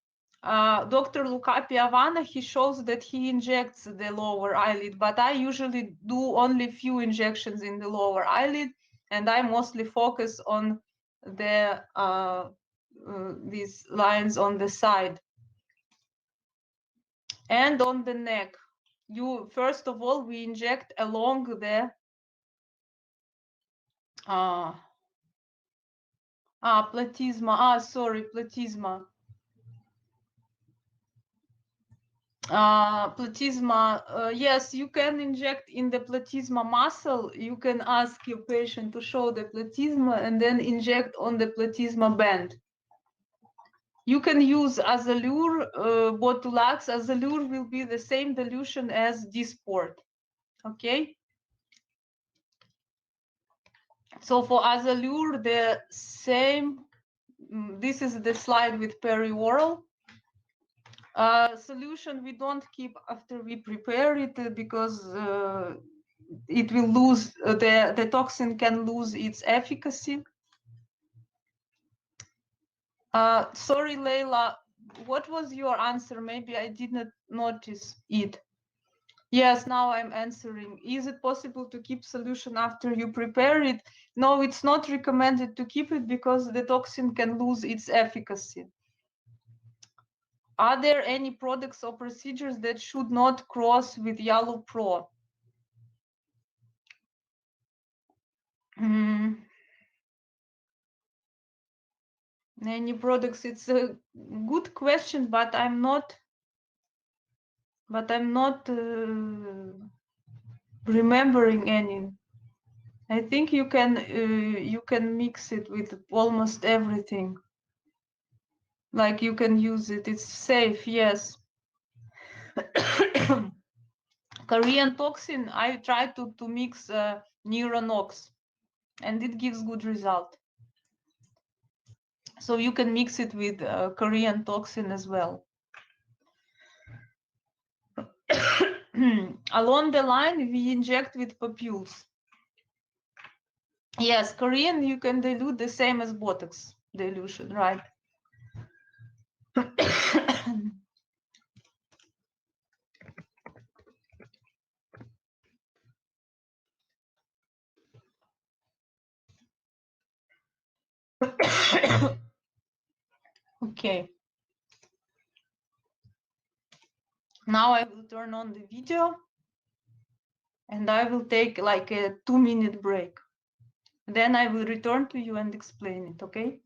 Dr. Luca Piavana, he shows that he injects the lower eyelid, but I usually do only few injections in the lower eyelid, and I mostly focus on the these lines on the side and on the neck. You first of all we inject along the platysma. Sorry, platysma. Platysma, yes, you can inject in the platysma muscle. You can ask your patient to show the platysma and then inject on the platysma band. You can use Azalure, Botulax. Azalure will be the same dilution as Dysport, okay? So for Azalure, the same, this is the slide with perioral. Solution we don't keep after we prepare it because it will lose, the toxin can lose its efficacy. Sorry, Leila, what was your answer? Maybe I did not notice it. Yes, now I'm answering. Is it possible to keep solution after you prepare it? No, it's not recommended to keep it because the toxin can lose its efficacy. Are there any products or procedures that should not cross with Yellow Pro? Any products? It's a good question, but I'm not remembering any. I think you can mix it with almost everything. Like you can use it. It's safe, yes. Korean toxin, I try to mix Neuronox, and it gives good result. So you can mix it with Korean toxin as well. Along the line, we inject with papules. Yes, Korean, you can dilute the same as Botox dilution, right? Okay. Now I will turn on the video and I will take like a 2-minute break. Then I will return to you and explain it, okay?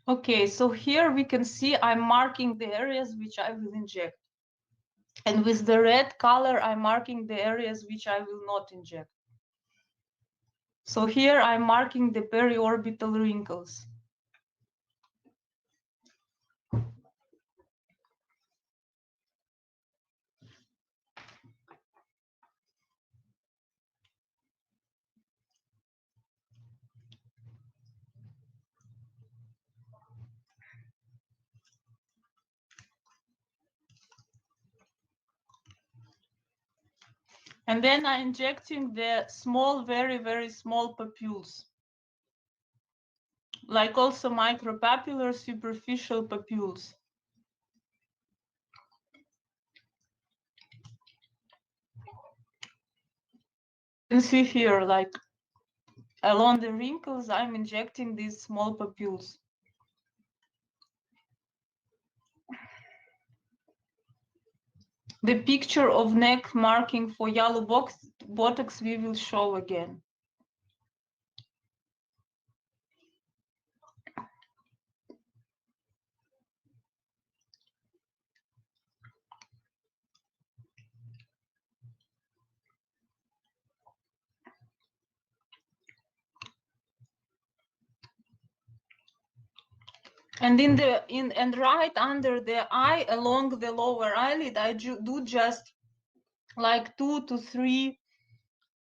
Okay, so here we can see I'm marking the areas which I will inject. And with the red color, I'm marking the areas which I will not inject. So here I'm marking the periorbital wrinkles. And then I'm injecting the small, very, very small papules, like also micropapillar superficial papules. You can see here, like along the wrinkles, I'm injecting these small papules. The picture of neck marking for yellow botox we will show again. And and right under the eye, along the lower eyelid, I do just like 2 to 3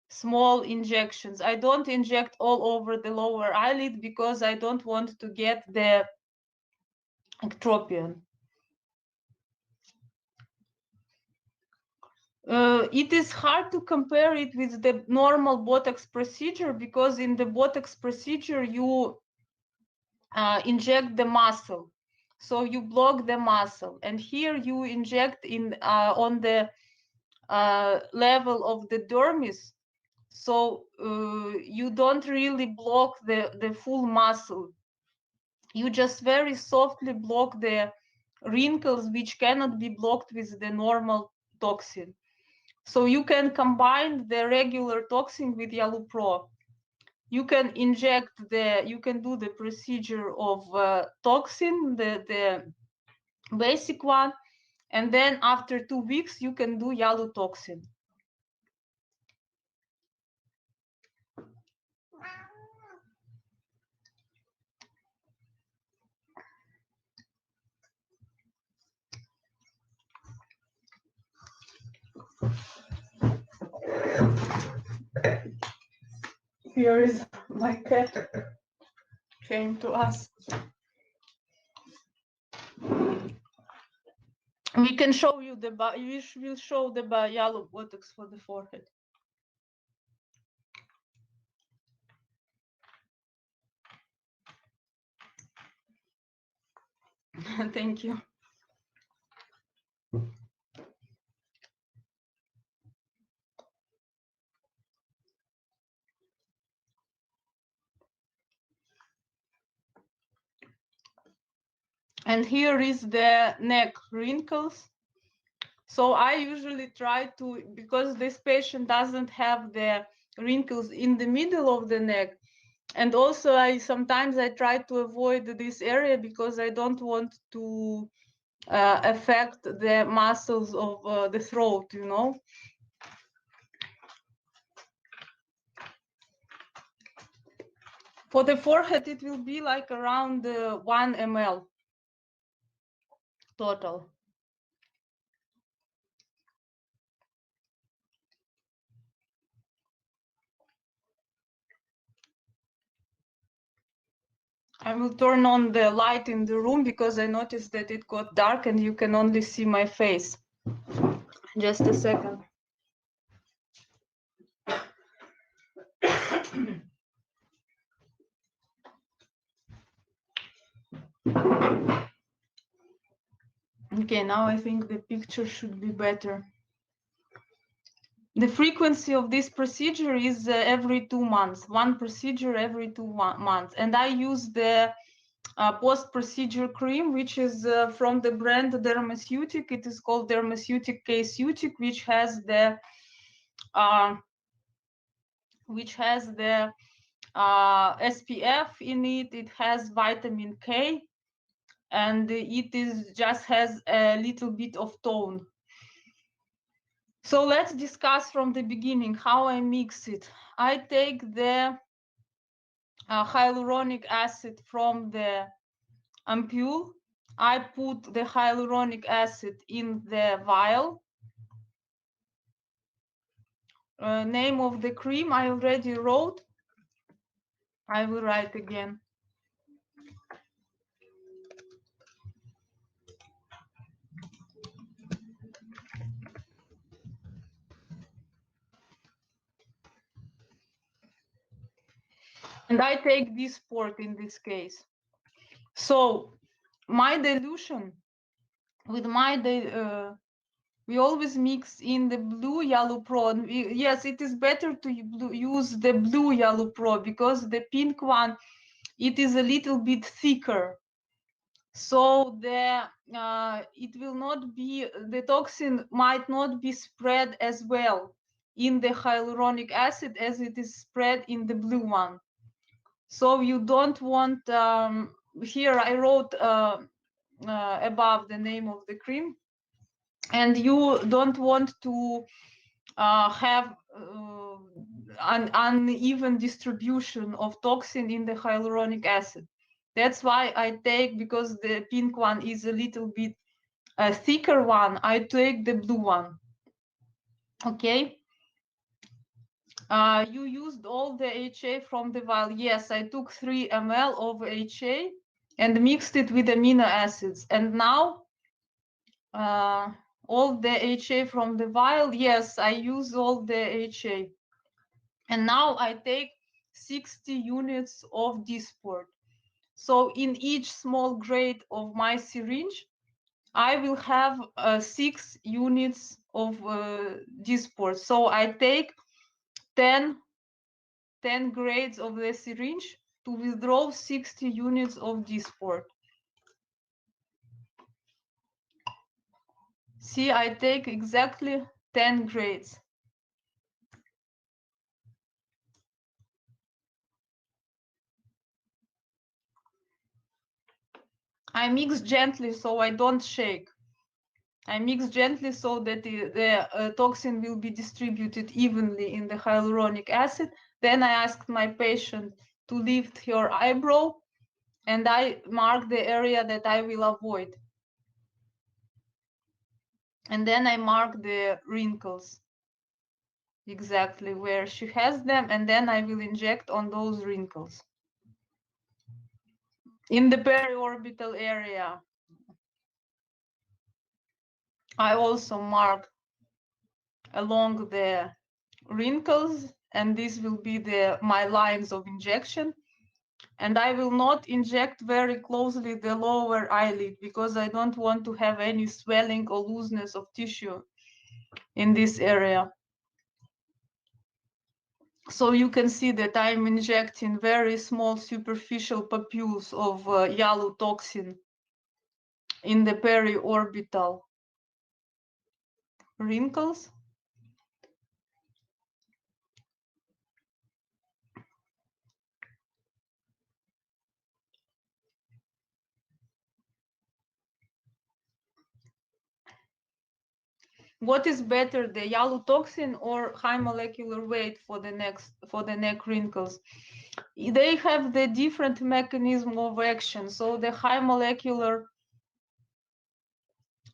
small injections. I don't inject all over the lower eyelid because I don't want to get the ectropion. It is hard to compare it with the normal Botox procedure because in the Botox procedure you inject the muscle, so you block the muscle, and here you inject in on the level of the dermis, so you don't really block the full muscle. You just very softly block the wrinkles which cannot be blocked with the normal toxin. So you can combine the regular toxin with Yalu Pro. You can you can do the procedure of toxin, the basic one, and then after 2 weeks you can do Yalu toxin. Here is my cat came to us. We can show you we will show the yellow Botox for the forehead. Thank you. And here is the neck wrinkles. So I usually try to, because this patient doesn't have the wrinkles in the middle of the neck, and also sometimes I try to avoid this area because I don't want to affect the muscles of the throat, you know. For the forehead, it will be like around 1 ml total. I will turn on the light in the room because I noticed that it got dark and you can only see my face. Just a second. Okay, now I think the picture should be better. The frequency of this procedure is every 2 months, one procedure every 2 months. And I use the post-procedure cream, which is from the brand Dermaceutic. It is called Dermaceutic K-Ceutic, which has the SPF in it. It has vitamin K, and it is just has a little bit of tone. So let's discuss from the beginning how I mix it. I take the hyaluronic acid from the ampule. I put the hyaluronic acid in the vial. Name of the cream I already wrote. I will write again. And I take this port in this case. So my dilution with my we always mix in the blue yellow pro. Yes, it is better to use the blue yellow pro because the pink one, it is a little bit thicker. So the it will not be, the toxin might not be spread as well in the hyaluronic acid as it is spread in the blue one. So you don't want, here I wrote above the name of the cream, and you don't want to have an uneven distribution of toxin in the hyaluronic acid. That's why I take, because the pink one is a little bit a thicker one, I take the blue one. Okay. You used all the HA from the vial. Yes, I took 3 ml of HA and mixed it with amino acids. And now all the HA from the vial, yes, I use all the HA. And now I take 60 units of Dysport. So in each small grade of my syringe, I will have 6 units of Dysport. So I take 10 grades of the syringe to withdraw 60 units of Dysport. See, I take exactly 10 grades. I mix gently so I don't shake. I mix gently so that the toxin will be distributed evenly in the hyaluronic acid. Then I asked my patient to lift her eyebrow, and I mark the area that I will avoid. And then I mark the wrinkles, exactly where she has them, and then I will inject on those wrinkles. In the periorbital area, I also mark along the wrinkles, and this will be my lines of injection. And I will not inject very closely the lower eyelid because I don't want to have any swelling or looseness of tissue in this area. So you can see that I'm injecting very small superficial papules of yellow toxin in the periorbital wrinkles. What is better, the yellow toxin or high molecular weight for the neck wrinkles? They have the different mechanism of action. So the high molecular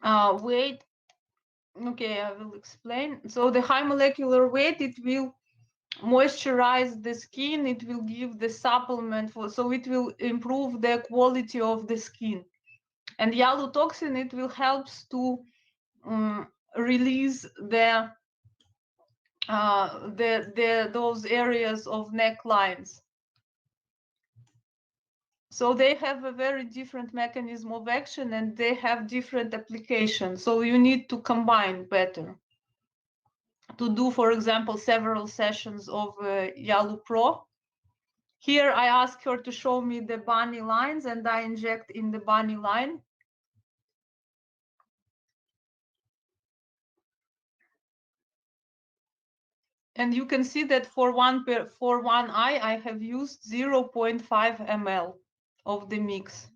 weight, okay, I will explain. So the high molecular weight, it will moisturize the skin, it will give the supplement so it will improve the quality of the skin. And yellow toxin, it will help to release those areas of necklines. So they have a very different mechanism of action and they have different applications. So you need to combine better to do, for example, several sessions of Yalu Pro. Here I ask her to show me the bunny lines and I inject in the bunny line. And you can see that for one eye, I have used 0.5 ml of the mix.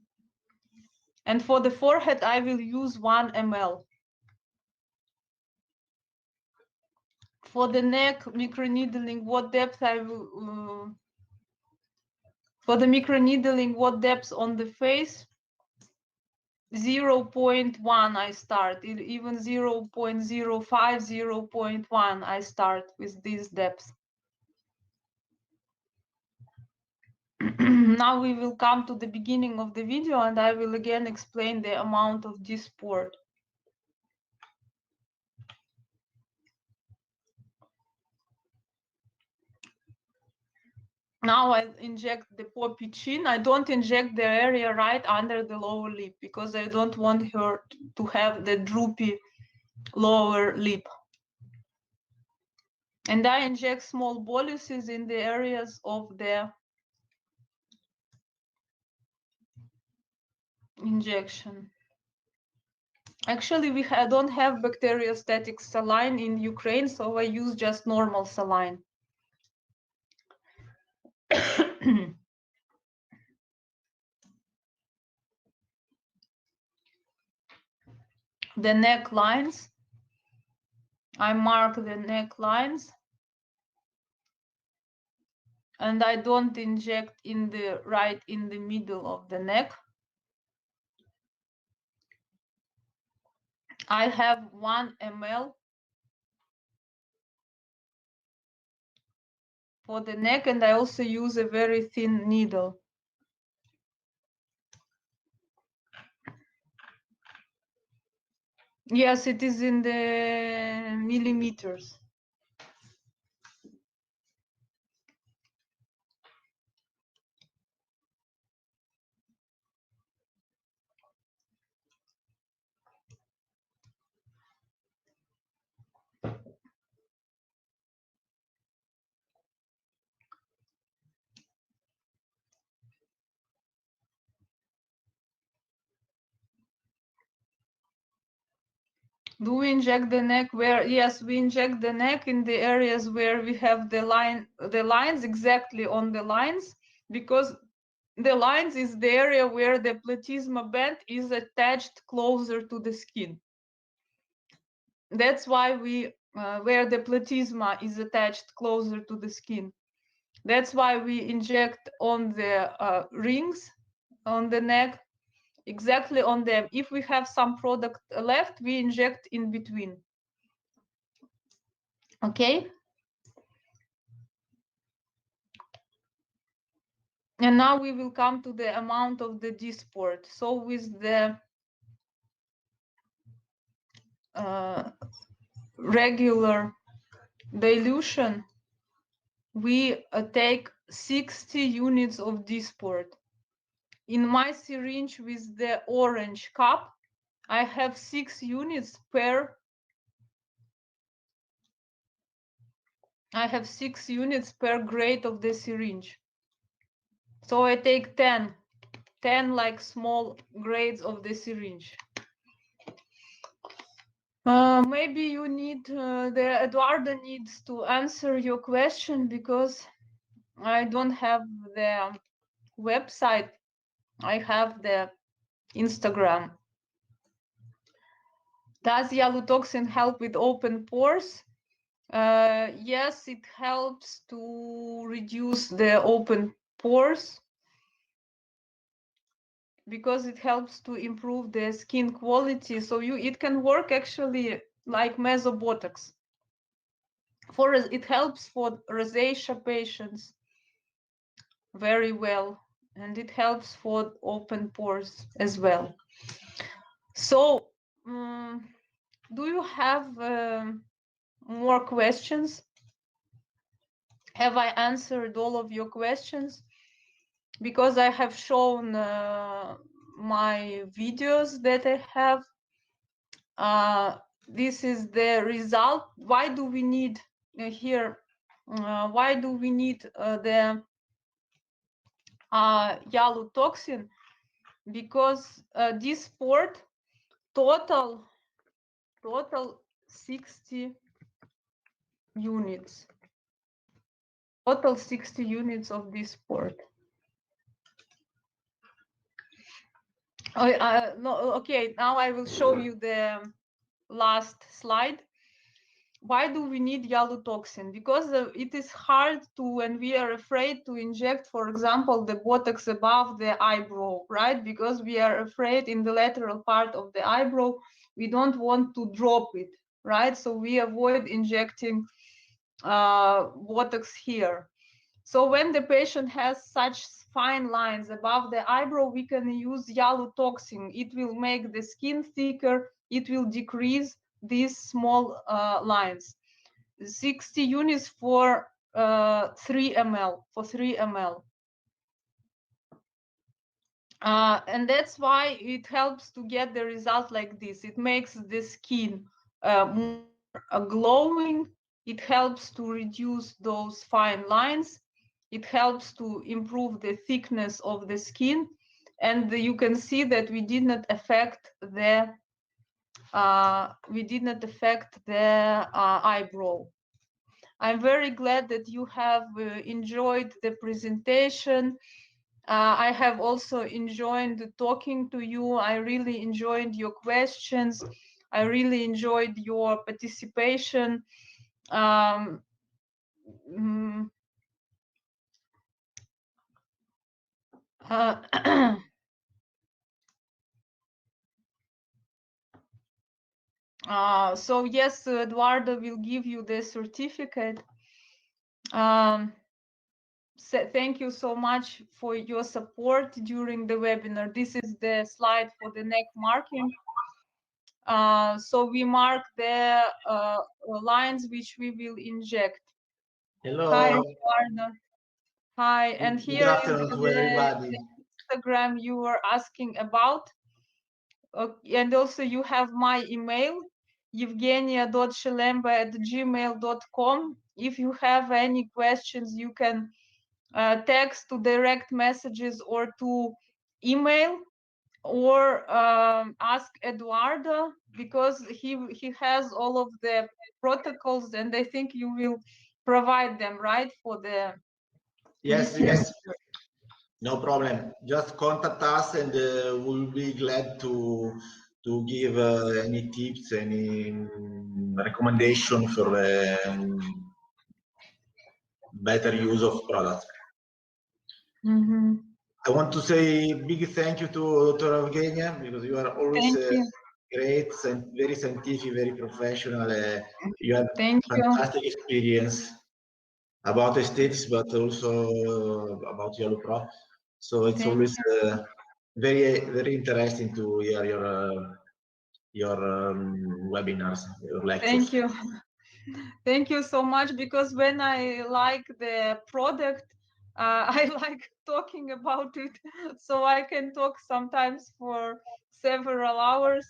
And for the forehead, I will use 1 ml. For the neck microneedling, what depth I will... for the microneedling, what depth on the face? 0.1 I start, even 0.05, 0.1 I start with this depth. Now we will come to the beginning of the video and I will again explain the amount of this port. Now I inject the poppy chin. I don't inject the area right under the lower lip because I don't want her to have the droopy lower lip. And I inject small boluses in the areas of the injection. Actually, we don't have bacteriostatic saline in Ukraine, so I use just normal saline. The neck lines. I mark the neck lines. And I don't inject in the right in the middle of the neck. I have 1 ml for the neck, and I also use a very thin needle. Yes, it is in the millimeters. Do we inject the neck where? Yes, we inject the neck in the areas where we have the lines exactly on the lines, because the lines is the area where the platysma band is attached closer to the skin. That's why we, where the platysma is attached closer to the skin. That's why we inject on the rings on the neck, exactly on them. If we have some product left, we inject in between. Okay. And now we will come to the amount of the Dysport. So with the regular dilution, we take 60 units of Dysport. In my syringe with the orange cup, I have 6 units per. I have 6 units per grade of the syringe. So I take 10 like small grades of the syringe. Maybe you need, the Eduardo needs to answer your question because I don't have the website. I have the Instagram. Does Yalutoxin help with open pores? Yes, it helps to reduce the open pores because it helps to improve the skin quality. So it can work actually like mesobotox. It helps for rosacea patients very well, and it helps for open pores as well. So, do you have more questions? Have I answered all of your questions? Because I have shown my videos that I have. This is the result. Why do we need here? Why do we need the Yalutoxin? Because this port total 60 units. Total 60 units of this port. No, okay, now I will show you the last slide. Why do we need toxin? Because it is hard to, and we are afraid to inject, for example, the Botox above the eyebrow, right? Because we are afraid in the lateral part of the eyebrow, we don't want to drop it, right? So we avoid injecting Botox here. So when the patient has such fine lines above the eyebrow, we can use toxin. It will make the skin thicker. It will decrease these small lines. 60 units for 3 ml, for 3 ml. And that's why it helps to get the result like this. It makes the skin more glowing. It helps to reduce those fine lines. It helps to improve the thickness of the skin. And you can see that we did not affect the eyebrow. I'm very glad that you have enjoyed the presentation. I have also enjoyed talking to you. I really enjoyed your questions. I really enjoyed your participation. So yes, Eduardo will give you the certificate. Thank you so much for your support during the webinar. This is the slide for the neck marking. So we mark the lines which we will inject. Hello. Hi, Eduardo. Hi, and here is the Instagram you were asking about. And also you have my email, evgenia.shelemba@gmail.com. If you have any questions, you can text, to direct messages, or to email, or ask Eduardo, because he has all of the protocols, and I think you will provide them, right, for the yes. No problem. Just contact us, and we'll be glad to give any tips, any recommendation for better use of products. I want to say a big thank you to Dr. Evgenia, because you are always great, very scientific, very professional. You have fantastic experience about aesthetics, but also about Yellow Pro. So it's always very, very interesting to hear your webinars, your lectures. Thank you. Thank you so much, because when I like the product, I like talking about it, so I can talk sometimes for several hours.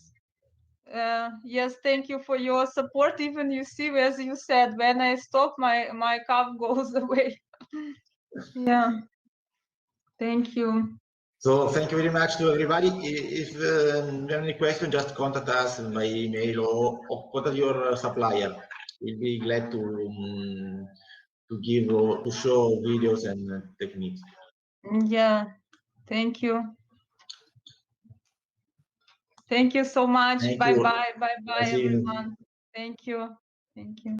Yes, thank you for your support. Even you see, as you said, when I stop, my cough goes away. Yeah, thank you. So thank you very much to everybody. If you have any question, just contact us by email, or contact your supplier. We'll be glad to show videos and techniques. Yeah, thank you. Thank you so much. Bye bye, everyone. Thank you. Thank you.